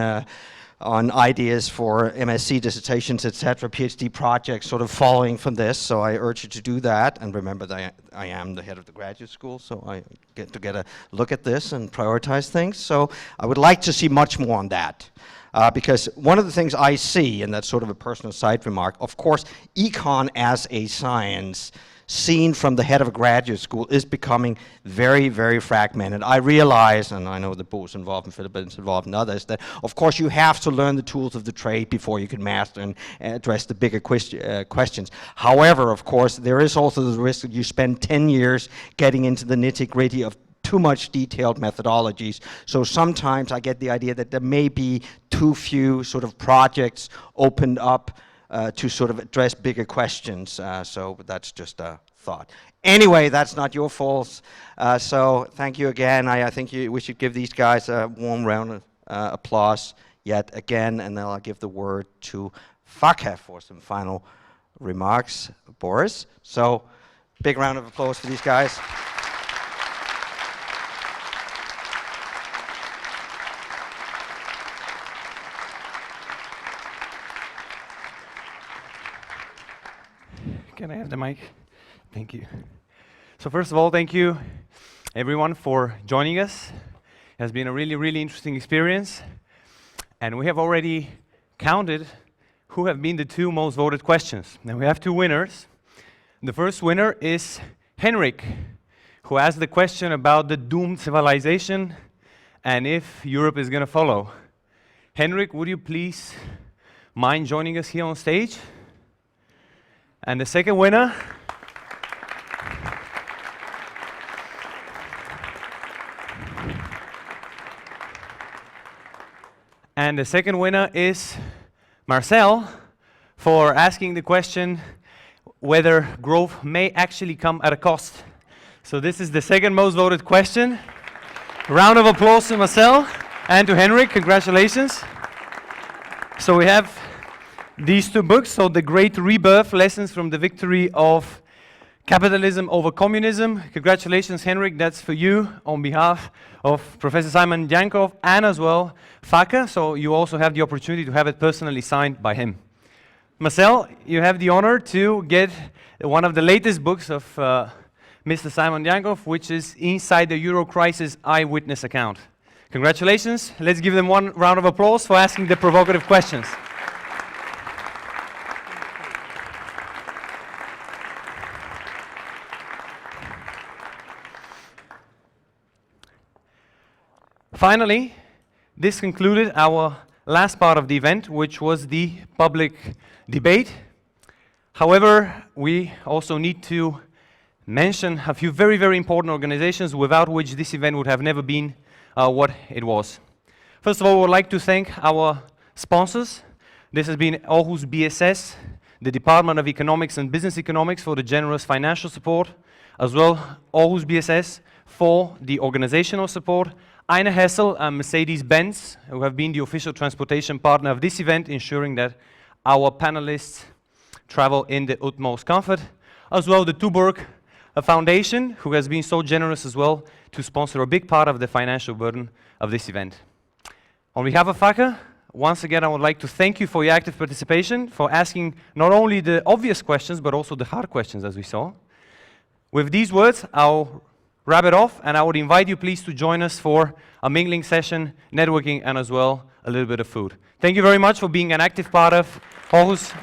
ideas for MSc dissertations, etc., PhD projects sort of following from this. So I urge you to do that. And remember that I am the head of the graduate school, so I get to get a look at this and prioritize things. So I would like to see much more on that. Because one of the things I see, and that's sort of a personal side remark, of course, econ as a science seen from the head of a graduate school is becoming very, very fragmented. I realize, and I know that Bo's involved and Philip is involved and others, that of course you have to learn the tools of the trade before you can master and address the bigger questions. However, of course, there is also the risk that you spend 10 years getting into the nitty-gritty of too much detailed methodologies. So sometimes I get the idea that there may be too few sort of projects opened up to sort of address bigger questions. So that's just a thought. Anyway, that's not your fault. So thank you again. I think we should give these guys a warm round of applause yet again, and then I'll give the word to Faka for some final remarks. Boris. So big round of applause for these guys. Can I have the mic? Thank you. So first of all, thank you everyone for joining us. It has been a really, really interesting experience. And we have already counted who have been the two most voted questions. And we have two winners. The first winner is Henrik, who asked the question about the doomed civilization and if Europe is going to follow. Henrik, would you please mind joining us here on stage? And the second winner is Marcel for asking the question, whether growth may actually come at a cost. So this is the second most voted question. Round of applause to Marcel and to Henrik, congratulations. So we have these two books, so The Great Rebirth, Lessons from the Victory of Capitalism over Communism. Congratulations, Henrik, that's for you on behalf of Professor Simon Djankov and as well Faka, so you also have the opportunity to have it personally signed by him. Marcel, you have the honor to get one of the latest books of Mr. Simon Djankov, which is Inside the Euro Crisis Eyewitness Account. Congratulations. Let's give them one round of applause for asking the provocative questions. Finally, this concluded our last part of the event, which was the public debate. However, we also need to mention a few very, very important organizations without which this event would have never been what it was. First of all, I would like to thank our sponsors. This has been Aarhus BSS, the Department of Economics and Business Economics for the generous financial support, as well Aarhus BSS for the organizational support, Eine Hessel and Mercedes-Benz, who have been the official transportation partner of this event, ensuring that our panelists travel in the utmost comfort, as well the Tuborg Foundation, who has been so generous as well to sponsor a big part of the financial burden of this event. On behalf of FACA, once again, I would like to thank you for your active participation, for asking not only the obvious questions, but also the hard questions, as we saw. With these words, I'll wrap it off, and I would invite you please to join us for a mingling session, networking, and as well a little bit of food. Thank you very much for being an active part of Aarhus.